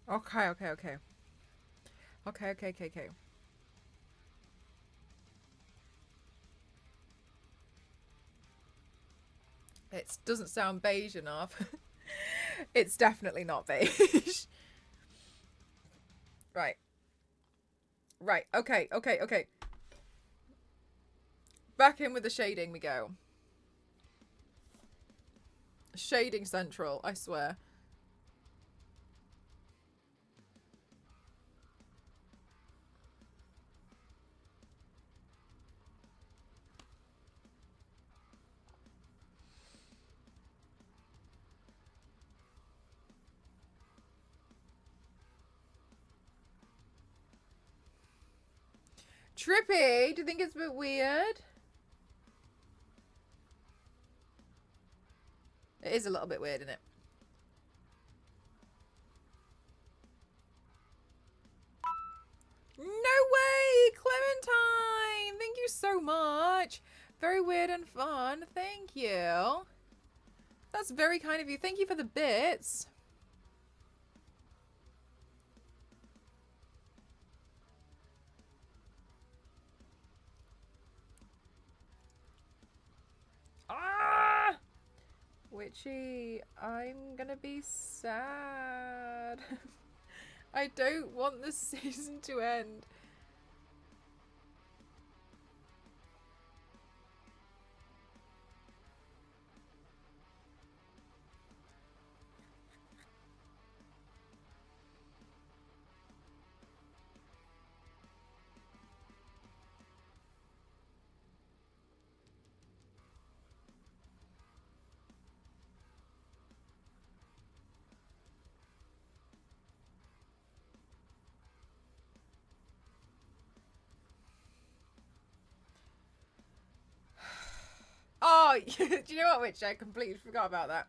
Okay, okay, okay. Okay, okay, okay, okay. It doesn't sound beige enough. It's definitely not beige. Right. Right. Okay, okay, okay. Back in with the shading we go. Shading central, I swear. Trippy, do you think it's a bit weird? It is a little bit weird, isn't it? No way! Clementine! Thank you so much. Very weird and fun. Thank you. That's very kind of you. Thank you for the bits. Ah! Witchy, I'm gonna be sad. I don't want this season to end. Oh, do you know what, Witch? I completely forgot about that.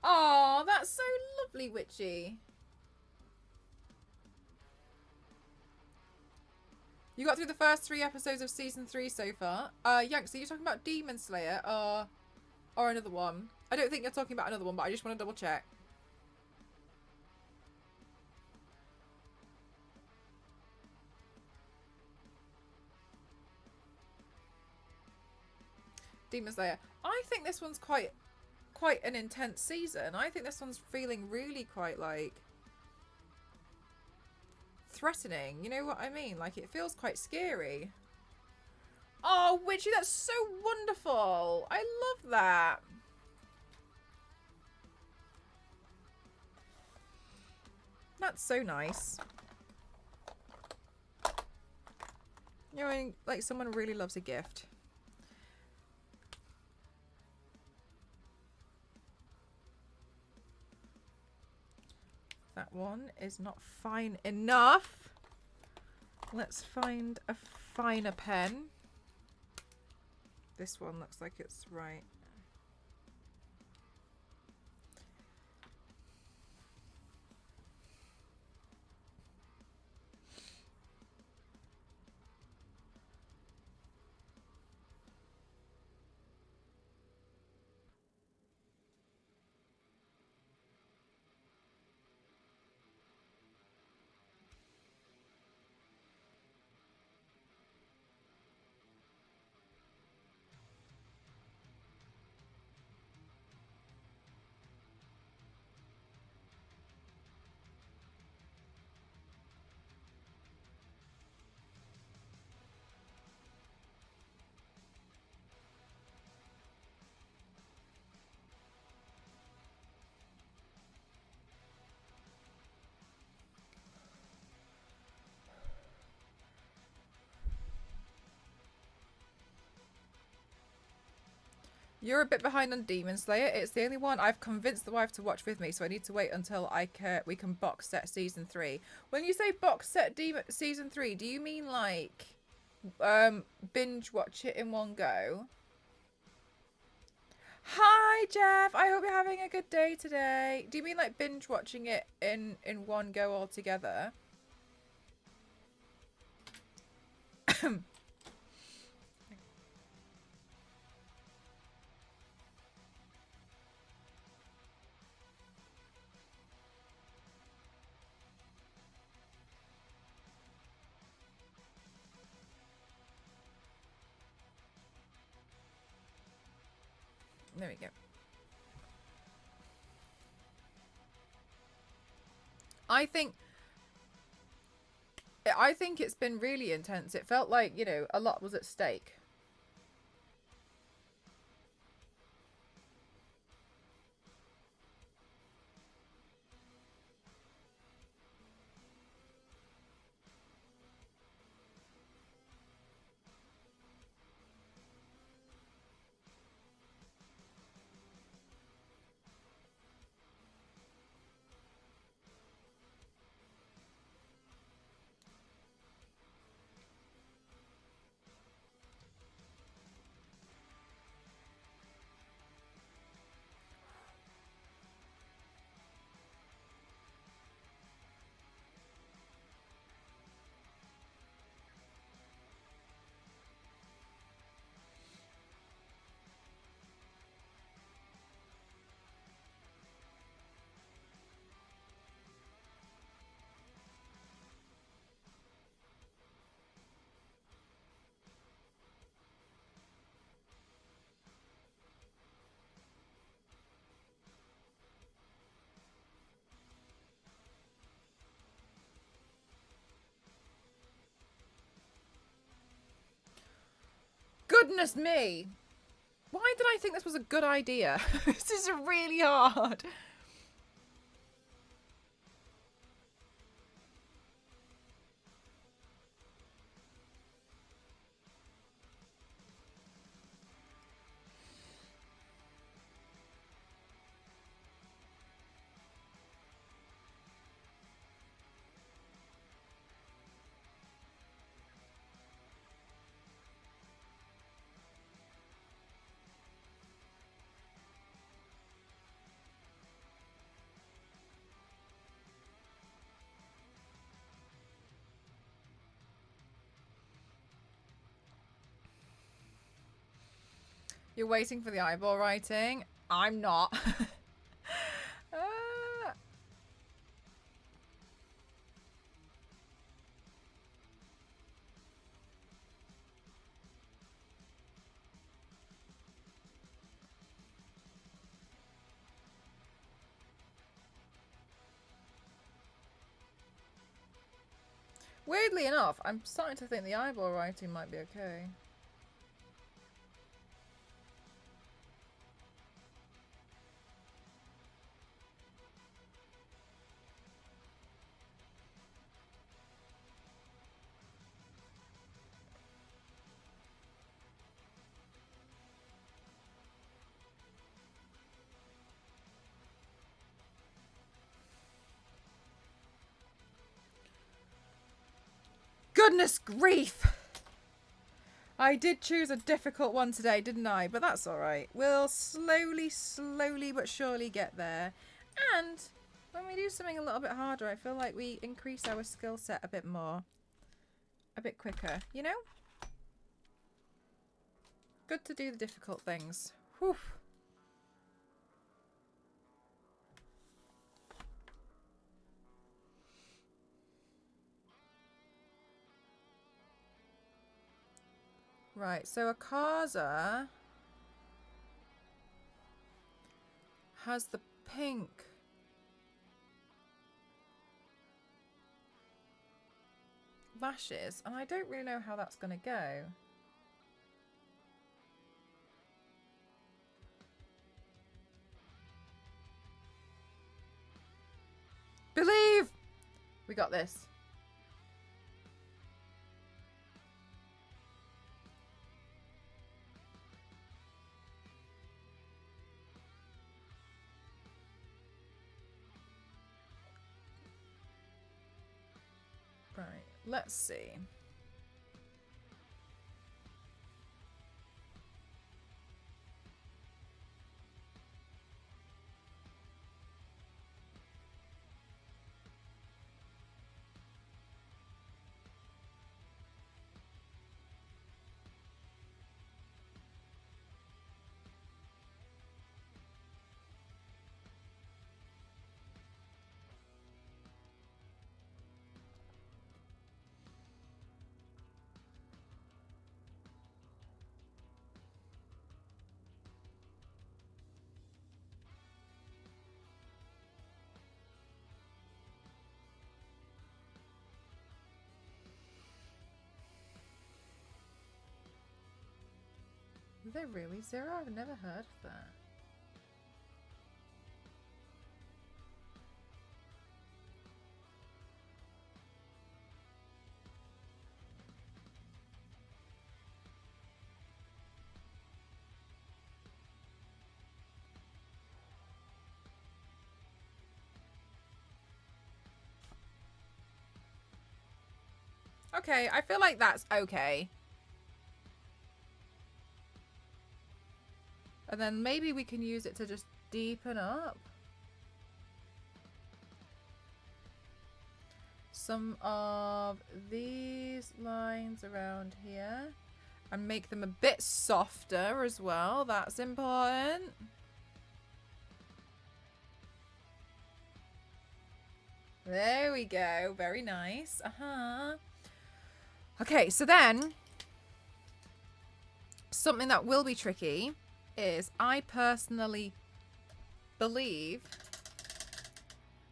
Oh, that's so lovely, Witchy. You got through the first 3 episodes of season 3 so far. Yanks, are you talking about Demon Slayer or another one? I don't think you're talking about another one, but I just want to double check. Demon Slayer. I think this one's quite an intense season. I think this one's feeling really quite like threatening. You know what I mean? Like it feels quite scary. Oh, Witchy, that's so wonderful. I love that. That's so nice. You know, like someone really loves a gift. That one is not fine enough. Let's find a finer pen. This one looks like it's right. You're a bit behind on Demon Slayer. It's the only one I've convinced the wife to watch with me, so I need to wait until we can box set season 3. When you say box set season 3, do you mean like binge watch it in one go? Hi Jeff, I hope you're having a good day today. Do you mean like binge watching it in one go altogether? There we go. I think it's been really intense. It felt like, you know, a lot was at stake. Goodness me! Why did I think this was a good idea? This is really hard. You're waiting for the eyeball writing? I'm not. Weirdly enough, I'm starting to think the eyeball writing might be okay. Goodness grief! I did choose a difficult one today, didn't I? But that's alright. We'll slowly but surely get there. And when we do something a little bit harder, I feel like we increase our skill set a bit more. A bit quicker, you know? Good to do the difficult things. Whew. Right, so AKAZA has the pink. Lashes, and I don't really know how that's going to go. Believe! We got this. Right, let's see. Are they really 0? I've never heard of that. Okay, I feel like that's okay. And then maybe we can use it to just deepen up some of these lines around here and make them a bit softer as well. That's important. There we go. Very nice. Okay, so then something that will be tricky is I personally believe,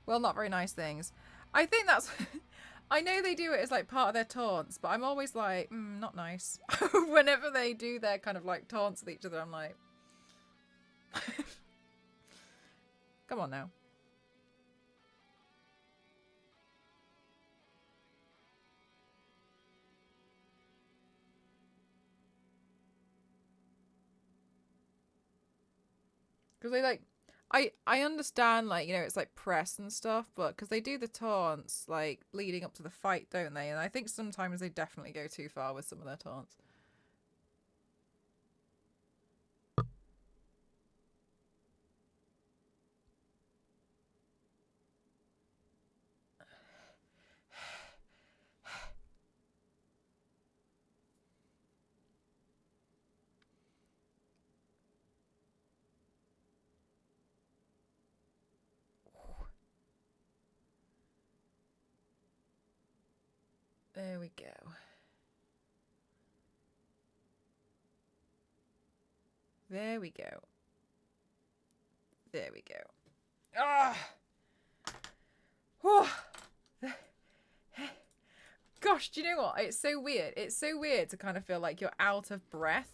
well, not very nice things. I think that's, I know they do it as like part of their taunts, but I'm always like, not nice. Whenever they do their kind of like taunts with each other, I'm like, come on now. Because they like, I understand, like, you know, it's like press and stuff, but because they do the taunts like leading up to the fight, don't they? And I think sometimes they definitely go too far with some of their taunts. There we go. There we go. There we go. Ah! Gosh, do you know what? It's so weird. It's so weird to kind of feel like you're out of breath.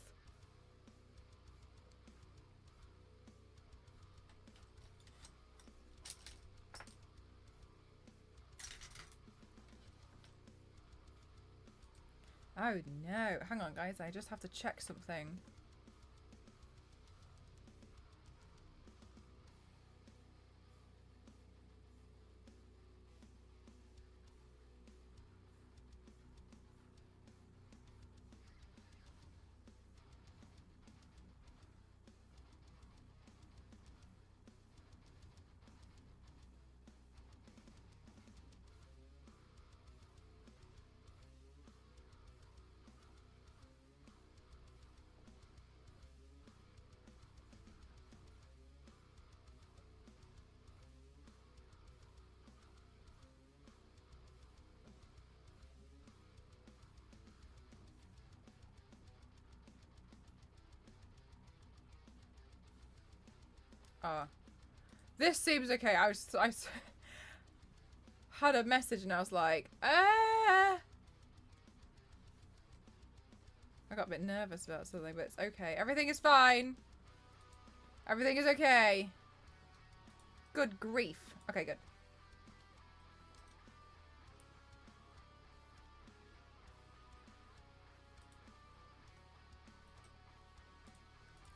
Oh no. Hang on, guys. I just have to check something. This seems okay. I had a message and I was like, I got a bit nervous about something, but it's okay. Everything is fine. Everything is okay. Good grief. Okay, good.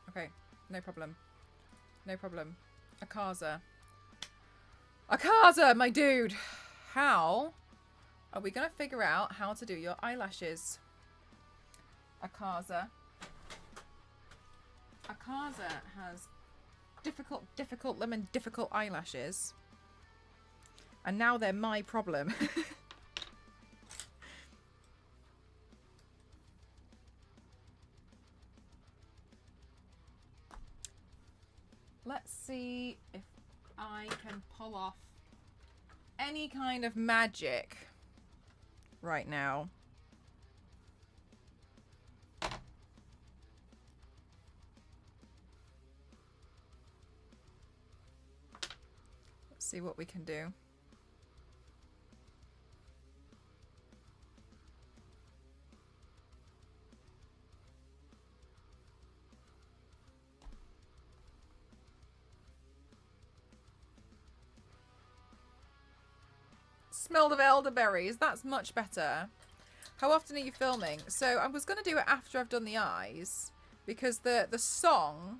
Okay, no problem. No problem. AKAZA. AKAZA, my dude! How Are we going to figure out how to do your eyelashes? AKAZA. AKAZA has difficult lemon, difficult eyelashes. And now they're my problem. Let's see if I can pull off any kind of magic right now. Let's see what we can do. Smell of elderberries. That's much better. How often are you filming? So I was going to do it after I've done the eyes, because the song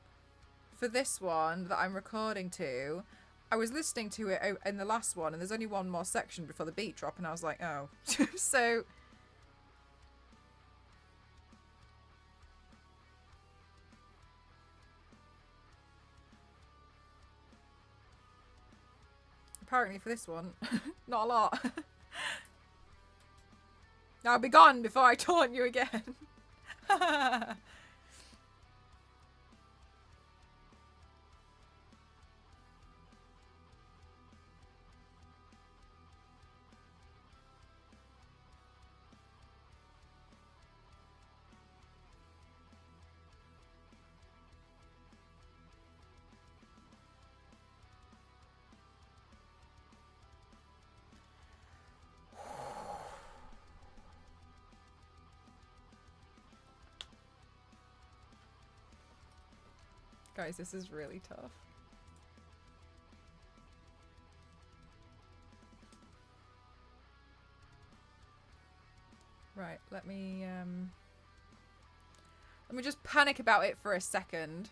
for this one that I'm recording to, I was listening to it in the last one, and there's only one more section before the beat drop, and I was like, oh. So apparently for this one, not a lot. I'll be gone before I taunt you again. Guys, this is really tough. Right, let me just panic about it for a second.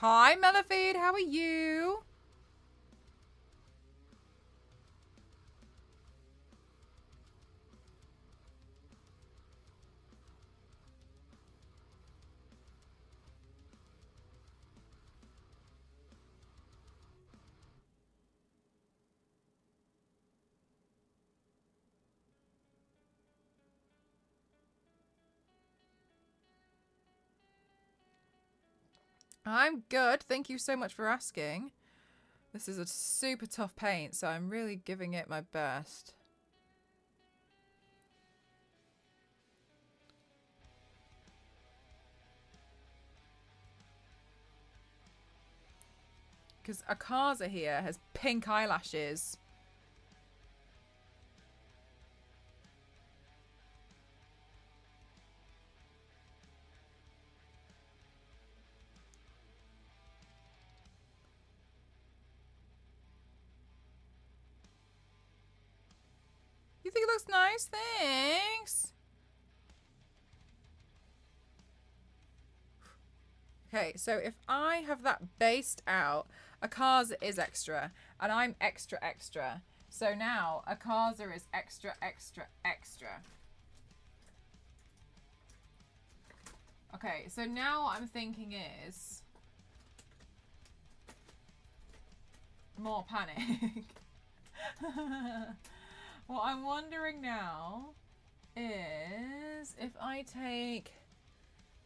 Hi, Mellifeed, how are you? I'm good. Thank you so much for asking. This is a super tough paint, so I'm really giving it my best. Because AKAZA here has pink eyelashes. You think it looks nice? Thanks. Okay, so if I have that based out, AKAZA is extra, and I'm extra extra. So now AKAZA is extra extra extra. Okay, so now what I'm thinking is more panic. What I'm wondering now is if I take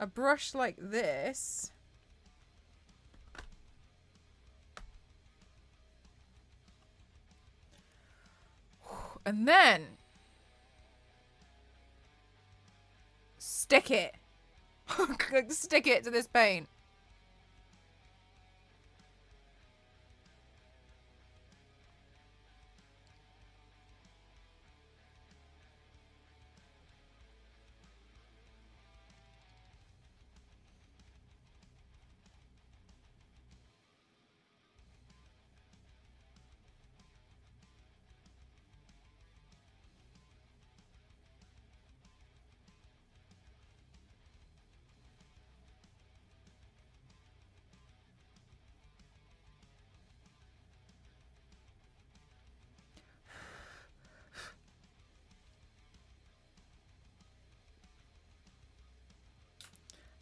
a brush like this and then Stick it. Stick it to this paint.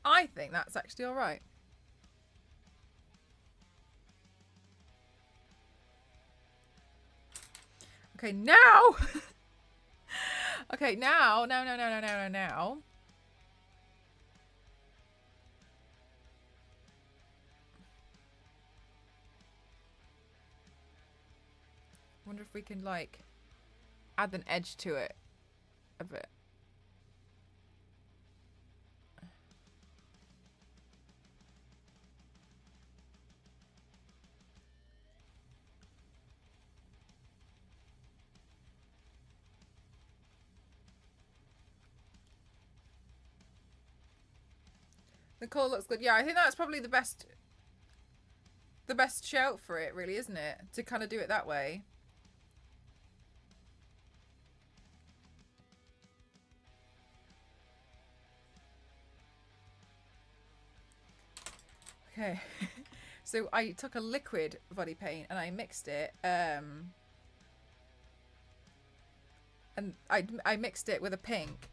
I think that's actually all right. Okay, now. Okay, now. Wonder if we can like add an edge to it a bit. The colour looks good. Yeah, I think that's probably the best shout for it, really, isn't it? To kind of do it that way. Okay. So I took a liquid body paint and I mixed it. And I mixed it with a pink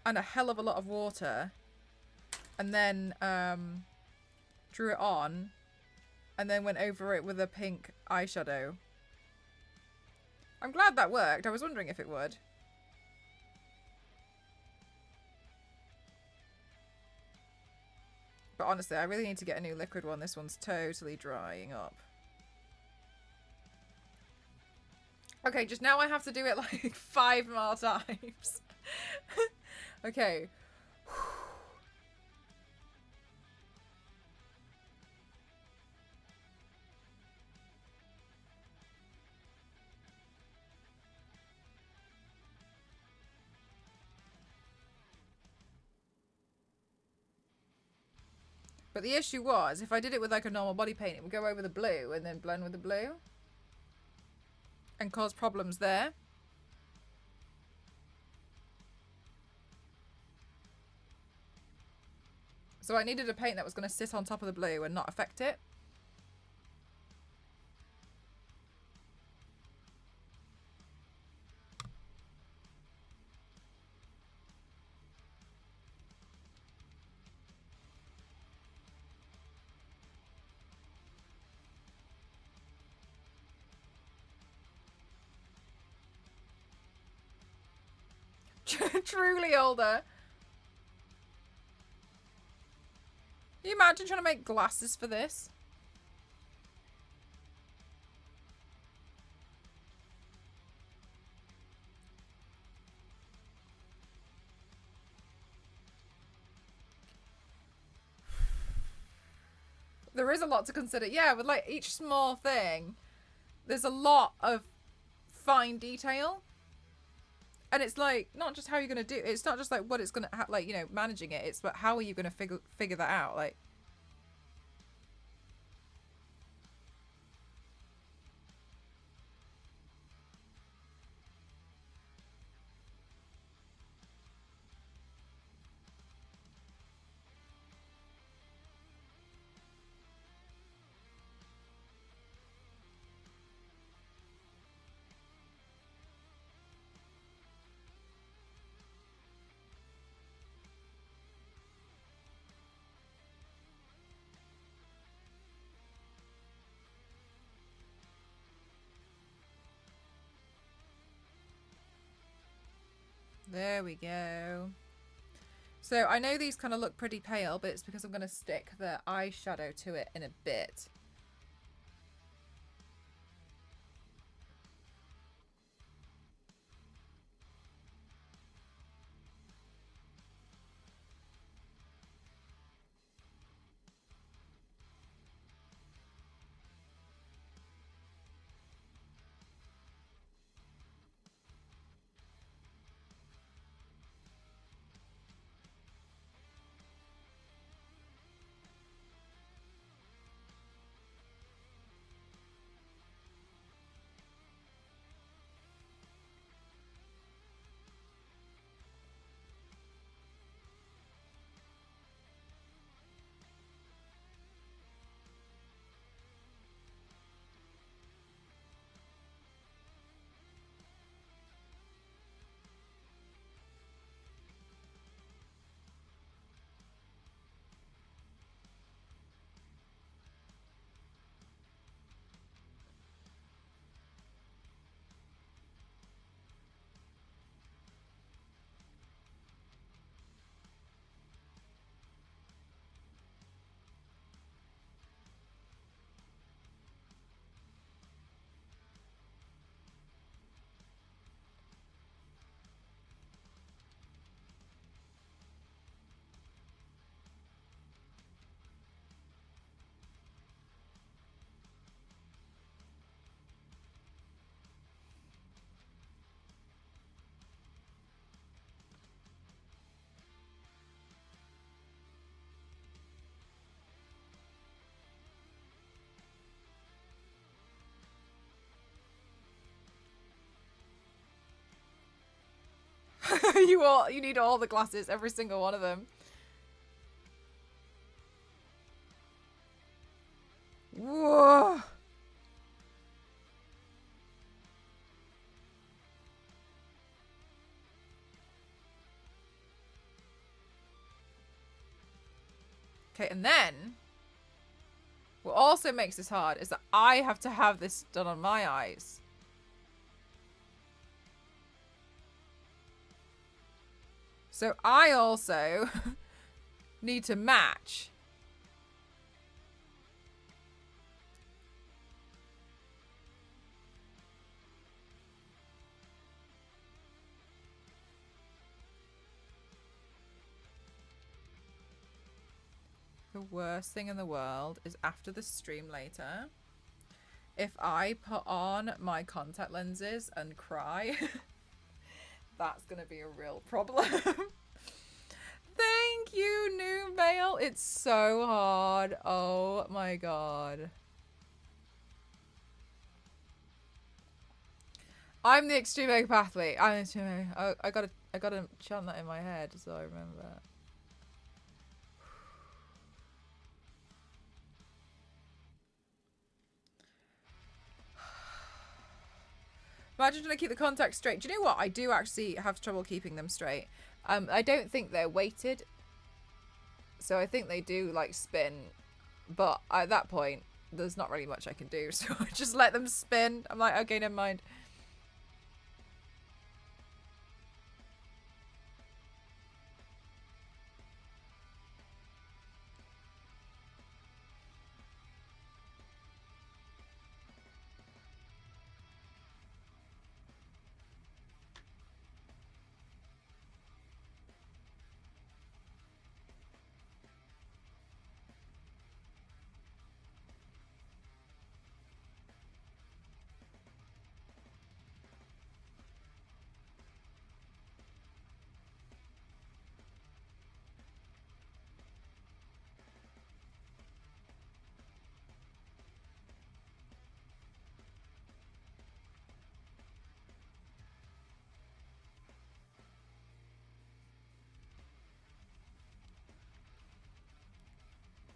and a hell of a lot of water. And then drew it on and then went over it with a pink eyeshadow. I'm glad that worked. I was wondering if it would. But honestly, I really need to get a new liquid one. This one's totally drying up. Okay, just now I have to do it like 5 more times. Okay. But the issue was, if I did it with like a normal body paint, it would go over the blue and then blend with the blue. And cause problems there. So I needed a paint that was going to sit on top of the blue and not affect it. Truly older. Can you imagine trying to make glasses for this? There is a lot to consider. Yeah, with like each small thing, there's a lot of fine detail. And it's like, not just how you're going to do it. It's not just like what it's going to, like, you know, managing it. It's but how are you going to figure that out? Like, there we go. So I know these kind of look pretty pale, but it's because I'm going to stick the eyeshadow to it in a bit. You need all the glasses, every single one of them. Whoa. Okay, and then what also makes this hard is that I have to have this done on my eyes. So I also need to match. The worst thing in the world is after the stream later, if I put on my contact lenses and cry, that's going to be a real problem. Thank you, New Mail. It's so hard. Oh my god. I'm the extreme pathway. I'm the extreme. I gotta chant that in my head so I remember. Imagine trying to keep the contacts straight. Do you know what? I do actually have trouble keeping them straight. I don't think they're weighted. So I think they do like spin. But at that point, there's not really much I can do. So I just let them spin. I'm like, okay, never mind.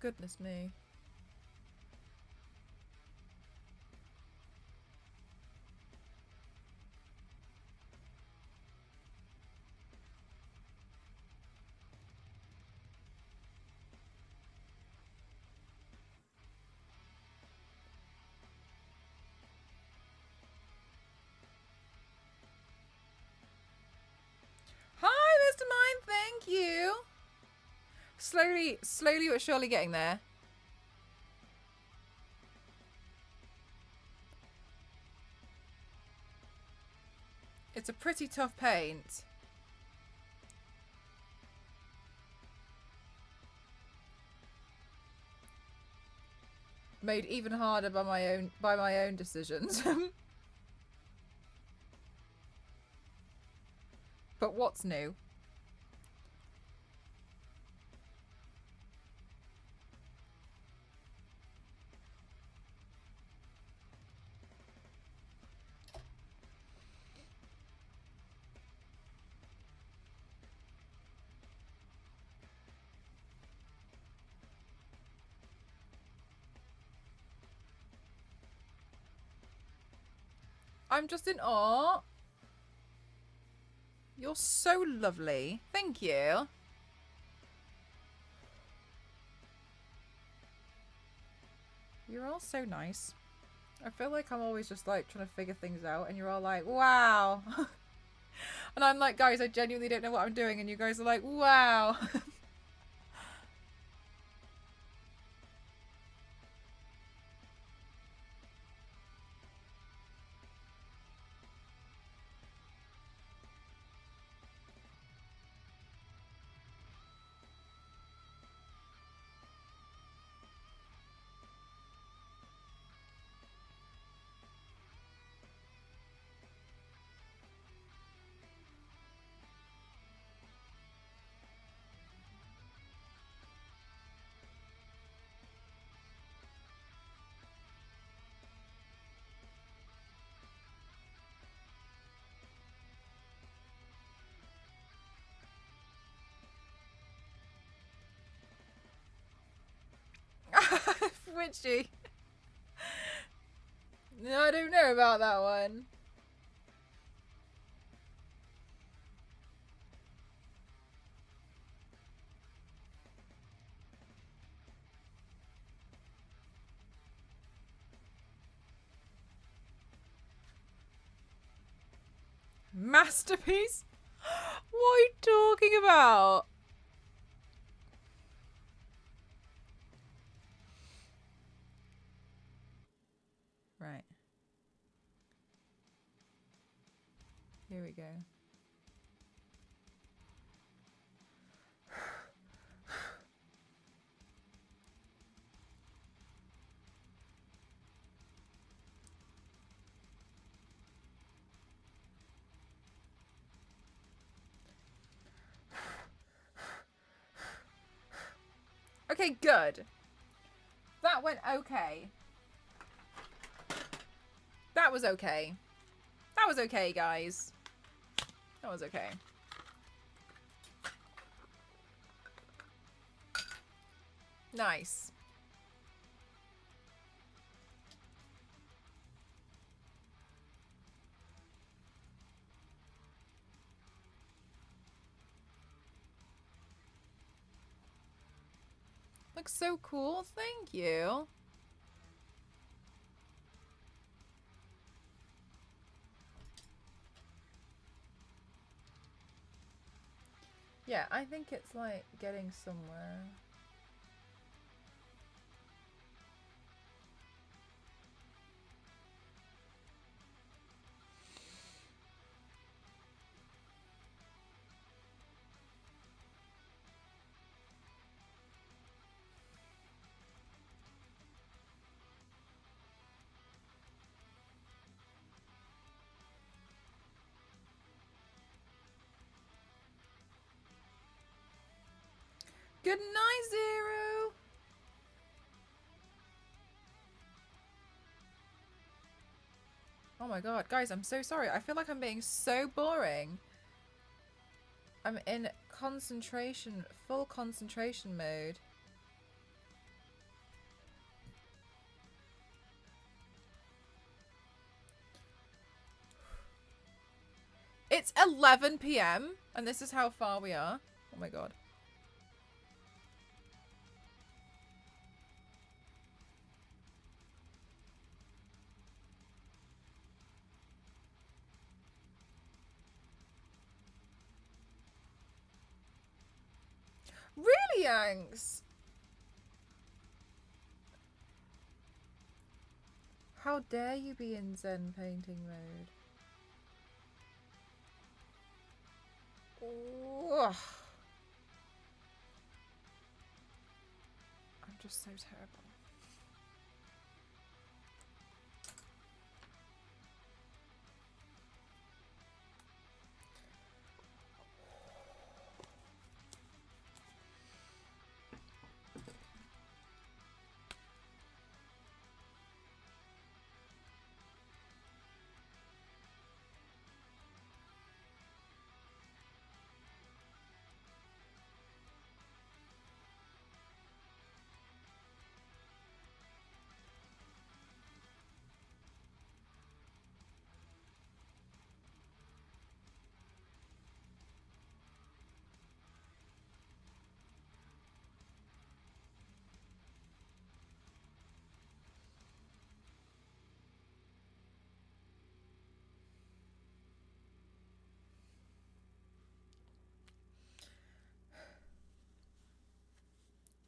Goodness me. Hi, Mr. Mime. Thank you. Slowly but surely getting there. It's a pretty tough paint. Made even harder by my own decisions. But what's new? I'm just in awe. You're so lovely. Thank you. You're all so nice. I feel like I'm always just like trying to figure things out and you're all like, wow. And I'm like, guys, I genuinely don't know what I'm doing. And you guys are like, wow. witchy. No, I don't know about that one. Masterpiece? What are you talking about? Right. Here we go. Okay, good. That went okay. That was okay. That was okay, guys. That was okay. Nice. Looks so cool. Thank you. Yeah, I think it's like getting somewhere. Good night, Zero. Oh my god, guys, I'm so sorry. I feel like I'm being so boring. I'm in concentration, full concentration mode. It's 11 p.m. and this is how far we are. Oh my god. Really, Yanks? How dare you be in Zen painting mode? Ugh. I'm just so terrible.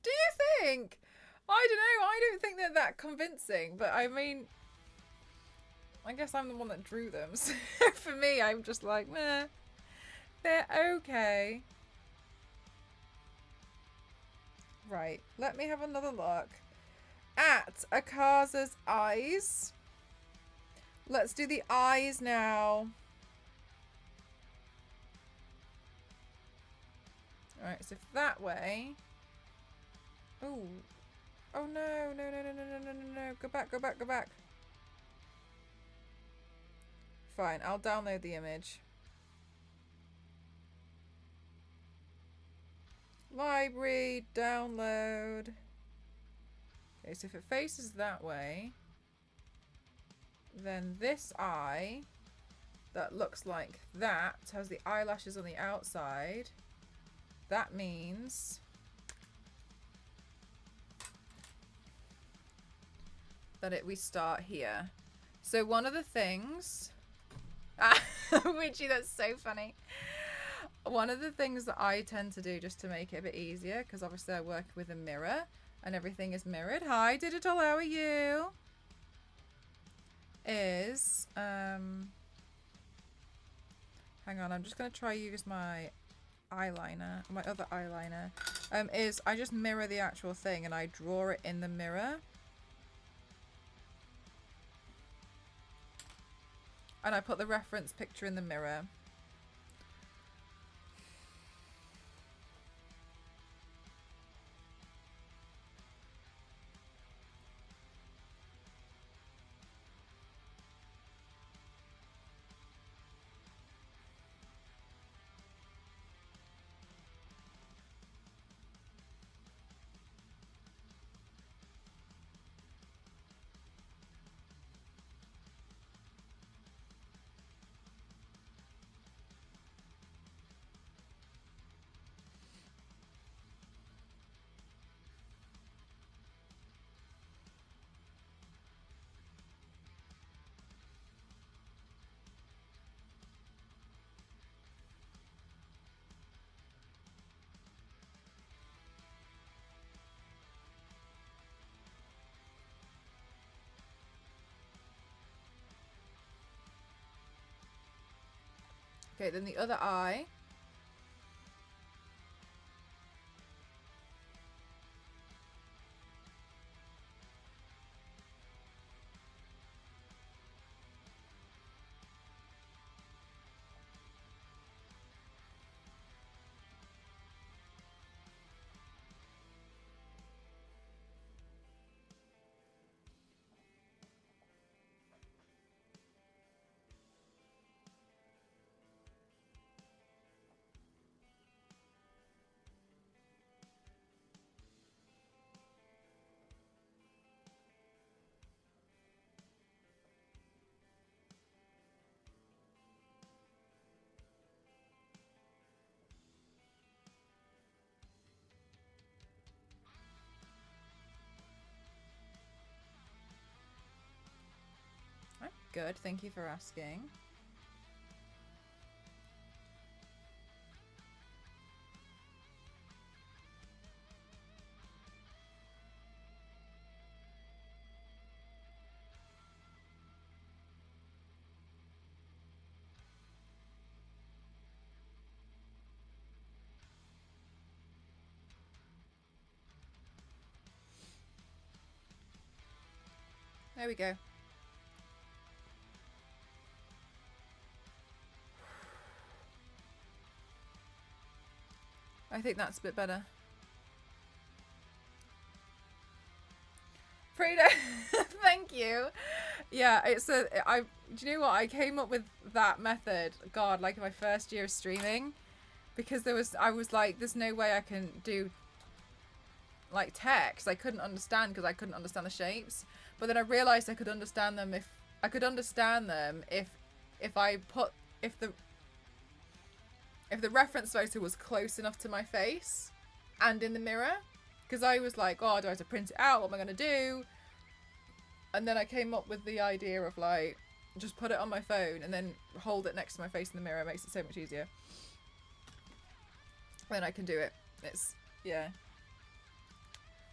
Do you think? I don't know. I don't think they're that convincing, but I mean, I guess I'm the one that drew them. So for me, I'm just like, meh. They're okay. Right. Let me have another look at AKAZA's eyes. Let's do the eyes now. Alright, so that way. Oh. Oh no, no, no, no, no, no, no, no, no. Go back, go back, go back. Fine, I'll download the image. Library, download. Okay, so if it faces that way, then this eye that looks like that has the eyelashes on the outside. That means that we start here. So one of the things, Witchy, that's so funny. One of the things that I tend to do just to make it a bit easier, because obviously I work with a mirror and everything is mirrored. Hi, Digital, how are you? Is, hang on, I'm just going to try use my eyeliner, my other eyeliner, is I just mirror the actual thing and I draw it in the mirror. And I put the reference picture in the mirror. Okay, then the other eye. I'm good, thank you for asking. There we go. I think that's a bit better. Frida, thank you. Yeah, it's a. Do you know what? I came up with that method. God, like in my first year of streaming, because I was like, there's no way I can do like text. I couldn't understand because I couldn't understand the shapes. But then I realized I could understand them if the reference photo was close enough to my face and in the mirror. Because I was like, oh, do I have to print it out? What am I going to do? And then I came up with the idea of like, just put it on my phone and then hold it next to my face in the mirror. It makes it so much easier. Then I can do it. Yeah.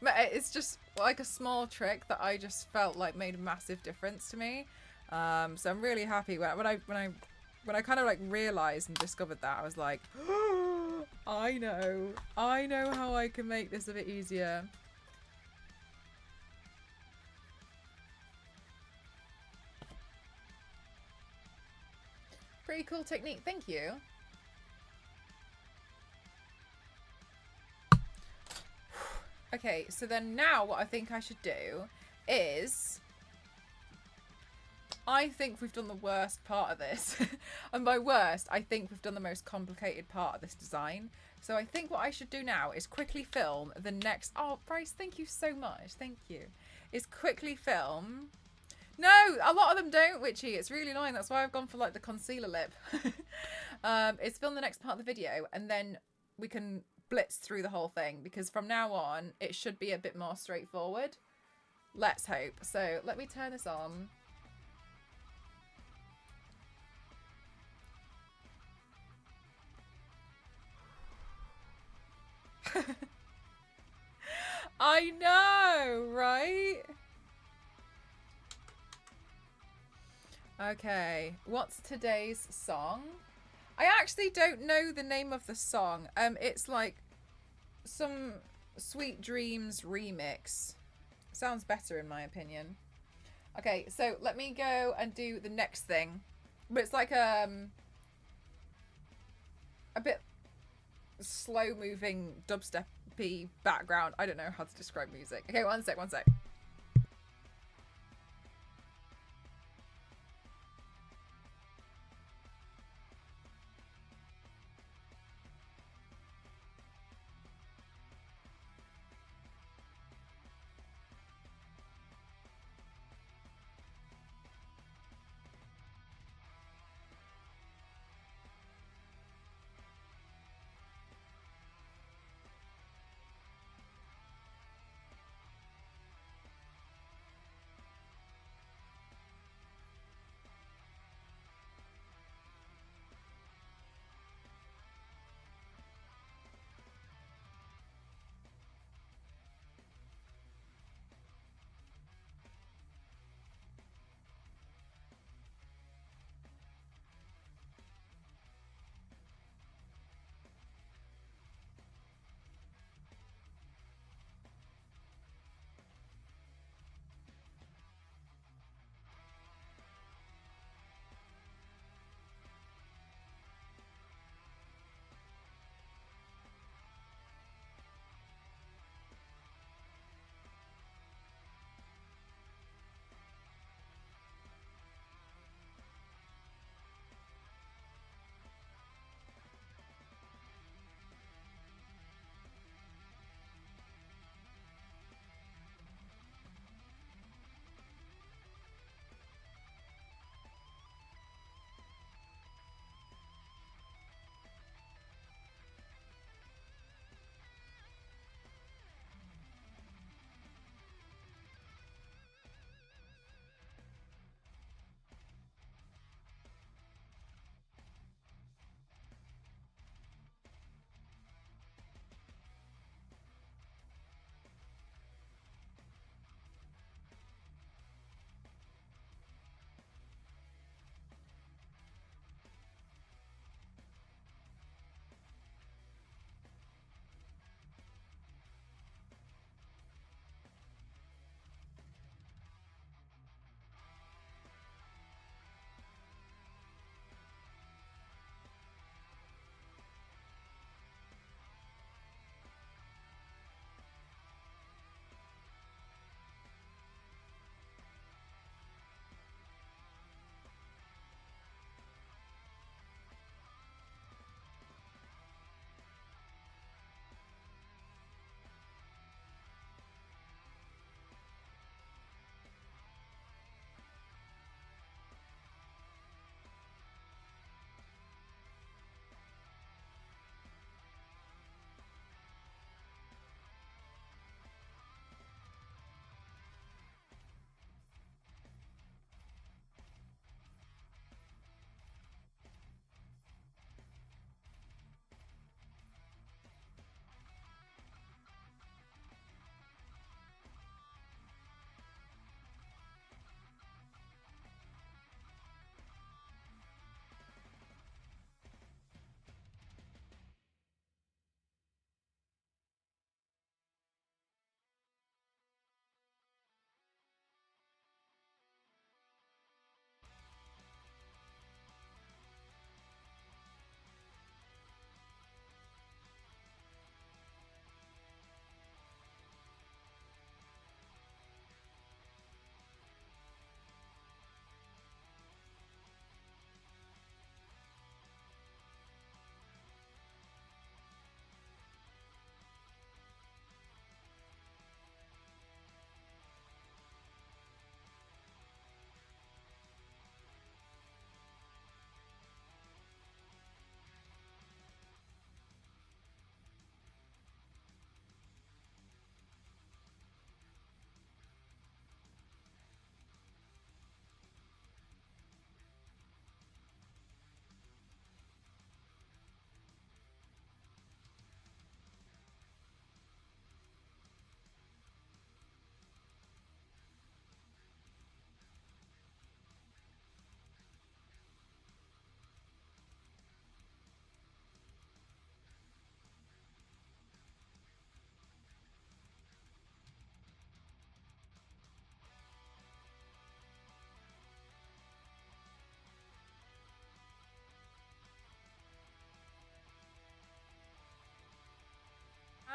But it's just like a small trick that I just felt like made a massive difference to me. So I'm really happy when I kind of like realized and discovered that, I was like, oh, I know how I can make this a bit easier. Pretty cool technique, thank you. Okay, so then now what I think I should do is, I think we've done the worst part of this. And by worst, I think we've done the most complicated part of this design. So I think what I should do now is quickly film the next... Oh, Bryce, thank you so much. Thank you. Is quickly film... No, a lot of them don't, Witchy. It's really annoying. That's why I've gone for like the concealer lip. It's film the next part of the video and then we can blitz through the whole thing because from now on it should be a bit more straightforward. Let's hope. So let me turn this on. I know, right? Okay, what's today's song? I actually don't know the name of the song. It's like some Sweet Dreams remix. Sounds better in my opinion. Okay, so let me go and do the next thing. But it's like a bit slow moving dubstep-y background. I don't know how to describe music. Okay, one sec.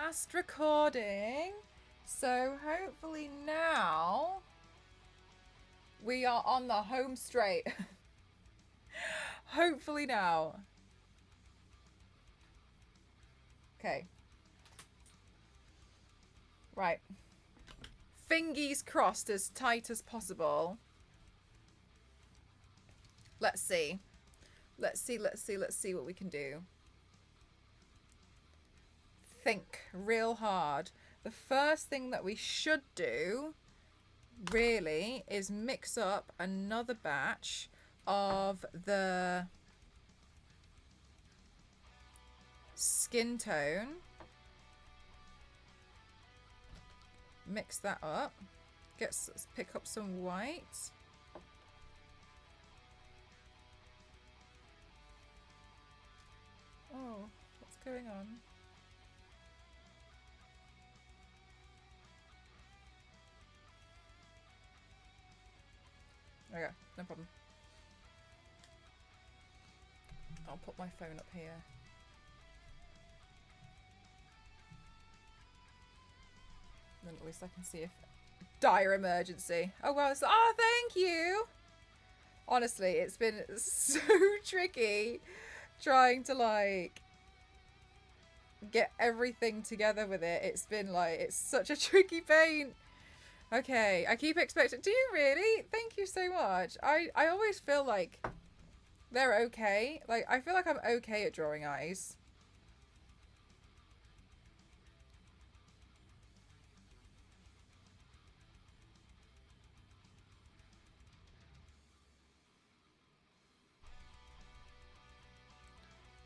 last recording. So hopefully now we are on the home straight. Hopefully now. Okay. Right. Fingies crossed as tight as possible. Let's see. Let's see what we can do. Think real hard. The first thing that we should do really is mix up another batch of the skin tone. Mix that up. Pick up some white. Oh, what's going on? Okay, no problem. I'll put my phone up here. Then at least I can see if dire emergency. Oh well, oh thank you. Honestly, it's been so tricky trying to like get everything together with it. It's been like, it's such a tricky paint. Okay, I keep expecting. Do you really? Thank you so much. I always feel like they're okay. Like, I feel like I'm okay at drawing eyes.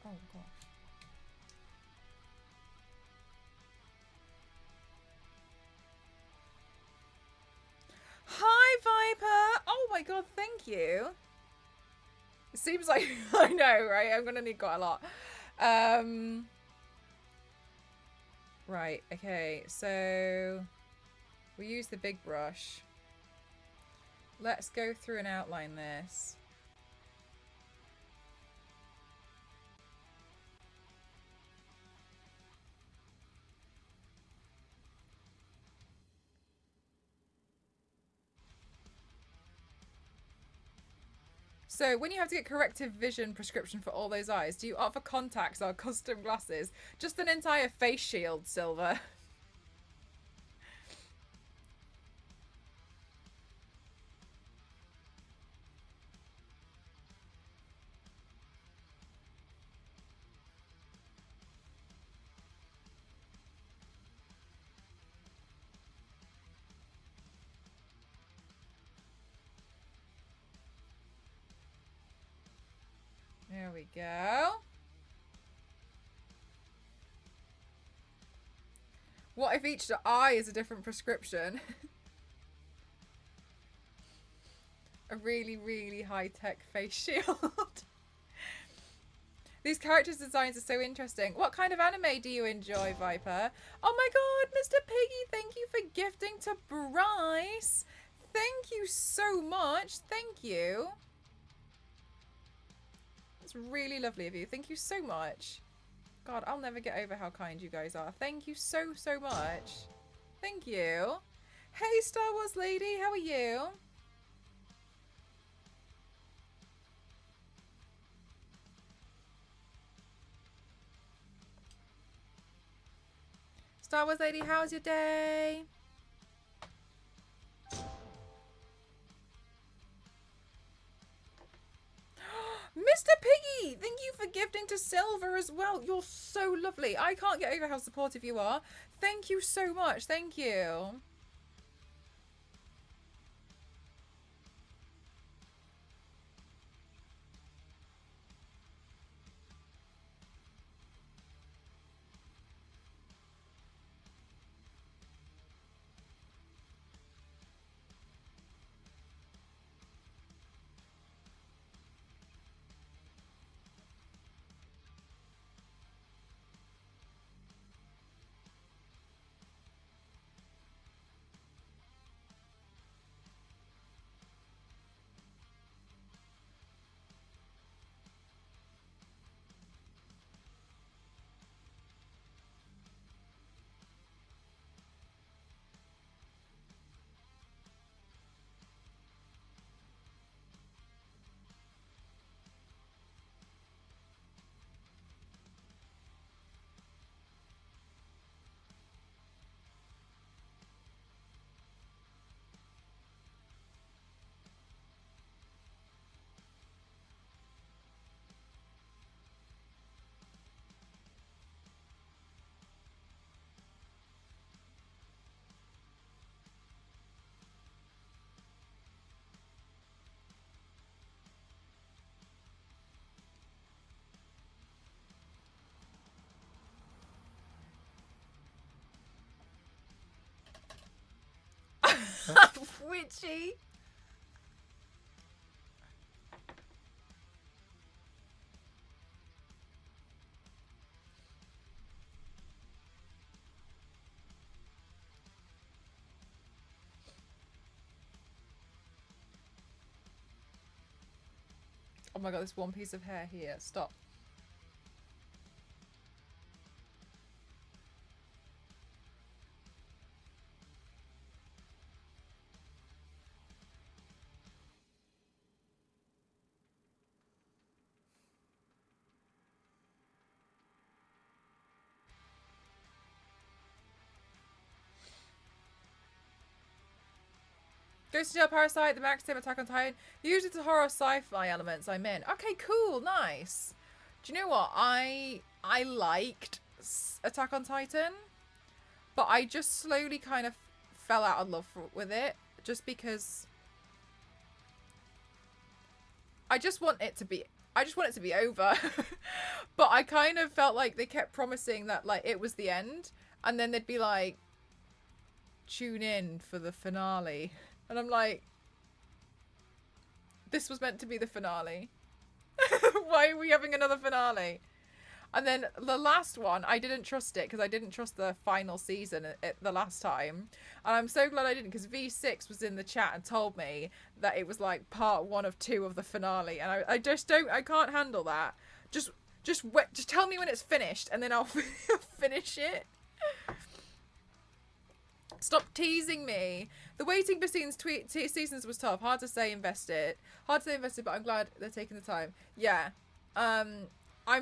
Oh gosh. Hi Viper! Oh my god, thank you. It seems like I know, right? I'm gonna need quite a lot. Right, okay, so we use the big brush. Let's go through and outline this. So when you have to get corrective vision prescription for all those eyes, do you opt for contacts or custom glasses? Just an entire face shield, Silver. There we go. What if each eye is a different prescription? A really, really high-tech face shield. These characters' designs are so interesting. What kind of anime do you enjoy, Viper? Oh my god, Mr. Piggy, thank you for gifting to Bryce. Thank you so much. Thank you. That's really lovely of you. Thank you so much. God, I'll never get over how kind you guys are. Thank you so, so much. Thank you. Hey, Star Wars lady, how are you? Star Wars lady, how's your day? Mr. Piggy, thank you for gifting to Silver as well. You're so lovely. I can't get over how supportive you are. Thank you so much. Thank you. Witchy. Oh my god, this one piece of hair here. Stop. Ghost in Shell, Parasite, The Max Tim, Attack on Titan. Usually it's the horror sci-fi elements I'm in. Okay, cool, nice. Do you know what? I liked Attack on Titan, but I just slowly kind of fell out of love with it, just because I just want it to be over. But I kind of felt like they kept promising that like it was the end, and then they'd be like, tune in for the finale. And I'm like, this was meant to be the finale. Why are we having another finale? And then the last one, I didn't trust it because I didn't trust the final season the last time. And I'm so glad I didn't, because V6 was in the chat and told me that it was like part 1 of 2 of the finale. And I can't handle that. Just tell me when it's finished and then I'll finish it. Stop teasing me. The waiting for seasons was tough. Hard to say invested, but I'm glad they're taking the time. Yeah. I'm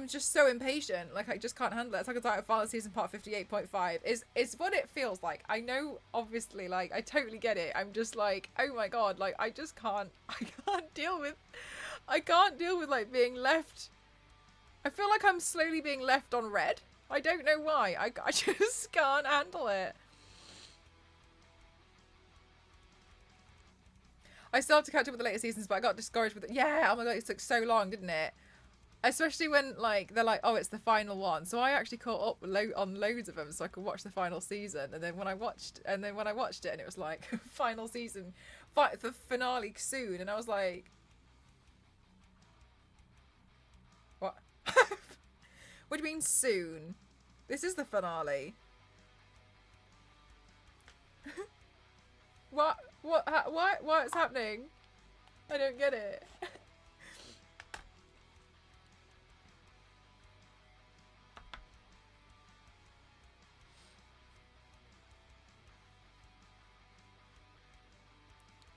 just so impatient. Like, I just can't handle it. Attack on Titan final season part 58.5 is what it feels like. I know, obviously, like, I totally get it. I'm just like, oh my god, like, I can't deal with like being left. I feel like I'm slowly being left on red. I don't know why. I just can't handle it. I still have to catch up with the later seasons, but I got discouraged with it. Yeah, oh my god, it took so long, didn't it? Especially when, like, they're like, oh, it's the final one. So I actually caught up on loads of them so I could watch the final season. And then when I watched it, and it was like, final season, the finale soon. And I was like, what? What do you mean soon? This is the finale. What? What's happening? I don't get it.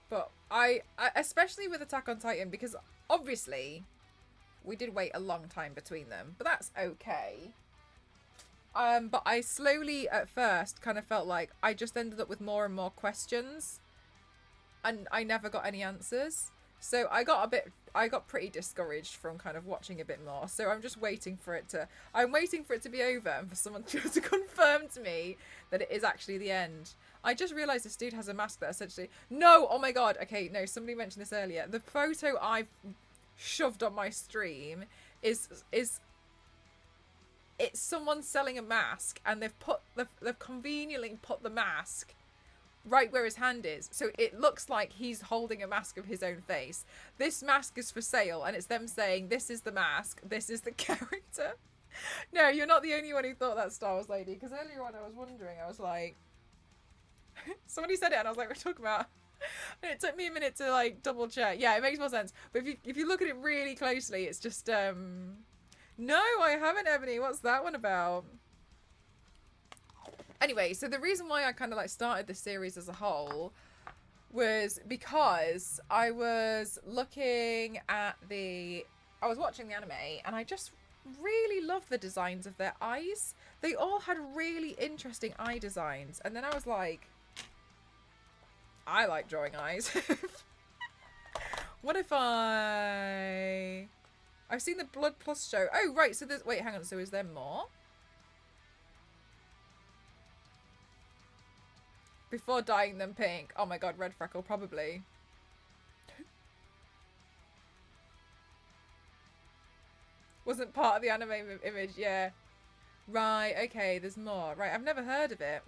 But I especially with Attack on Titan, because obviously we did wait a long time between them, but that's okay. But I slowly at first kind of felt like I just ended up with more and more questions and I never got any answers. So I got pretty discouraged from kind of watching a bit more. So I'm just waiting for it to be over and for someone to confirm to me that it is actually the end. I just realised this dude has a mask that essentially... No! Oh my god. Okay, no, somebody mentioned this earlier. The photo I've shoved on my stream is it's someone selling a mask, and they've conveniently put the mask right where his hand is, so it looks like he's holding a mask of his own face. This mask is for sale, and it's them saying, this is the mask, this is the character. No, you're not the only one who thought that, Star Wars Lady, because earlier on I was wondering, I was like... Somebody said it, and I was like, we're talking about... And it took me a minute to, like, double check. Yeah, it makes more sense. But if you look at it really closely, it's just, No, I haven't, Ebony. What's that one about? Anyway, so the reason why I kind of like started this series as a whole was because I was watching the anime, and I just really loved the designs of their eyes. They all had really interesting eye designs, and then I was like, I like drawing eyes. What if I've seen the Blood Plus show. Oh, right. So there's... Wait, hang on. So is there more? Before dyeing them pink. Oh my god, red freckle, probably. Wasn't part of the anime image, yeah. Right, okay, there's more. Right, I've never heard of it.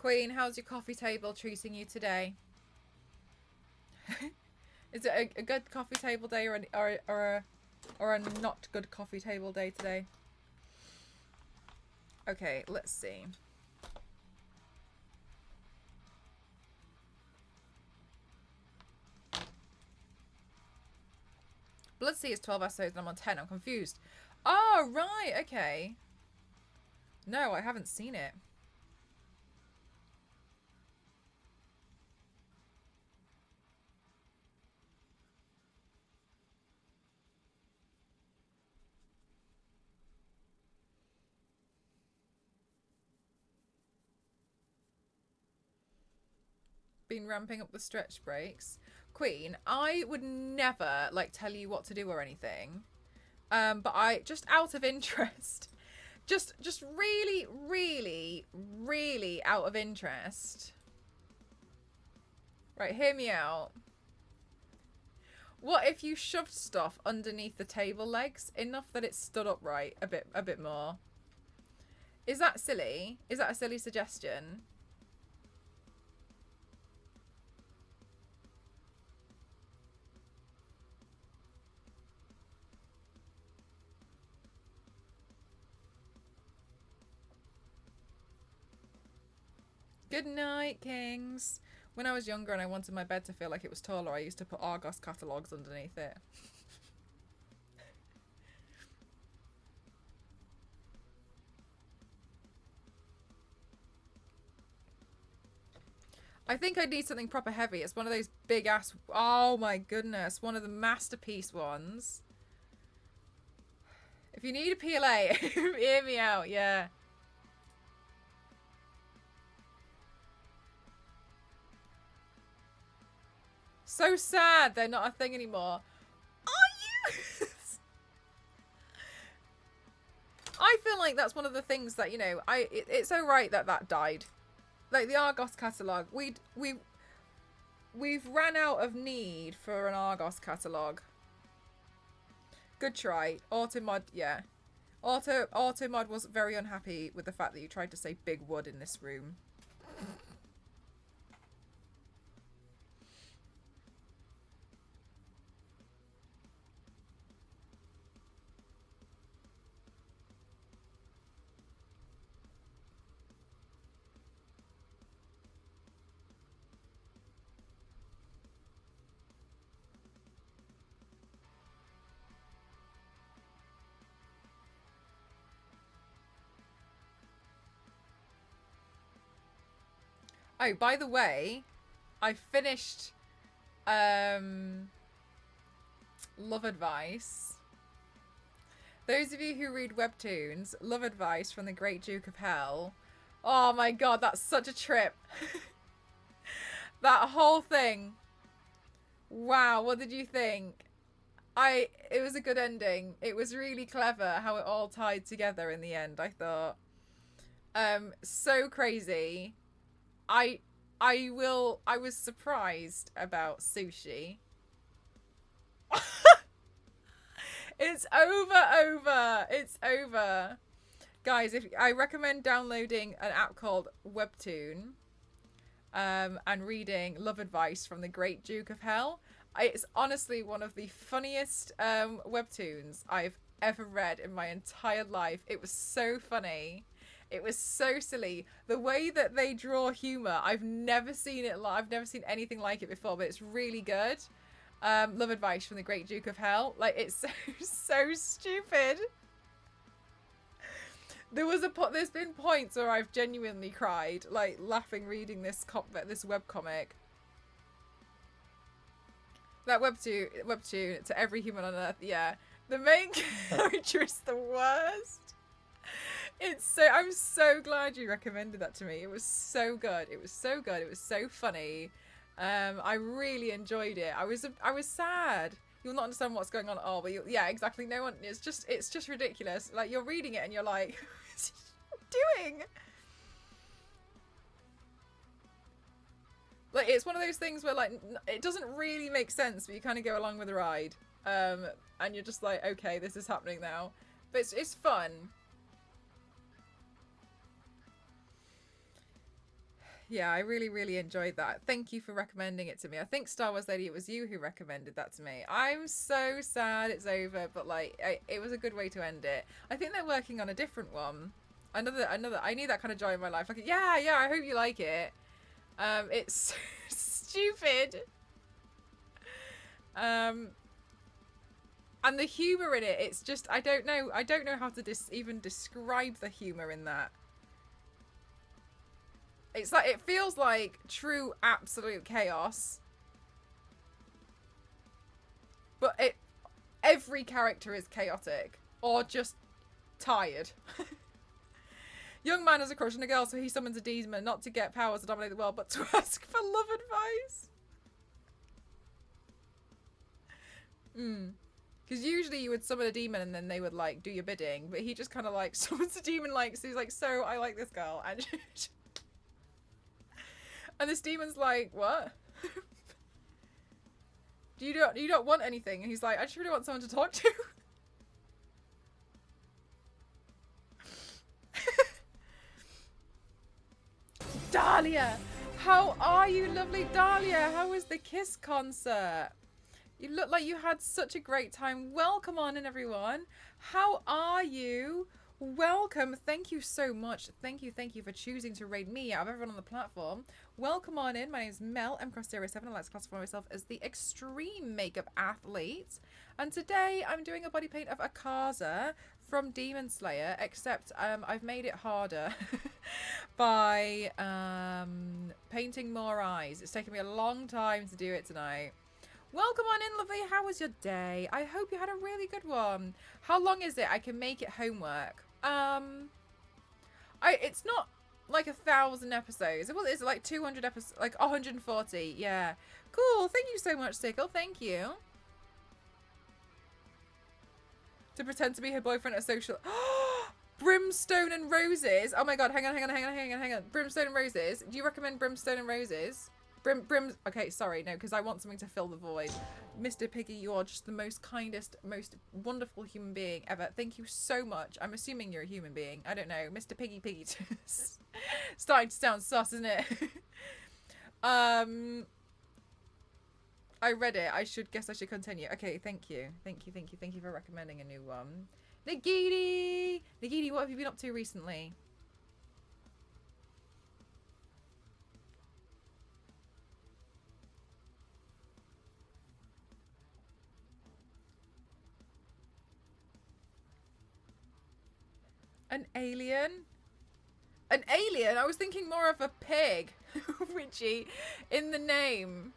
Queen, how's your coffee table treating you today? Is it a good coffee table day or a not good coffee table day today? Okay, let's see. Bloodsea is 12 episodes and I'm on 10. I'm confused. Oh, right. Okay. No, I haven't seen it. Been ramping up the stretch breaks. Queen, I would never like tell you what to do or anything. But I just out of interest, just really, really, really out of interest. Right, hear me out. What if you shoved stuff underneath the table legs enough that it stood upright a bit more? Is that silly? Is that a silly suggestion? Good night, kings. When I was younger and I wanted my bed to feel like it was taller, I used to put Argos catalogues underneath it. I think I need something proper heavy. It's one of those big ass... Oh my goodness. One of the masterpiece ones. If you need a PLA, hear me out, yeah. So sad they're not a thing anymore. Are you? I feel like that's one of the things that, you know, it's so right that that died. Like the Argos catalogue, we've ran out of need for an Argos catalogue. Good try. Automod, yeah. Automod was very unhappy with the fact that you tried to say big wood in this room. Oh, by the way, I finished Love Advice. Those of you who read webtoons, Love Advice from the Great Duke of Hell. Oh my god, that's such a trip. That whole thing. Wow, what did you think? It was a good ending. It was really clever how it all tied together in the end, I thought. So crazy. I was surprised about sushi. It's over. It's over. Guys, I recommend downloading an app called Webtoon and reading Love Advice from the Great Duke of Hell. It's honestly one of the funniest webtoons I've ever read in my entire life. It was so funny. It was so silly. The way that they draw humor, I've never seen it. I've never seen anything like it before, but it's really good. Love Advice from the Great Duke of Hell. Like, it's so stupid. There's been points where I've genuinely cried, like laughing reading this webcomic. That webtoon to every human on earth. Yeah, the main character is the worst. I'm so glad you recommended that to me. It was so good. It was so good. It was so funny. I really enjoyed it. I was sad. You'll not understand what's going on at all, but yeah, exactly. No one. It's just ridiculous. Like, you're reading it and you're like, what's he doing? Like, it's one of those things where, like, it doesn't really make sense, but you kind of go along with the ride. And you're just like, okay, this is happening now. But it's fun. Yeah, I really, really enjoyed that. Thank you for recommending it to me. I think Star Wars Lady, it was you who recommended that to me. I'm so sad it's over, but like, it was a good way to end it. I think they're working on a different one. Another. I need that kind of joy in my life. Like, yeah, I hope you like it. It's so stupid. And the humor in it, it's just, I don't know how to even describe the humor in that. It's like, it feels like true absolute chaos. But every character is chaotic or just tired. Young man has a crush on a girl, so he summons a demon not to get powers to dominate the world, but to ask for love advice. Because usually you would summon a demon and then they would like do your bidding, but he just kind of like summons a demon, like, so he's like, so I like this girl, and and this demon's like, what? You don't want anything? And he's like, I just really want someone to talk to. Dahlia! How are you, lovely Dahlia? How was the Kiss concert? You look like you had such a great time. Welcome on in, everyone. How are you? Welcome. Thank you so much. Thank you for choosing to raid me out of everyone on the platform. Welcome on in. My name is Mel, mcross07. I like to classify myself as the extreme makeup athlete. And today I'm doing a body paint of AKAZA from Demon Slayer, except I've made it harder by painting more eyes. It's taken me a long time to do it tonight. Welcome on in, lovely. How was your day? I hope you had a really good one. How long is it? I can make it homework. It's not like 1,000 episodes. Well, is it like 200 episodes? Like 140? Yeah. Cool. Thank you so much, Sickle. Thank you. To pretend to be her boyfriend at social. Brimstone and Roses. Oh my god. Hang on. Brimstone and Roses. Do you recommend Brimstone and Roses? Okay, sorry, no, because I want something to fill the void. Mr. Piggy, you are just the most kindest, most wonderful human being ever. Thank you so much. I'm assuming you're a human being. I don't know. Mr. Piggy. Starting to sound sus, isn't it? I read it. I guess I should continue. Okay, thank you. Thank you for recommending a new one. Nagini, what have you been up to recently? An alien? An alien? I was thinking more of a pig, Richie, in the name.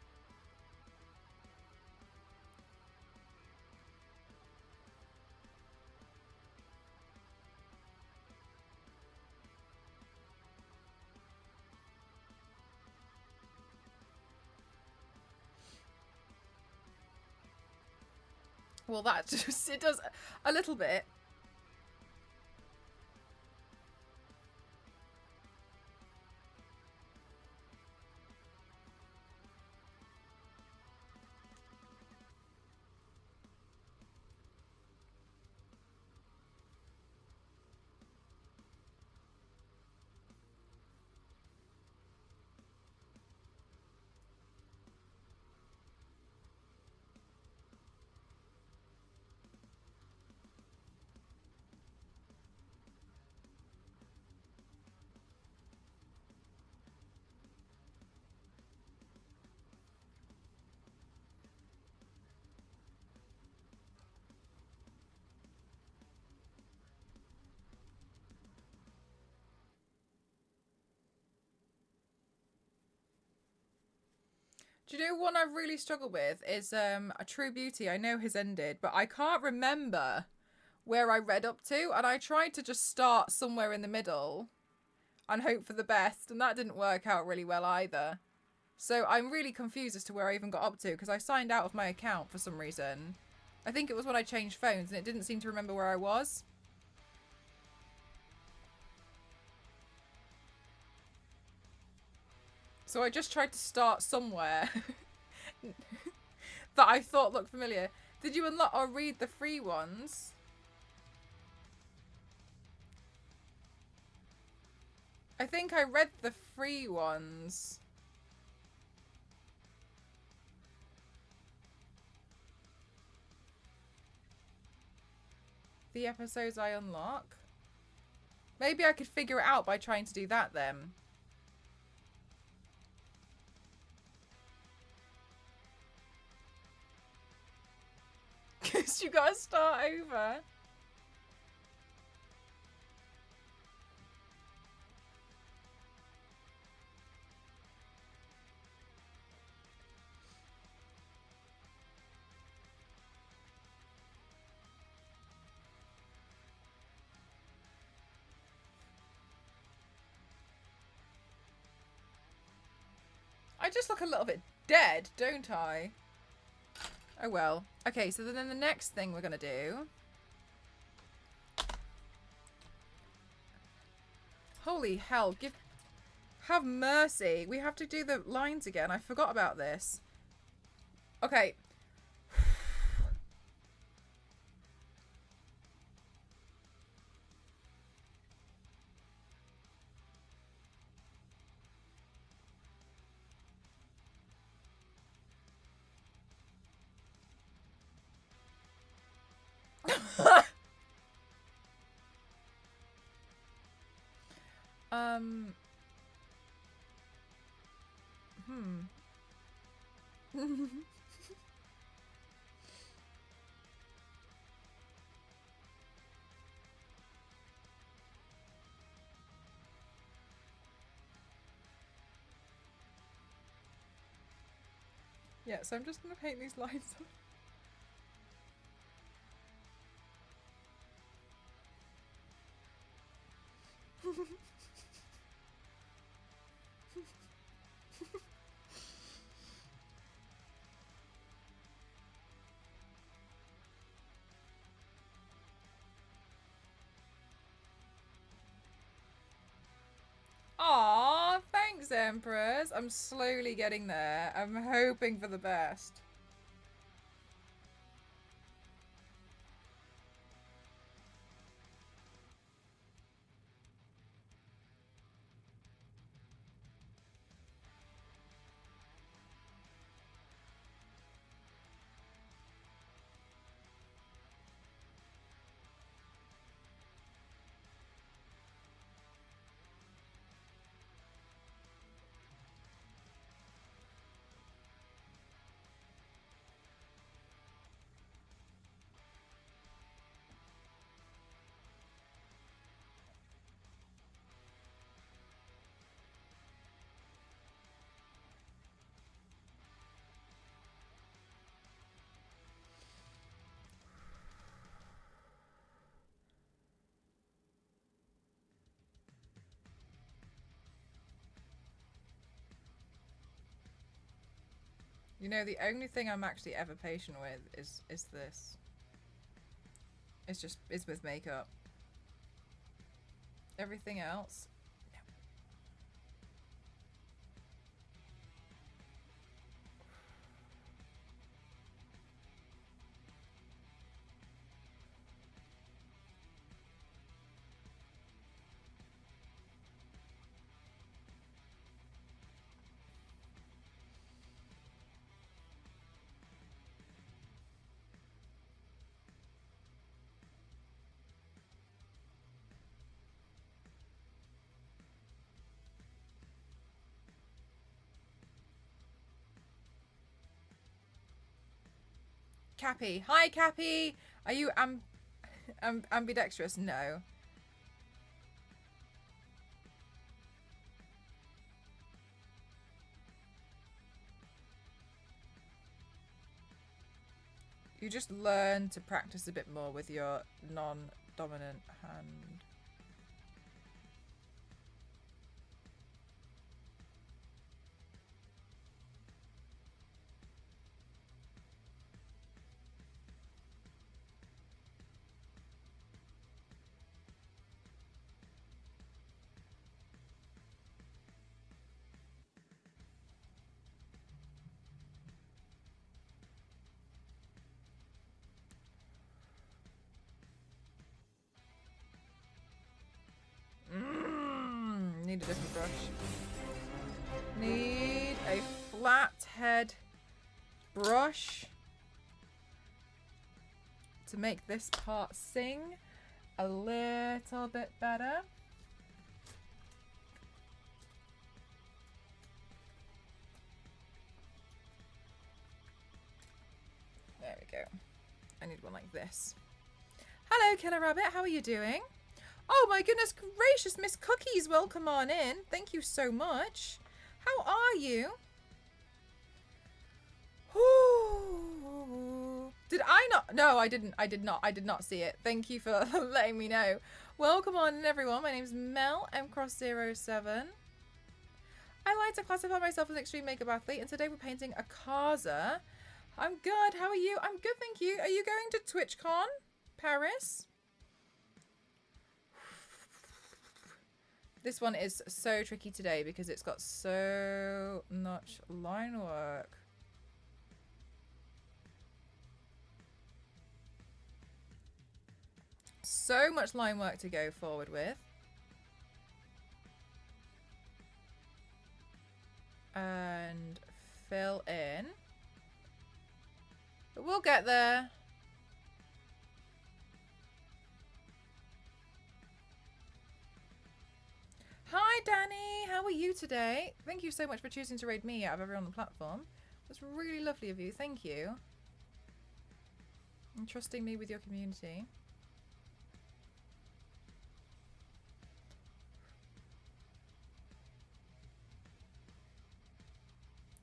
Well, that just, it does a little bit. Do you know one I've really struggled with is A True Beauty. I know has ended, but I can't remember where I read up to, and I tried to just start somewhere in the middle and hope for the best, and that didn't work out really well either. So I'm really confused as to where I even got up to, because I signed out of my account for some reason. I think it was when I changed phones, and it didn't seem to remember where I was. So I just tried to start somewhere that I thought looked familiar. Did you unlock or read the free ones? I think I read the free ones. The episodes I unlock. Maybe I could figure it out by trying to do that then. Because you gotta start over. I just look a little bit dead, don't I? Oh well. Okay, so then the next thing we're gonna do. Holy hell, have mercy. We have to do the lines again. I forgot about this. Okay. Yeah, so I'm just gonna paint these lines on. Aw, thanks, Empress. I'm slowly getting there. I'm hoping for the best. You know, the only thing I'm actually ever patient with is this. It's with makeup. Everything else. Cappy. Hi, Cappy. Are you ambidextrous? No. You just learn to practice a bit more with your non-dominant hand. need a different brush. Need a flat head brush to make this part sing a little bit better. There we go. I need one like this. Hello, Killer Rabbit. How are you doing? Oh my goodness gracious, Miss Cookies, welcome on in. Thank you so much. How are you? Ooh. Did I not? No, I didn't. I did not see it. Thank you for letting me know. Welcome on in, everyone. My name's Mel, mcross07. I like to classify myself as an extreme makeup athlete, and today we're painting AKAZA. I'm good. How are you? I'm good, thank you. Are you going to TwitchCon Paris? This one is so tricky today because it's got so much line work. So much line work to go forward with. And fill in. But we'll get there. Hi, Danny. How are you today? Thank you so much for choosing to raid me out of everyone on the platform. That's really lovely of you. Thank you. And trusting me with your community.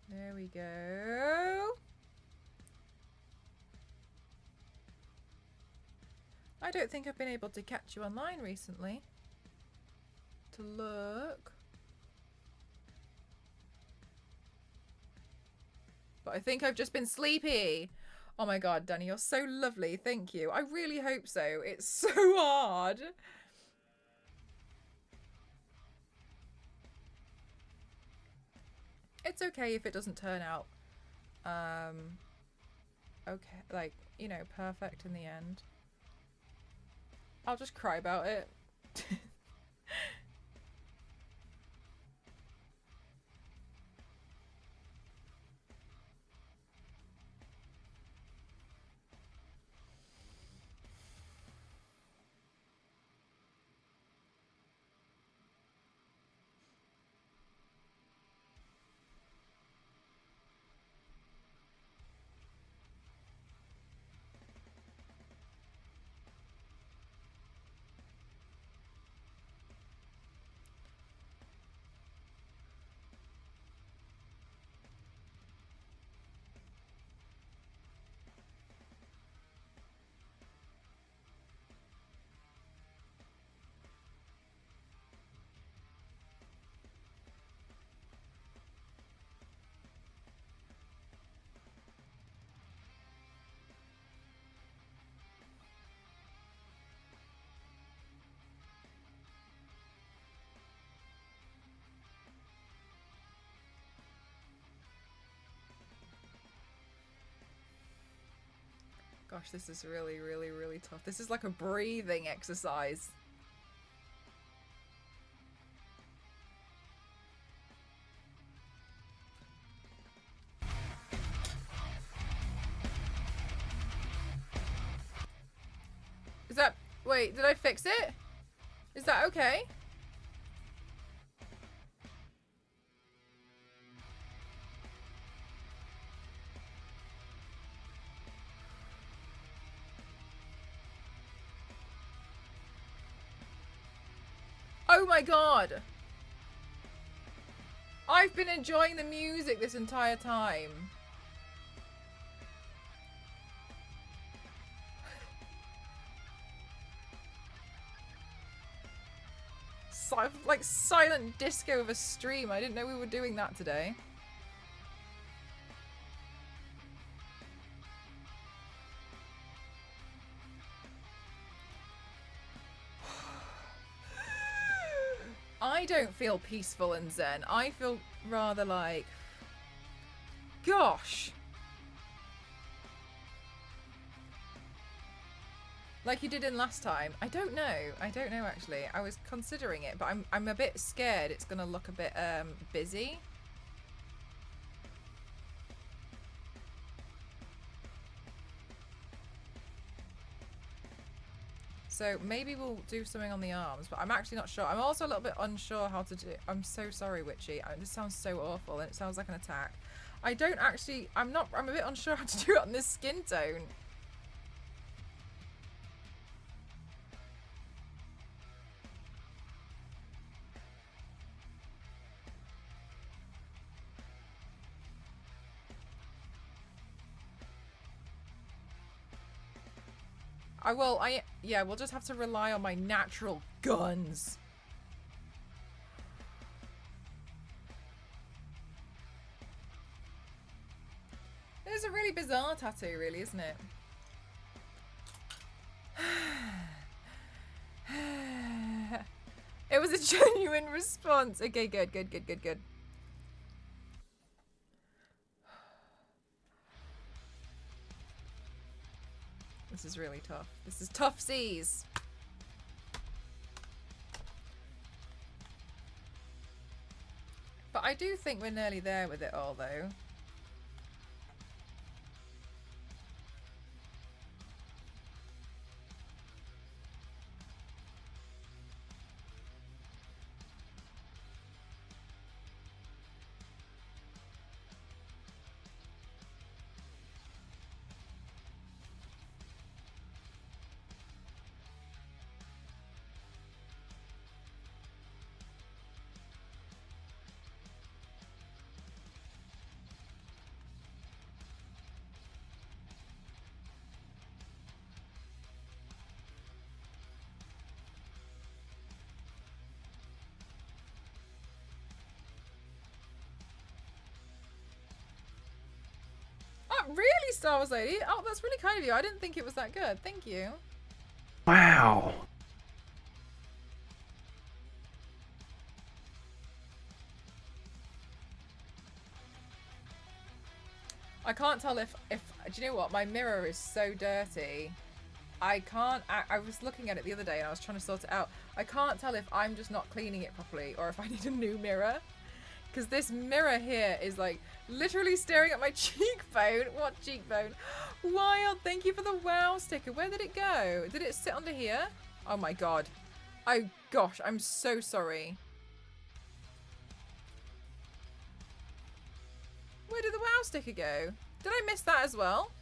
There we go. I don't think I've been able to catch you online recently. To look. But I think I've just been sleepy. Oh my god, Danny, you're so lovely. Thank you. I really hope so. It's so hard. It's okay if it doesn't turn out okay, like, you know, perfect in the end. I'll just cry about it. Gosh, this is really, really, really tough. This is like a breathing exercise. Is that... Wait, did I fix it? Is that okay? Oh my god! I've been enjoying the music this entire time. Like silent disco of a stream. I didn't know we were doing that today. I don't feel peaceful and zen. I feel rather like... Gosh! Like you did in last time. I don't know. I don't know actually. I was considering it, but I'm a bit scared it's gonna look a bit busy. So maybe we'll do something on the arms, but I'm actually not sure. I'm also a little bit unsure how to do. I'm so sorry, Witchy. This sounds so awful, and it sounds like an attack. I don't actually. I'm a bit unsure how to do it on this skin tone. Yeah, we'll just have to rely on my natural guns. It's a really bizarre tattoo, really, isn't it? It was a genuine response. Okay, good. This is really tough. This is tough seas. But I do think we're nearly there with it all, though. Oh, really, Star Wars Lady? Oh, that's really kind of you. I didn't think it was that good. Thank you. Wow. I can't tell if do you know what? My mirror is so dirty. I can't. I was looking at it the other day and I was trying to sort it out. I can't tell if I'm just not cleaning it properly or if I need a new mirror. Because this mirror here is like literally staring at my cheekbone. What cheekbone? Wild, thank you for the wow sticker. Where did it go? Did it sit under here? Oh my god. Oh gosh, I'm so sorry. Where did the wow sticker go? Did I miss that as well?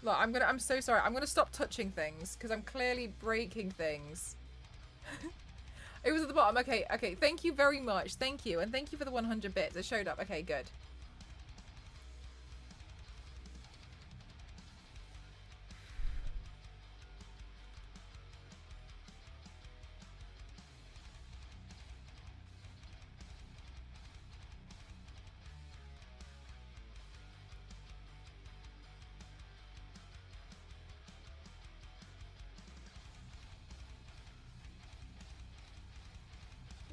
Look, I'm so sorry. I'm gonna stop touching things because I'm clearly breaking things. It was at the bottom. Okay, okay. Thank you very much. Thank you. And thank you for the 100 bits. It showed up. Okay, good.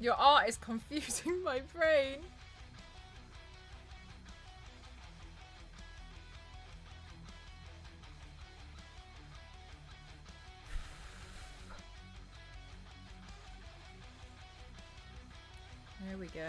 Your art is confusing my brain. There we go.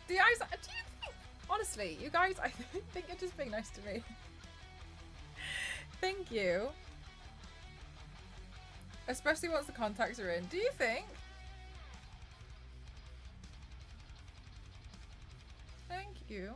Do you guys, do you think, honestly, you guys, I think you're just being nice to me. Thank you. Especially once the contacts are in. Do you think? Thank you. you.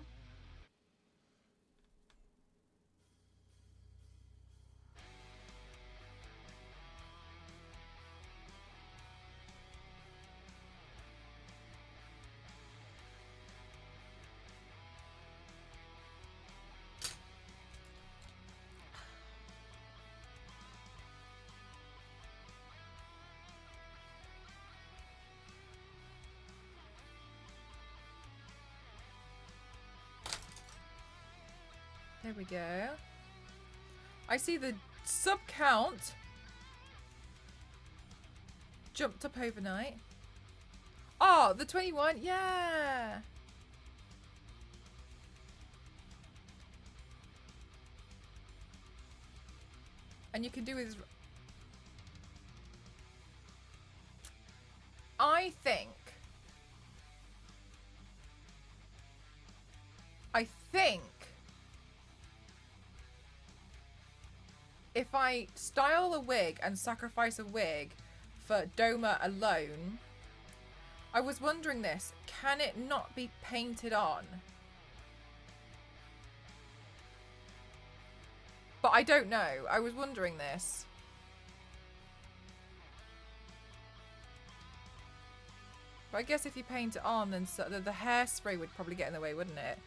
There we go. I see the sub count jumped up overnight. Oh, the 21. Yeah. And you can do his... I think if I style a wig and sacrifice a wig for Doma alone, I was wondering this, can it not be painted on? But I don't know. I was wondering this. But I guess if you paint it on, then the hairspray would probably get in the way, wouldn't it?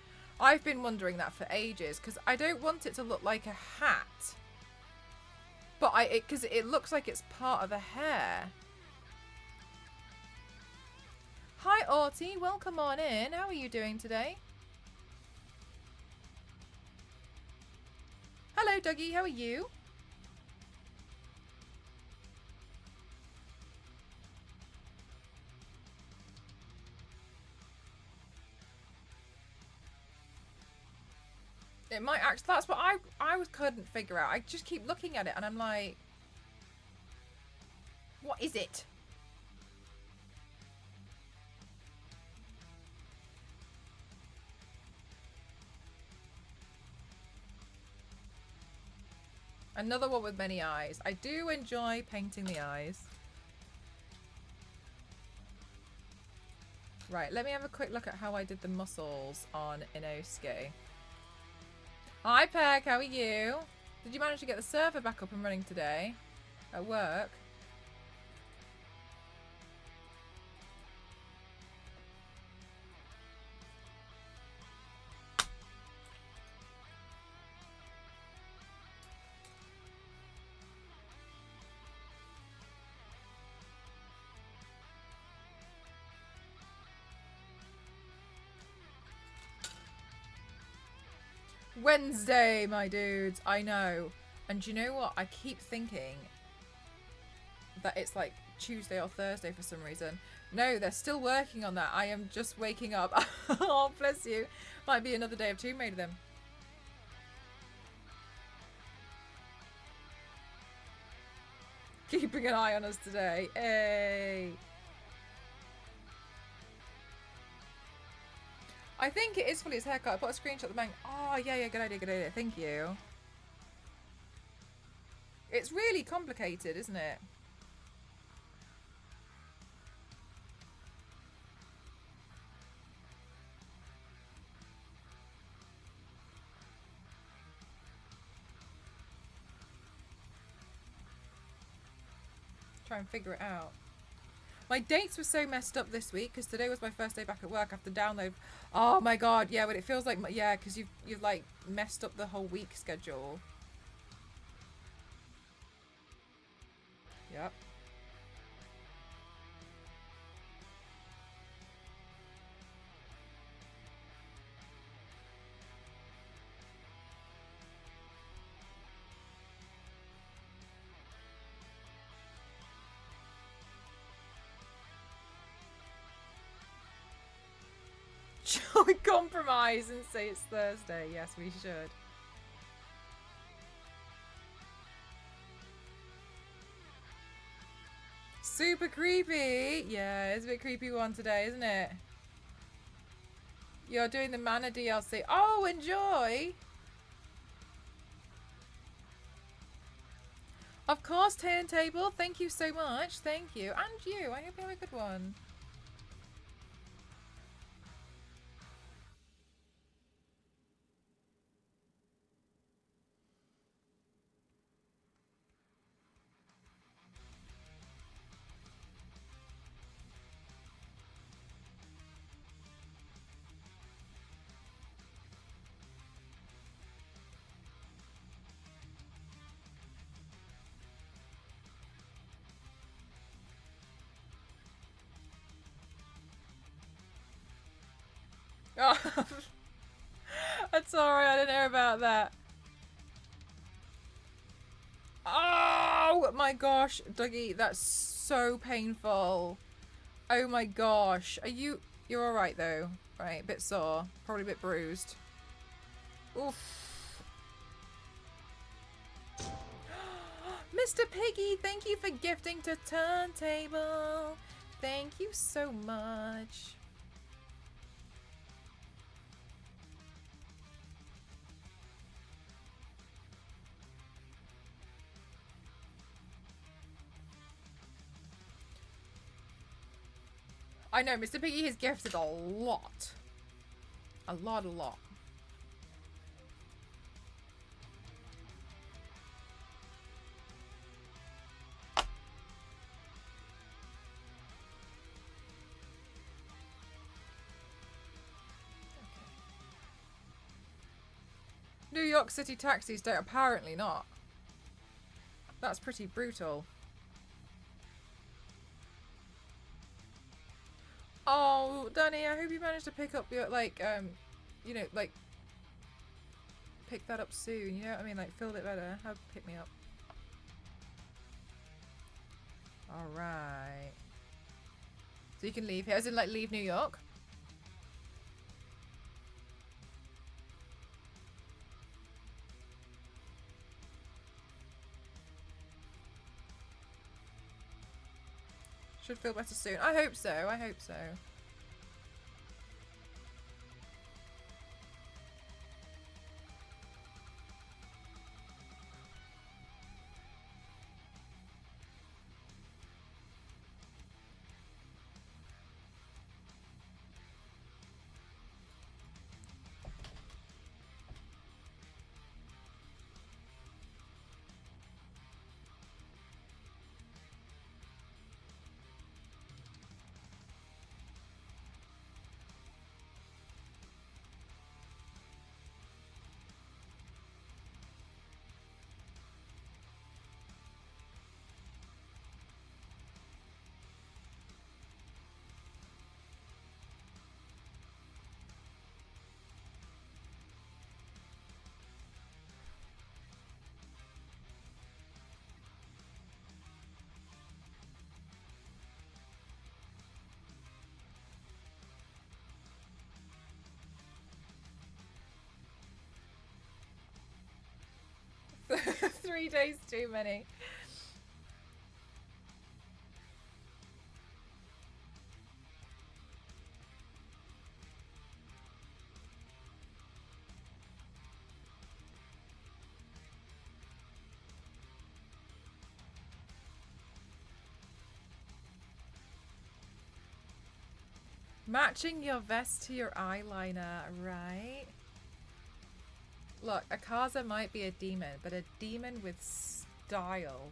I've been wondering that for ages, because I don't want it to look like a hat. But because it looks like it's part of the hair. Hi, Orty. Welcome on in. How are you doing today? Hello, Dougie. How are you? It might actually... That's what I couldn't figure out. I just keep looking at it and I'm like... What is it? Another one with many eyes. I do enjoy painting the eyes. Right, let me have a quick look at how I did the muscles on Inosuke. Hi, Peg. How are you? Did you manage to get the server back up and running today at work? Wednesday, my dudes. I know. And you know what? I keep thinking that it's like Tuesday or Thursday for some reason. No, they're still working on that. I am just waking up. Oh, bless you. Might be another day of Tomb Raider then. Keeping an eye on us today. Hey. I think it is fully his haircut. I put a screenshot of the bank. Oh, yeah, good idea, good idea. Thank you. It's really complicated, isn't it? Try and figure it out. My dates were so messed up this week because today was my first day back at work after download. Oh my god, yeah, but it feels like yeah, because you've like messed up the whole week schedule. Yep. Shall we compromise and say it's Thursday? Yes, we should. Super creepy. Yeah, it's a bit creepy one today, isn't it? You're doing the Mana DLC. Oh, enjoy. Of course, Turntable. Thank you so much. Thank you. And you. I hope you have a good one. Oh, that's alright, I didn't hear about that. Oh my gosh, Dougie, that's so painful. Oh my gosh. You're alright though? Right, a bit sore. Probably a bit bruised. Oof. Mr. Piggy, thank you for gifting to Turntable. Thank you so much. I know, Mr. Piggy has gifted a lot. A lot, a lot. New York City taxis don't, apparently not. That's pretty brutal. Oh, Danny, I hope you managed to pick up your, like, you know, like, pick that up soon, you know what I mean? Like, feel a bit better. Have pick me up. Alright. So you can leave here, as in, like, leave New York? Should feel better soon. I hope so, I hope so. Three days too many. Matching your vest to your eyeliner, right? Look, AKAZA might be a demon, but a demon with style.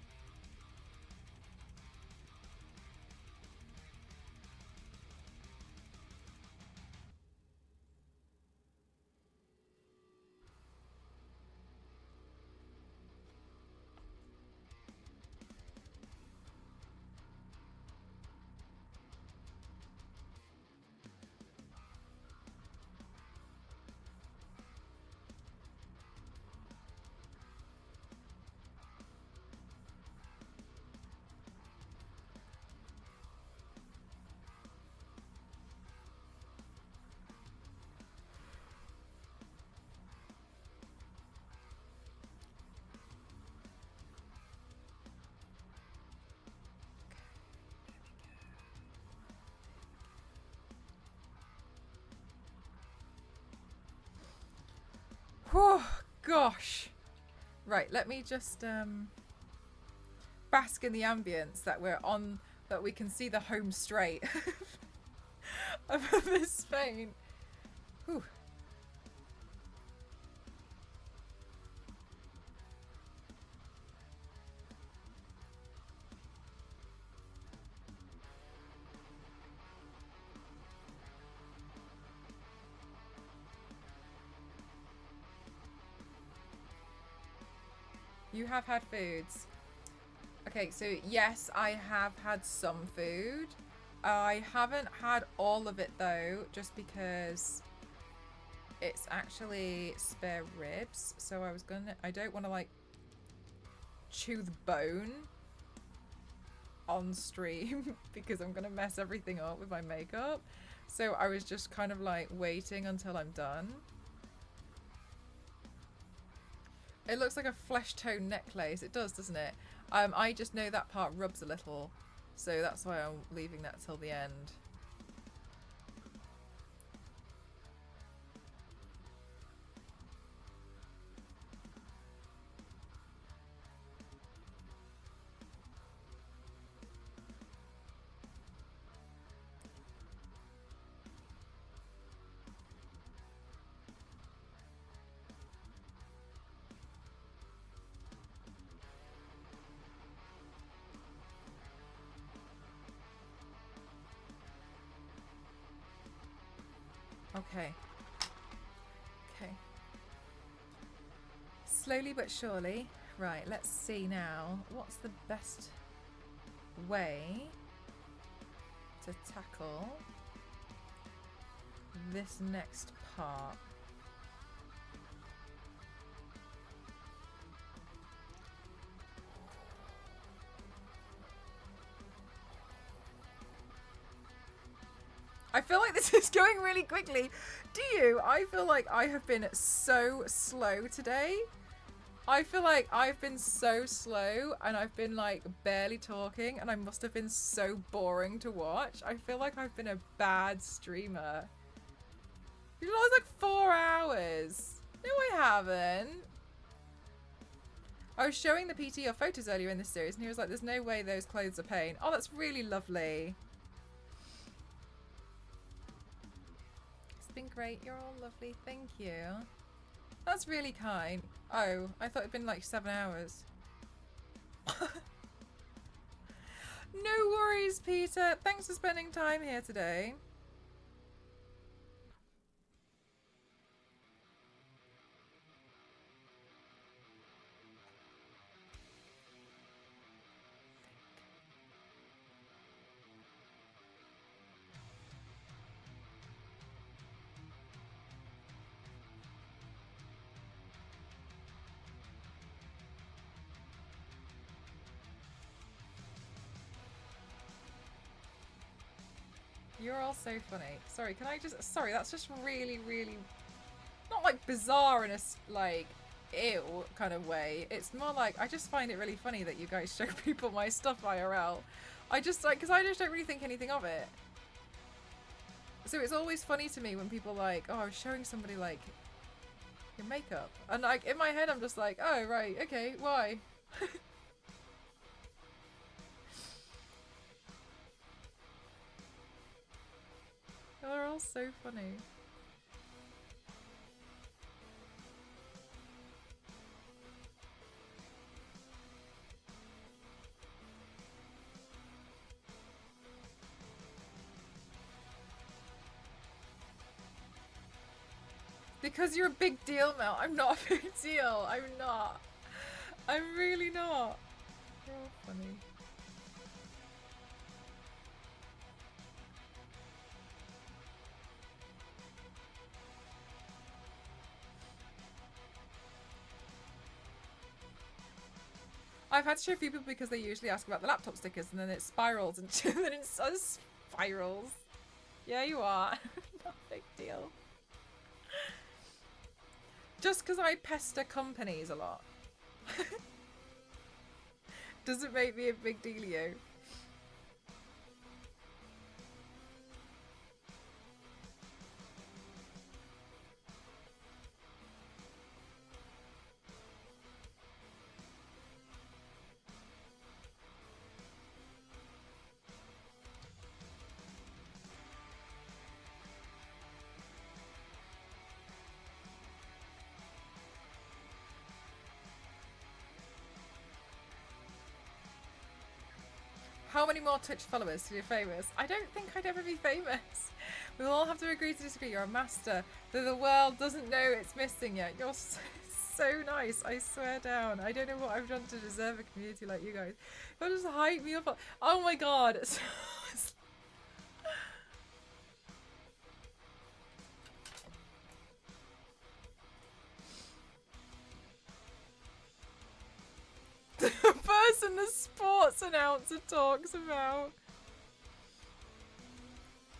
Oh gosh. Right, let me just bask in the ambience that we're on, that we can see the home straight of this vein. Whew. You have had foods. Okay, so yes, I have had some food. I haven't had all of it though, just because it's actually spare ribs. So I don't want to like chew the bone on stream because I'm gonna mess everything up with my makeup. So I was just kind of like waiting until I'm done. It looks like a flesh tone necklace. It does, doesn't it? I just know that part rubs a little, so that's why I'm leaving that till the end. Okay. Okay. Slowly but surely. Right, let's see now. What's the best way to tackle this next part? I feel like this is going really quickly. Do you? I feel like I have been so slow today. I feel like I've been so slow and I've been like barely talking and I must have been so boring to watch. I feel like I've been a bad streamer. You know, it was like 4 hours. No, I haven't. I was showing the PT your photos earlier in this series and he was like, there's no way those clothes are pain. Oh, that's really lovely. It's been great. You're all lovely. Thank you. That's really kind. Oh, I thought it'd been like 7 hours. No worries, Peter. Thanks for spending time here today. You're all so funny. Sorry, can I just... Sorry, that's just really, really... Not like bizarre in a like ew kind of way. It's more like I just find it really funny that you guys show people my stuff IRL. I just like... Because I just don't really think anything of it. So it's always funny to me when people like, oh, I was showing somebody like your makeup. And like in my head I'm just like, oh, right, okay, why? They're all so funny. Because you're a big deal, Mel. I'm not a big deal. I'm not. I'm really not. You're all funny. I've had to show a few people because they usually ask about the laptop stickers and then it spirals and then it spirals. Yeah, you are. Not a big deal. Just because I pester companies a lot doesn't make me a big dealio. How many more Twitch followers to be famous? I don't think I'd ever be famous. We'll all have to agree to disagree. You're a master. Though the world doesn't know it's missing yet. You're so nice. I swear down. I don't know what I've done to deserve a community like you guys. You'll just hype me up. Oh my god. announcer talks about.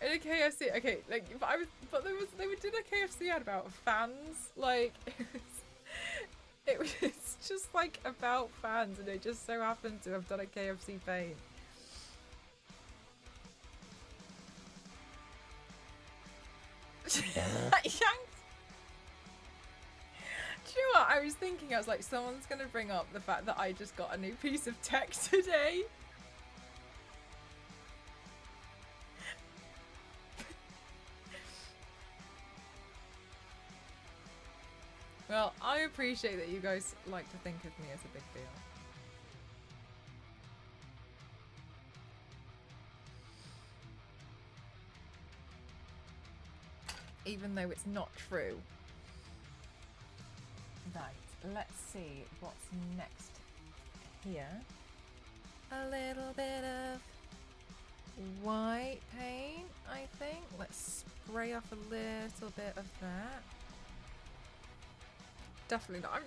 In a KFC, okay, like, but they did a KFC ad about fans, like, it was just like about fans, and it just so happened to have done a KFC paint. Yanked. Do you know what? I was thinking, I was like, someone's gonna bring up the fact that I just got a new piece of tech today. Well, I appreciate that you guys like to think of me as a big deal. Even though it's not true. Right, let's see what's next here. A little bit of white paint, I think. Let's spray off a little bit of that. Definitely not.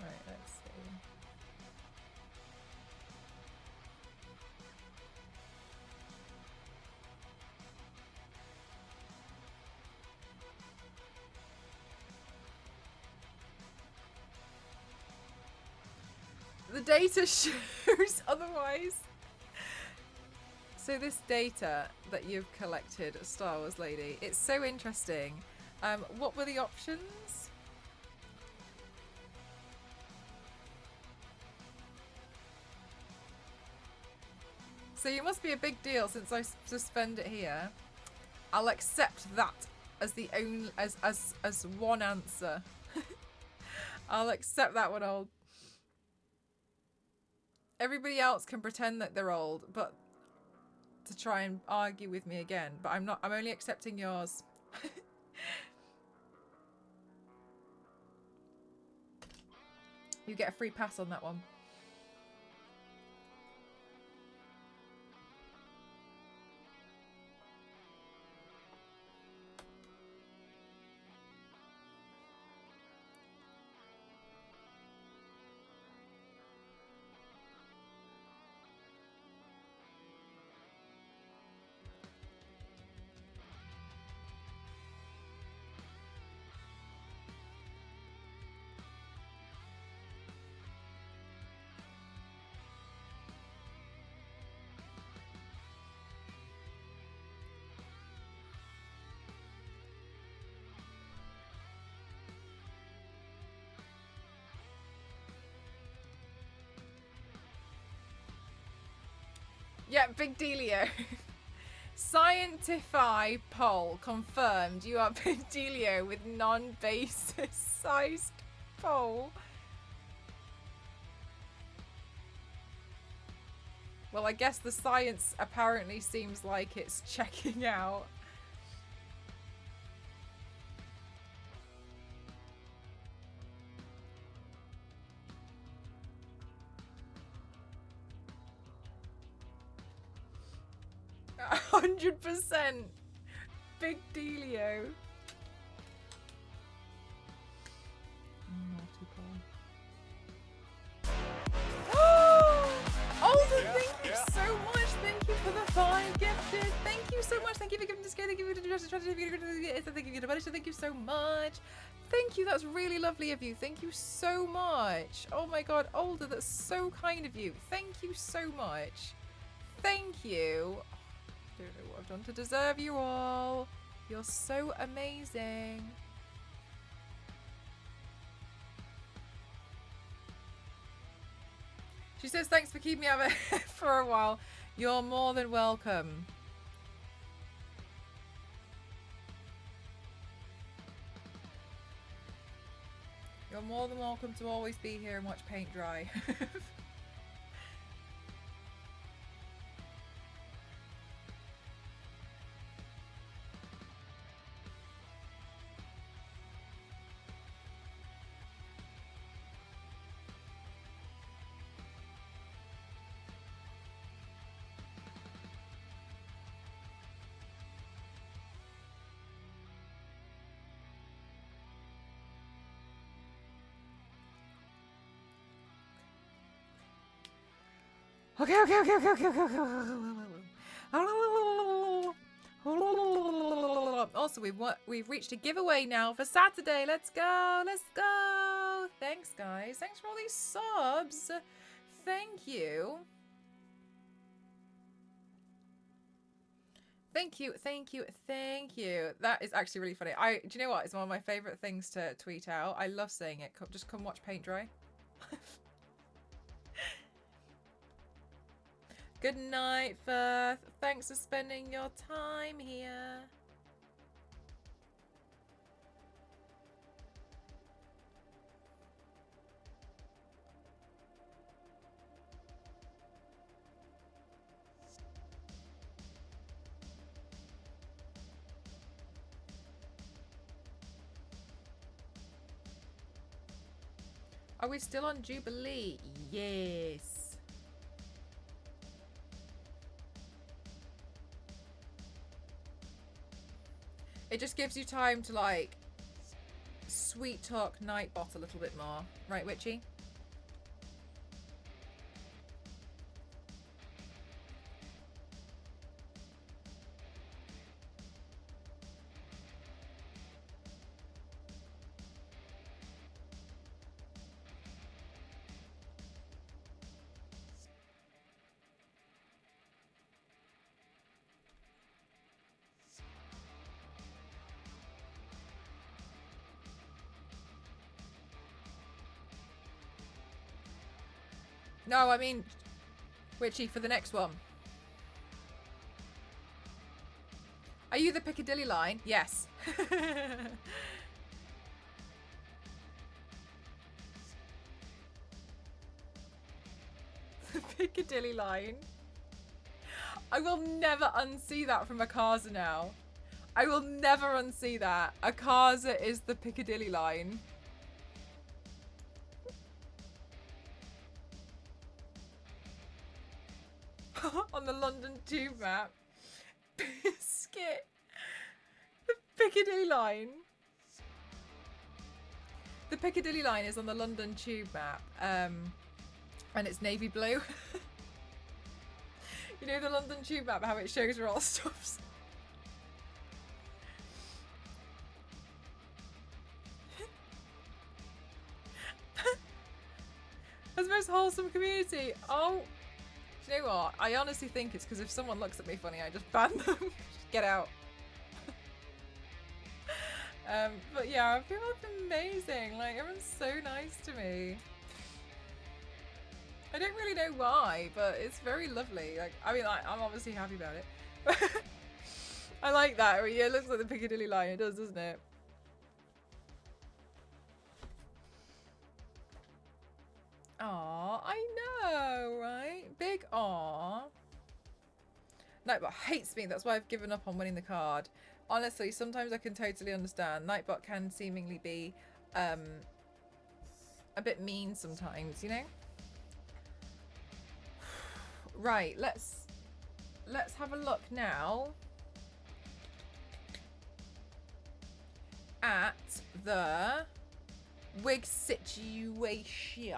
Right, let's see. The data shows otherwise. So this data that you've collected, Star Wars Lady, it's so interesting. What were the options? So you must be a big deal since I suspend it here. I'll accept that as the only as one answer. I'll accept that one, old. Everybody else can pretend that they're old, but to try and argue with me again. But I'm not. I'm only accepting yours. You get a free pass on that one. Yeah, big dealio. Scientify poll confirmed you are big dealio with non-basis sized poll. Well, I guess the science apparently seems like it's checking out. A 100%. Big dealio. Alden, thank you so much. Thank you for the 5 gifted. Thank you so much. Thank you for giving this game. Thank you for the strategy. Thank you so much. Thank you. That's really lovely of you. Thank you so much. Oh my god, Alden, that's so kind of you. Thank you so much. Thank you. I don't know what I've done to deserve you all. You're so amazing. She says, thanks for keeping me out of it for a while. You're more than welcome. You're more than welcome to always be here and watch paint dry. Okay, okay, okay, okay, okay, okay, okay. Also, we've reached a giveaway now for Saturday. Let's go, let's go. Thanks, guys. Thanks for all these subs. Thank you. Thank you, thank you, thank you. That is actually really funny. Do you know what? It's one of my favorite things to tweet out. I love saying it. Just come watch paint dry. Good night, Firth. Thanks for spending your time here. Are we still on Jubilee? Yes. It just gives you time to, like, sweet talk Nightbot a little bit more. Right, Witchy? No, I mean, Witchy, for the next one. Are you the Piccadilly line? Yes. The Piccadilly line. I will never unsee that from AKAZA now. I will never unsee that. AKAZA is the Piccadilly line. On the London Tube map. Biscuit. The Piccadilly line. The Piccadilly line is on the London Tube map. And it's navy blue. You know the London Tube map, how it shows where all stops? That's the most wholesome community. Oh. Do you know what? I honestly think it's because if someone looks at me funny, I just ban them. Just get out. But yeah, people are amazing. Like, everyone's so nice to me. I don't really know why, but it's very lovely. Like, I mean, I'm obviously happy about it. I like that. Yeah, it looks like the Piccadilly line. It does, doesn't it? Aw, I know, right? Big aw. Nightbot hates me. That's why I've given up on winning the card. Honestly, sometimes I can totally understand. Nightbot can seemingly be a bit mean sometimes, you know? Right, let's have a look now at the wig situation.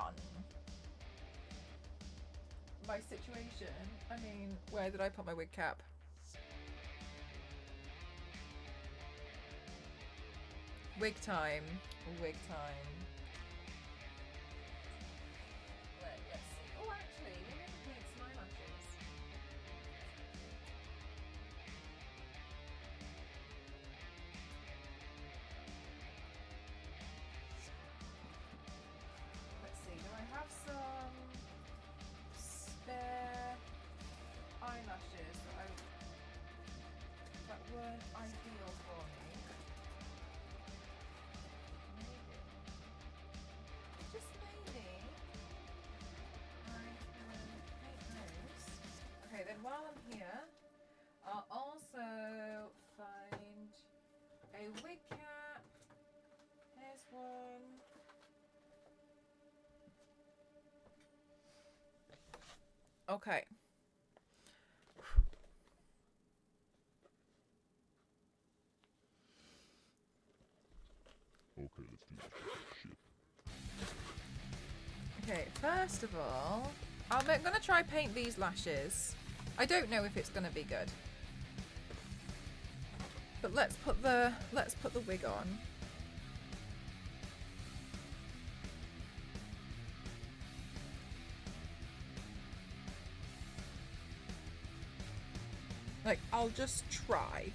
By situation, I mean, where did I put my wig cap? Wig time. Wig time. Let's see. Oh, actually, maybe I can paint some eyelashes. Let's see. Do I have some spare eyelashes that weren't ideal for me? Maybe. Just maybe I can paint those. Okay, then while I'm here, I'll also find a wig cap. Here's one. Okay. Okay, let's do this shit. Okay, first of all, I'm gonna try paint these lashes. I don't know if it's gonna be good. But let's put the wig on. Like, I'll just try.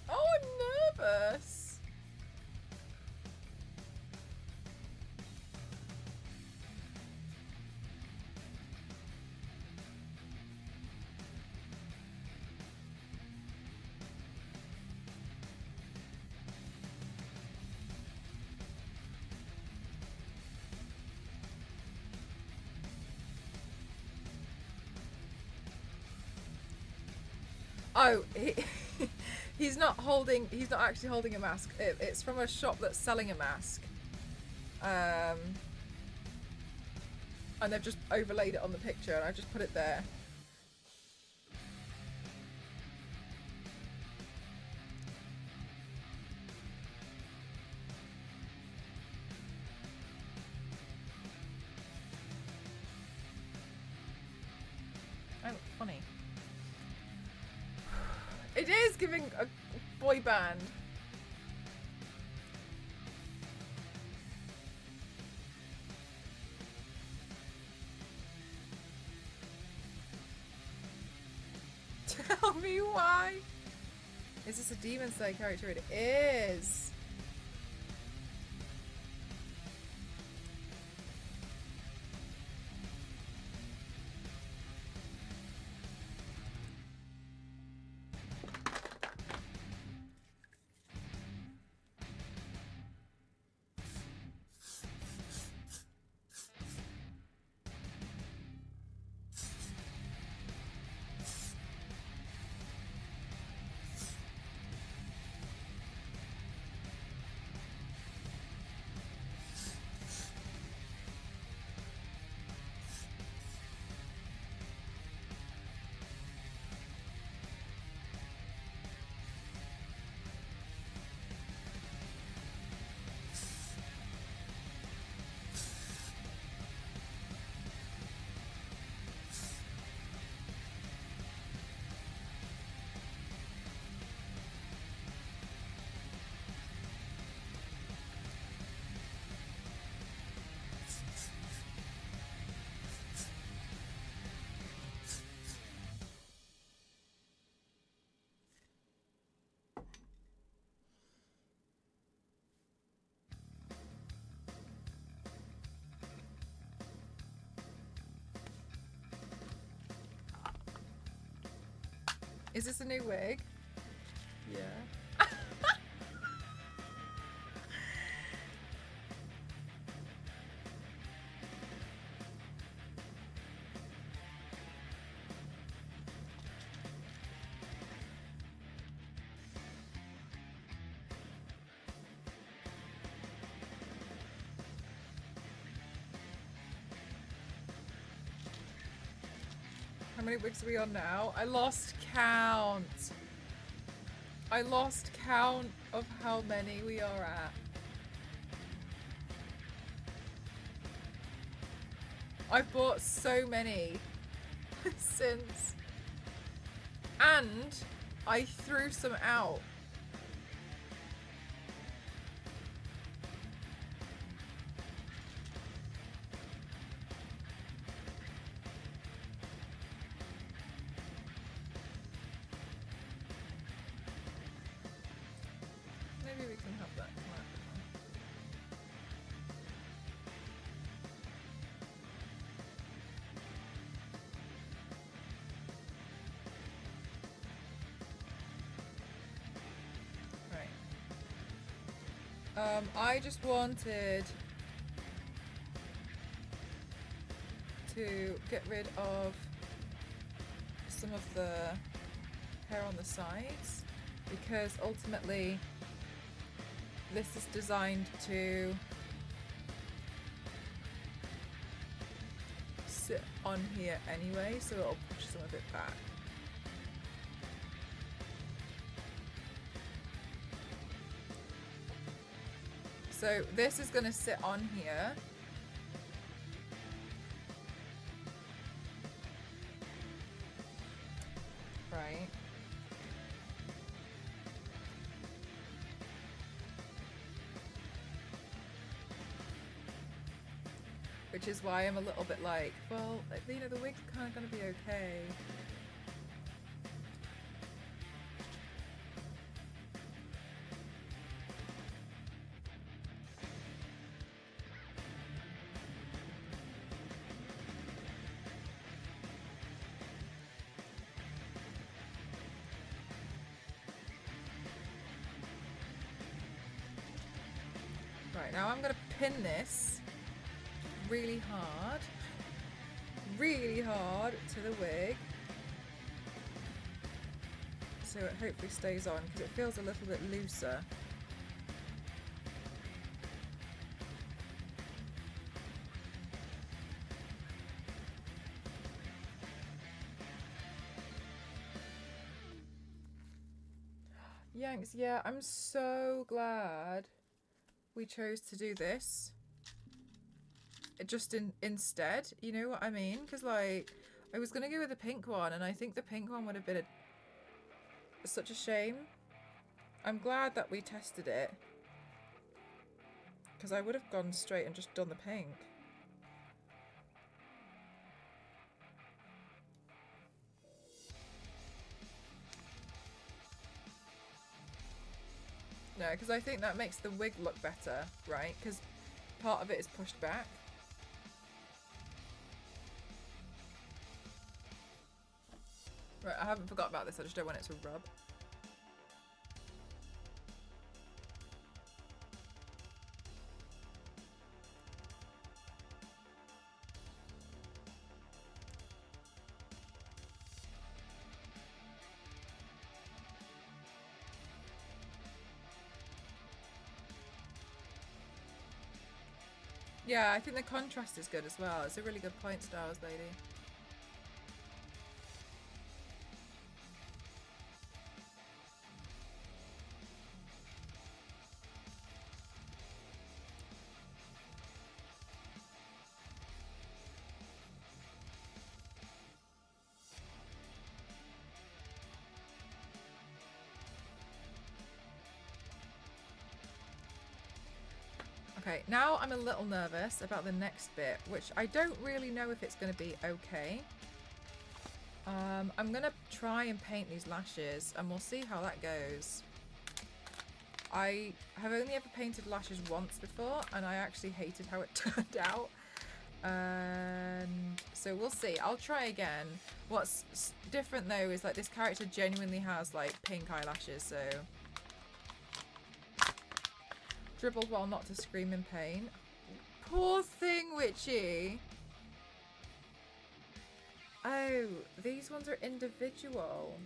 Oh, I'm nervous. Oh, he's not actually holding a mask. It's from a shop that's selling a mask. And they've just overlaid it on the picture and I just put it there. I look funny. It is giving a boy band. Tell me why. Is this a Demon Slayer character? It is. Is this a new wig? Yeah. How many wigs are we on now? I lost count. I lost count of how many we are at. I've bought so many since. And I threw some out. maybe we can have that come out. Right. I just wanted to get rid of some of the hair on the sides, because ultimately this is designed to sit on here anyway, so it'll push some of it back. So this is going to sit on here. Right. Which is why I'm a little bit like, well, you know, the wig's kind of going to be okay. Right, now I'm going to pin this really hard to the wig, so it hopefully stays on, because it feels a little bit looser. Yanks, yeah, I'm so glad we chose to do this just instead, you know what I mean? Because like I was gonna go with the pink one, and I think the pink one would have been such a shame. I'm glad that we tested it, because I would have gone straight and just done the pink. No, because I think that makes the wig look better, right? Because part of it is pushed back. Right, I haven't forgot about this, I just don't want it to rub. Yeah, I think the contrast is good as well. It's a really good point, Stars Lady. Okay, now I'm a little nervous about the next bit, which I don't really know if it's going to be okay. I'm going to try and paint these lashes, and we'll see how that goes. I have only ever painted lashes once before, and I actually hated how it turned out. And so we'll see. I'll try again. What's different though is like this character genuinely has like pink eyelashes, so... Dribbled while not to scream in pain. Poor thing, Witchy. Oh, these ones are individual.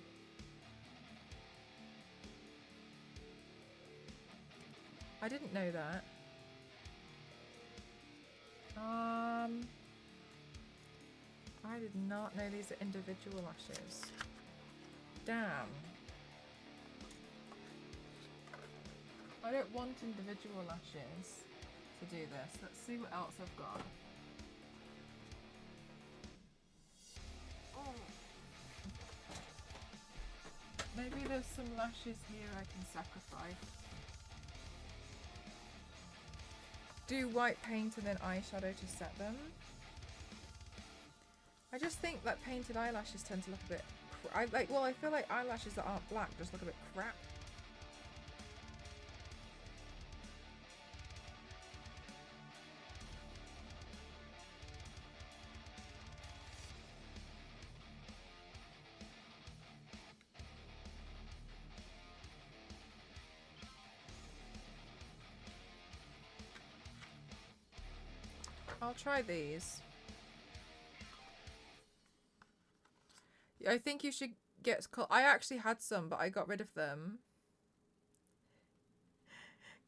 I didn't know that. I did not know these are individual lashes. Damn. I don't want individual lashes to do this. Let's see what else I've got. Oh. Maybe there's some lashes here I can sacrifice. Do white paint and then eyeshadow to set them. I just think that painted eyelashes tend to look a bit... I feel like eyelashes that aren't black just look a bit crap. I'll try these. I think you should get... I actually had some, but I got rid of them.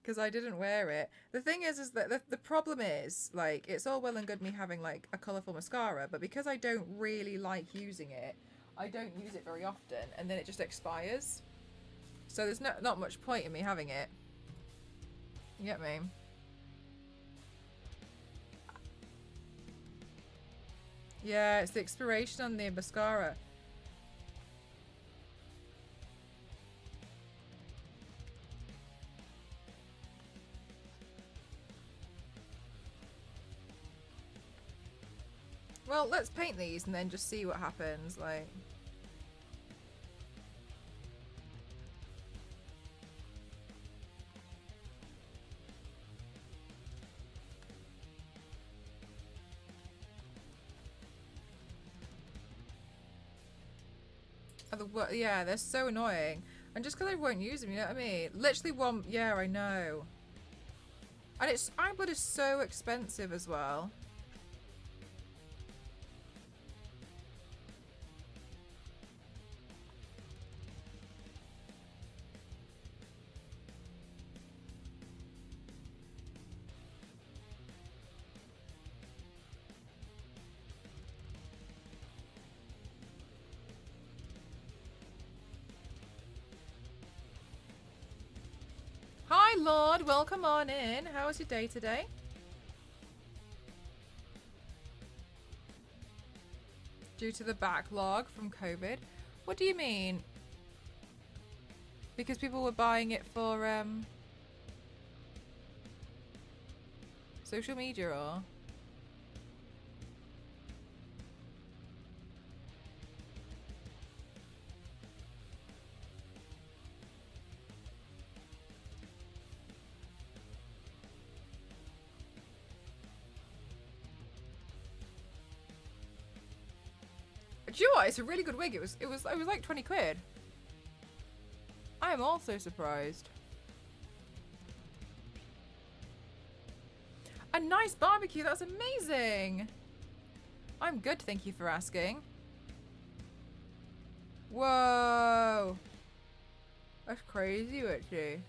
Because I didn't wear it. The thing is that the problem is, like, it's all well and good me having, like, a colourful mascara, but because I don't really like using it, I don't use it very often, and then it just expires. So there's not much point in me having it. You get me? Yeah, it's the expiration on the mascara. Well, let's paint these and then just see what happens, like... Yeah, they're so annoying. And just because I won't use them, you know what I mean? Literally one... Yeah, I know. And eyeblood is so expensive as well. Hi, Lord. Welcome on in. How was your day today? Due to the backlog from COVID. What do you mean? Because people were buying it for social media, or? Do you know what? It's a really good wig. It was like 20 quid. I am also surprised. A nice barbecue. That's amazing. I'm good, thank you for asking. Whoa. That's crazy, actually.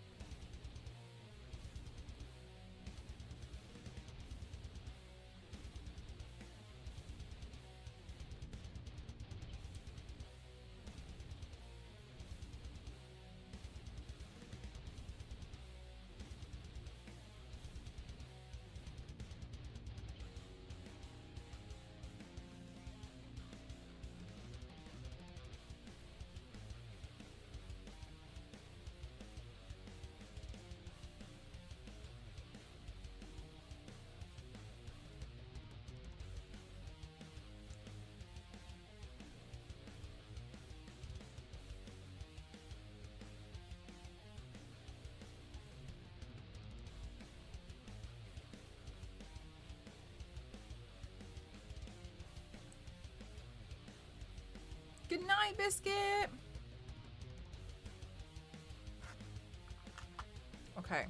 Good night, Biscuit. Okay.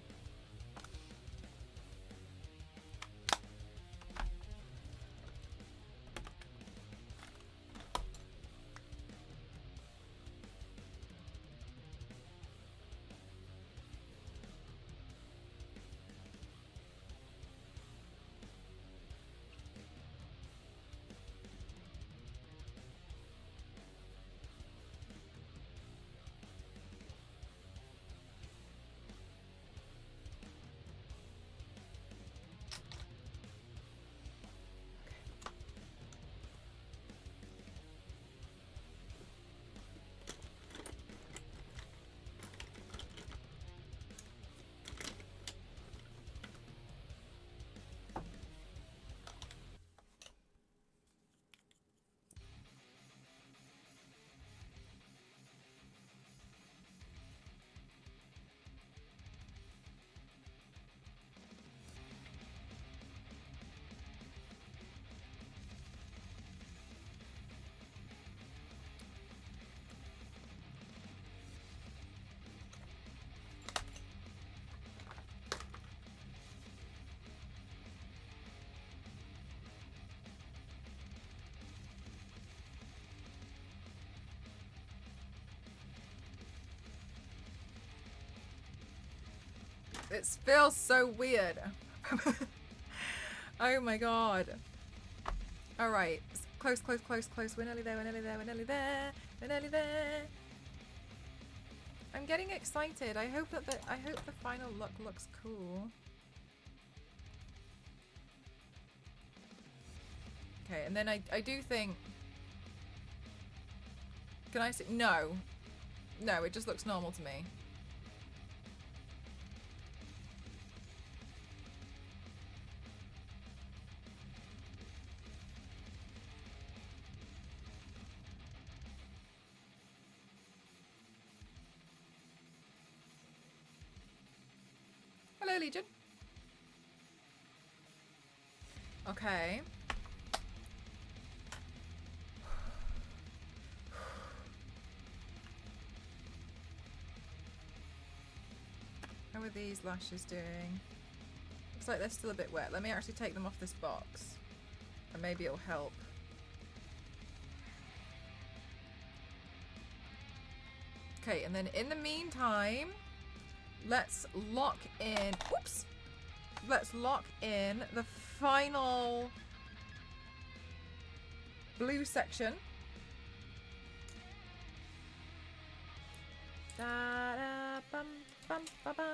It feels so weird. Oh my god. Alright. Close, close, close, close. We're nearly there, we're nearly there, we're nearly there. We're nearly there. I'm getting excited. I hope that I hope the final look looks cool. Okay, and then I do think... Can I see? No. No, it just looks normal to me. Hello, Legion. Okay. How are these lashes doing? Looks like they're still a bit wet. Let me actually take them off this box. And maybe it'll help. Okay, and then in the meantime, let's lock in... Whoops! Let's lock in the final blue section. Da-da-bum, bum, ba-bum.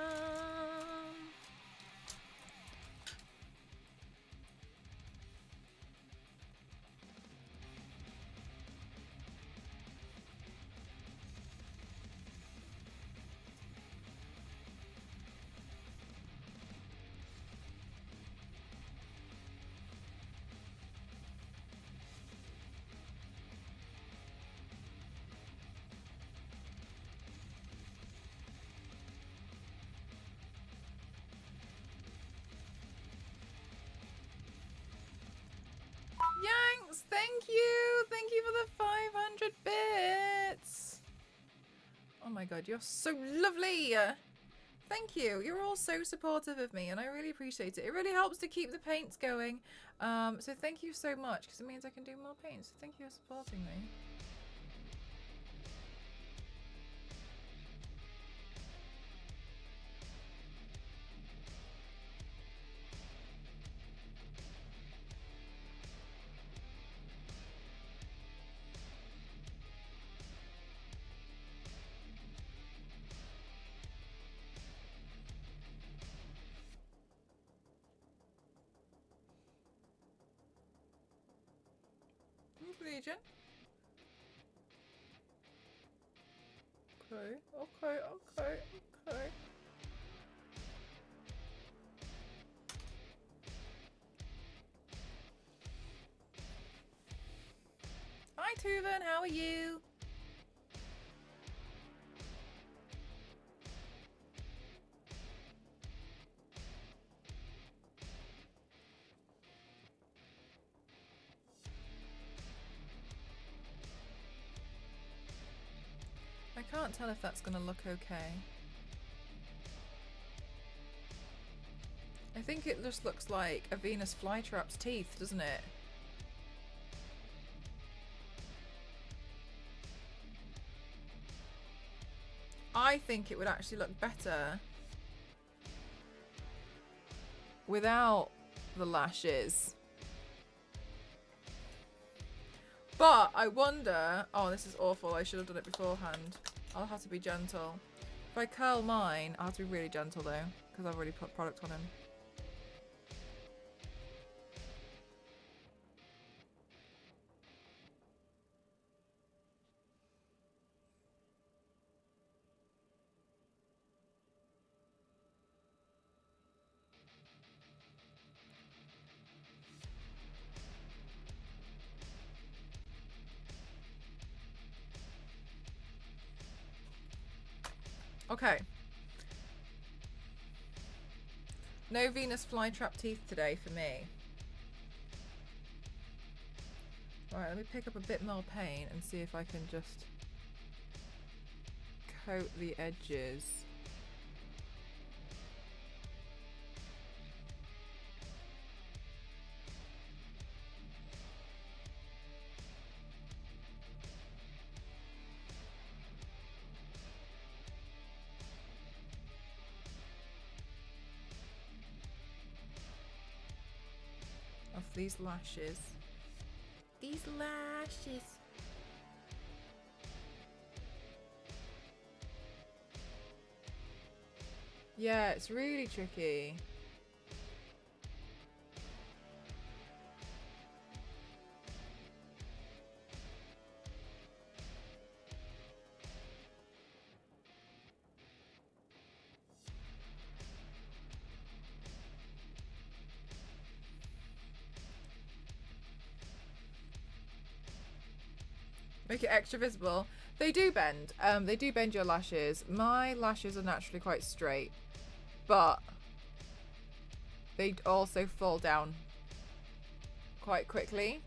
Yanks, thank you! Thank you for the 500 bits! Oh my god, you're so lovely! Thank you. You're all so supportive of me and I really appreciate it. It really helps to keep the paints going. So thank you so much because it means I can do more paints. So thank you for supporting me. Legion. Okay, okay, okay, okay. Hi Tuvan, how are you? I can't tell if that's gonna look okay. I think it just looks like a Venus flytrap's teeth, doesn't it? I think it would actually look better without the lashes. But I wonder... Oh, this is awful. I should have done it beforehand. I'll have to be gentle. If I curl mine, I'll have to be really gentle though, because I've already put product on him. Okay. No Venus flytrap teeth today for me. Alright, let me pick up a bit more paint and see if I can just coat the edges. these lashes. These lashes. Yeah, it's really tricky. Make it extra visible. They do bend. They do bend your lashes. My lashes are naturally quite straight, but they also fall down quite quickly.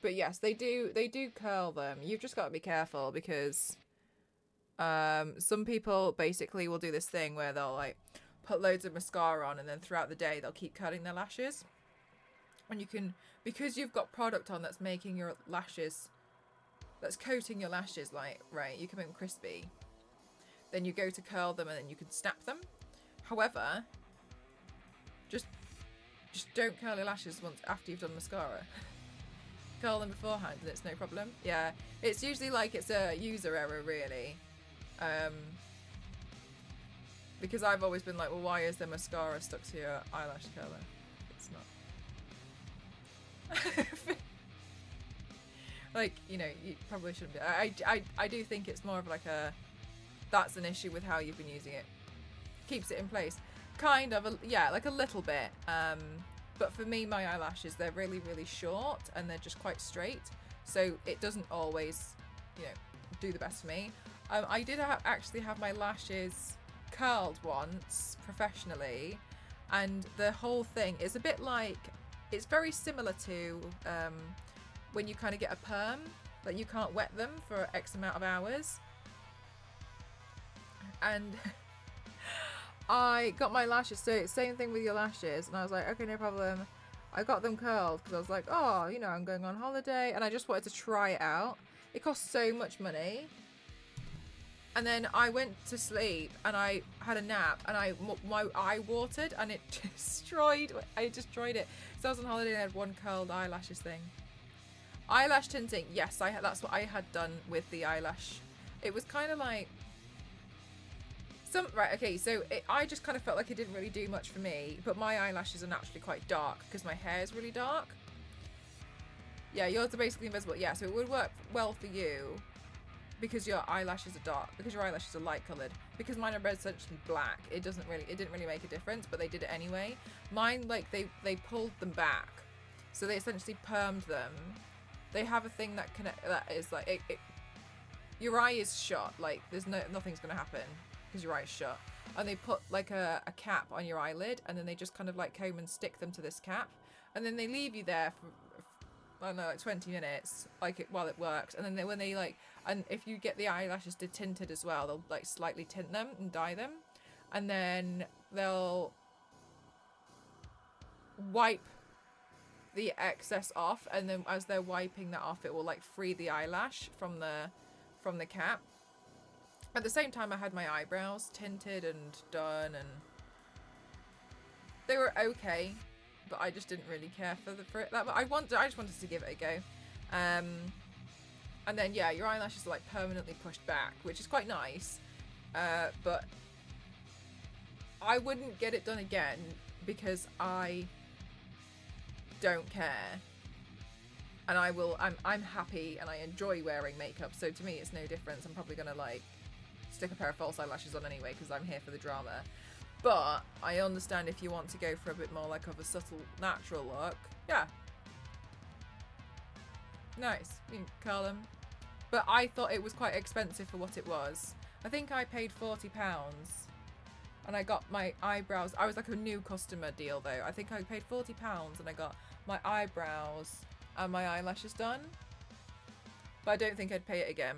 But yes, they do curl them. You've just got to be careful because some people basically will do this thing where they'll like put loads of mascara on and then throughout the day they'll keep curling their lashes. And you can, because you've got product on that's making your lashes, that's coating your lashes, like, right, you can make them crispy. Then you go to curl them and then you can snap them. However, just don't curl your lashes once after you've done mascara. Curl them beforehand and it's no problem. Yeah, it's usually like it's a user error, really. Because I've always been like, well, why is the mascara stuck to your eyelash curler? It's not. Like, you know, you probably shouldn't be. I do think it's more of like a, that's an issue with how you've been using it. Keeps it in place. Kind of, yeah, like a little bit. But for me, my eyelashes, they're really, really short and they're just quite straight. So it doesn't always, you know, do the best for me. I did actually have my lashes curled once professionally. And the whole thing is a bit like, it's very similar to when you kind of get a perm, like you can't wet them for X amount of hours. And I got my lashes, so same thing with your lashes, and I was like, okay, no problem. I got them curled because I was like, oh, you know, I'm going on holiday, and I just wanted to try it out. It cost so much money. And then I went to sleep and I had a nap and my eye watered and it destroyed it. So I was on holiday and I had one curled eyelashes thing. Eyelash tinting, yes, that's what I had done with the eyelash. It was kind of like right, okay, so I just kind of felt like it didn't really do much for me, but my eyelashes are naturally quite dark because my hair is really dark. Yeah, yours are basically invisible. Yeah, so it would work well for you. Because your eyelashes are dark, because your eyelashes are light coloured, because mine are essentially black, it didn't really make a difference, but they did it anyway. Mine, like, they pulled them back, so they essentially permed them. They have a thing that is like, your eye is shut, like, nothing's gonna happen, because your eye is shut. And they put, like, a cap on your eyelid, and then they just kind of, like, comb and stick them to this cap, and then they leave you there for, I don't know, like 20 minutes, like while it works, and then when they like, and if you get the eyelashes tinted as well, they'll like slightly tint them and dye them, and then they'll wipe the excess off, and then as they're wiping that off, it will like free the eyelash from the cap. At the same time, I had my eyebrows tinted and done, and they were okay. But I just didn't really care for it. But I just wanted to give it a go. And then yeah, your eyelashes are like permanently pushed back, which is quite nice. But I wouldn't get it done again because I don't care. And I'm happy and I enjoy wearing makeup. So to me, it's no difference. I'm probably gonna like stick a pair of false eyelashes on anyway because I'm here for the drama. But I understand if you want to go for a bit more like of a subtle, natural look. Yeah. Nice. You can curl them. But I thought it was quite expensive for what it was. I think I paid £40 and I got my eyebrows. I was like a new customer deal though. I think I paid £40 and I got my eyebrows and my eyelashes done. But I don't think I'd pay it again.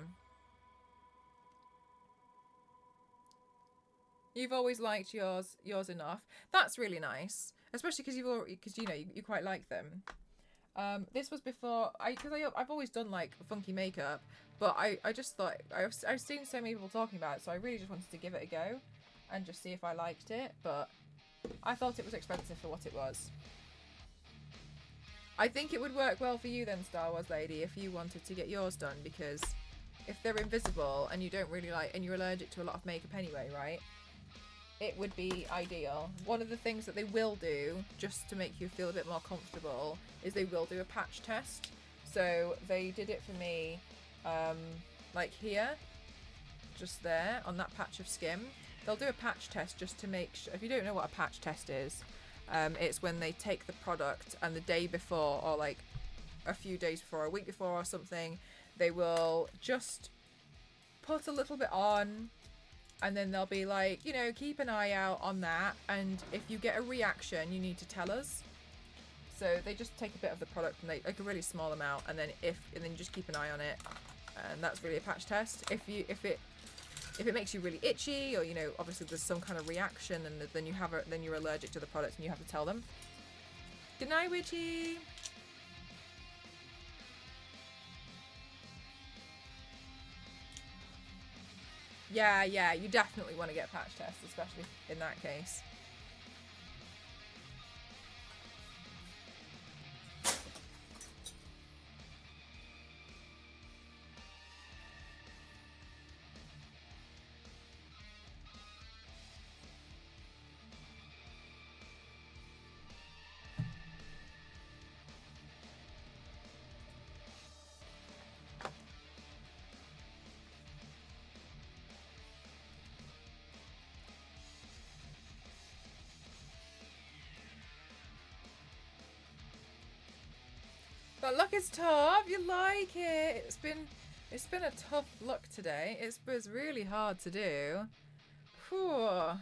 You've always liked yours enough. That's really nice, especially because you know you quite like them. This was before I've always done like funky makeup, but I just thought I've seen so many people talking about it, so I really just wanted to give it a go and just see if I liked it. But I thought it was expensive for what it was. I think it would work well for you then, Star Wars Lady, if you wanted to get yours done, because if they're invisible and you don't really like, and you're allergic to a lot of makeup anyway, right? It would be ideal. One of the things that they will do, just to make you feel a bit more comfortable, is they will do a patch test. So they did it for me, like here, just there, on that patch of skin. They'll do a patch test just to make sure. If you don't know what a patch test is, it's when they take the product and the day before, or like a few days before, a week before or something, they will just put a little bit on, and then they'll be like, you know, keep an eye out on that, and if you get a reaction, you need to tell us. So they just take a bit of the product, and they like a really small amount, and then you just keep an eye on it, and that's really a patch test. If it makes you really itchy, or, you know, obviously there's some kind of reaction, and then you're allergic to the product, and you have to tell them. Good night, Witchy. Yeah, you definitely want to get patch tests, especially in that case. That look is tough. You like it. It's been a tough look today. It was really hard to do. Whew.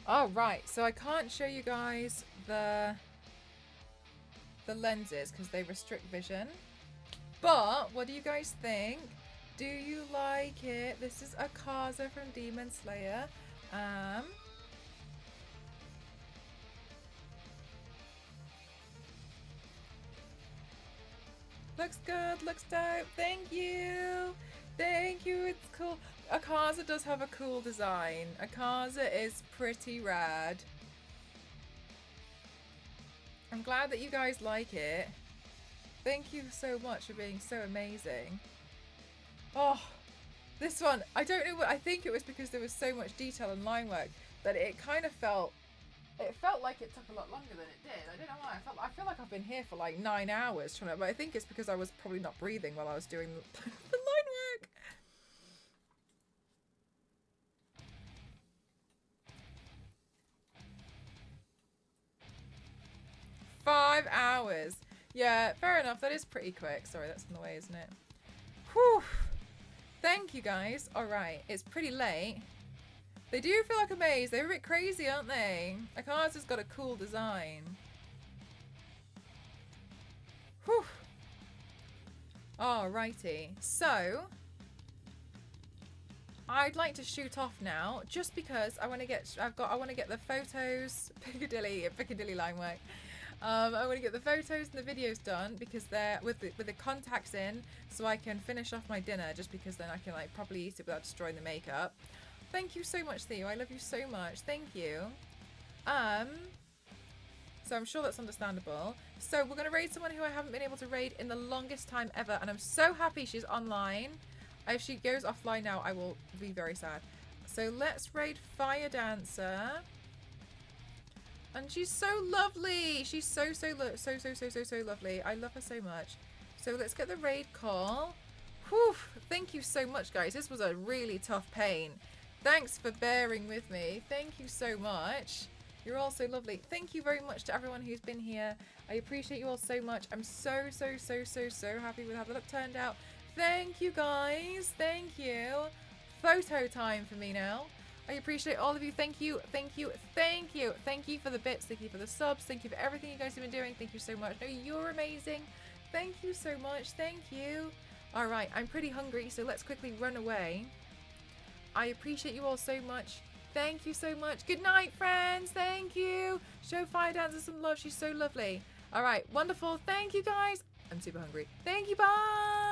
Oh, right. So I can't show you guys the lenses because they restrict vision. But what do you guys think? Do you like it? This is AKAZA from Demon Slayer. Looks good. Looks dope. Thank you. Thank you. It's cool. AKAZA does have a cool design. AKAZA is pretty rad. I'm glad that you guys like it. Thank you so much for being so amazing. Oh, this one, I don't know what, I think it was because there was so much detail and line work that it kind of felt like it took a lot longer than it did. I don't know why. I feel like I've been here for like 9 hours trying to, but I think it's because I was probably not breathing while I was doing the line work. 5 hours. Yeah, fair enough. That is pretty quick. Sorry, that's in the way, isn't it? Whew. Thank you, guys. All right, it's pretty late. They do feel like a maze. They're a bit crazy, aren't they? AKAZA's got a cool design. Whew. Alrighty. So, I'd like to shoot off now, just because I want to get the photos, Piccadilly line work. I want to get the photos and the videos done because they're with the contacts in, so I can finish off my dinner. Just because then I can like properly eat it without destroying the makeup. Thank you so much, Theo. I love you so much. Thank you. So I'm sure that's understandable. So we're gonna raid someone who I haven't been able to raid in the longest time ever, and I'm so happy she's online. If she goes offline now, I will be very sad. So let's raid Fire Dancer. And she's so lovely. She's so lovely. I love her so much. So let's get the raid call. Whew. Thank you so much, guys. This was a really tough pain. Thanks for bearing with me. Thank you so much. You're all so lovely. Thank you very much to everyone who's been here. I appreciate you all so much. I'm so happy with how the look turned out. Thank you, guys. Thank you. Photo time for me now. I appreciate all of you. Thank you. Thank you. Thank you. Thank you for the bits. Thank you for the subs. Thank you for everything you guys have been doing. Thank you so much. No, you're amazing. Thank you so much. Thank you. All right. I'm pretty hungry, so let's quickly run away. I appreciate you all so much. Thank you so much. Good night, friends. Thank you. Show Fire Dancer some love. She's so lovely. All right. Wonderful. Thank you, guys. I'm super hungry. Thank you. Bye.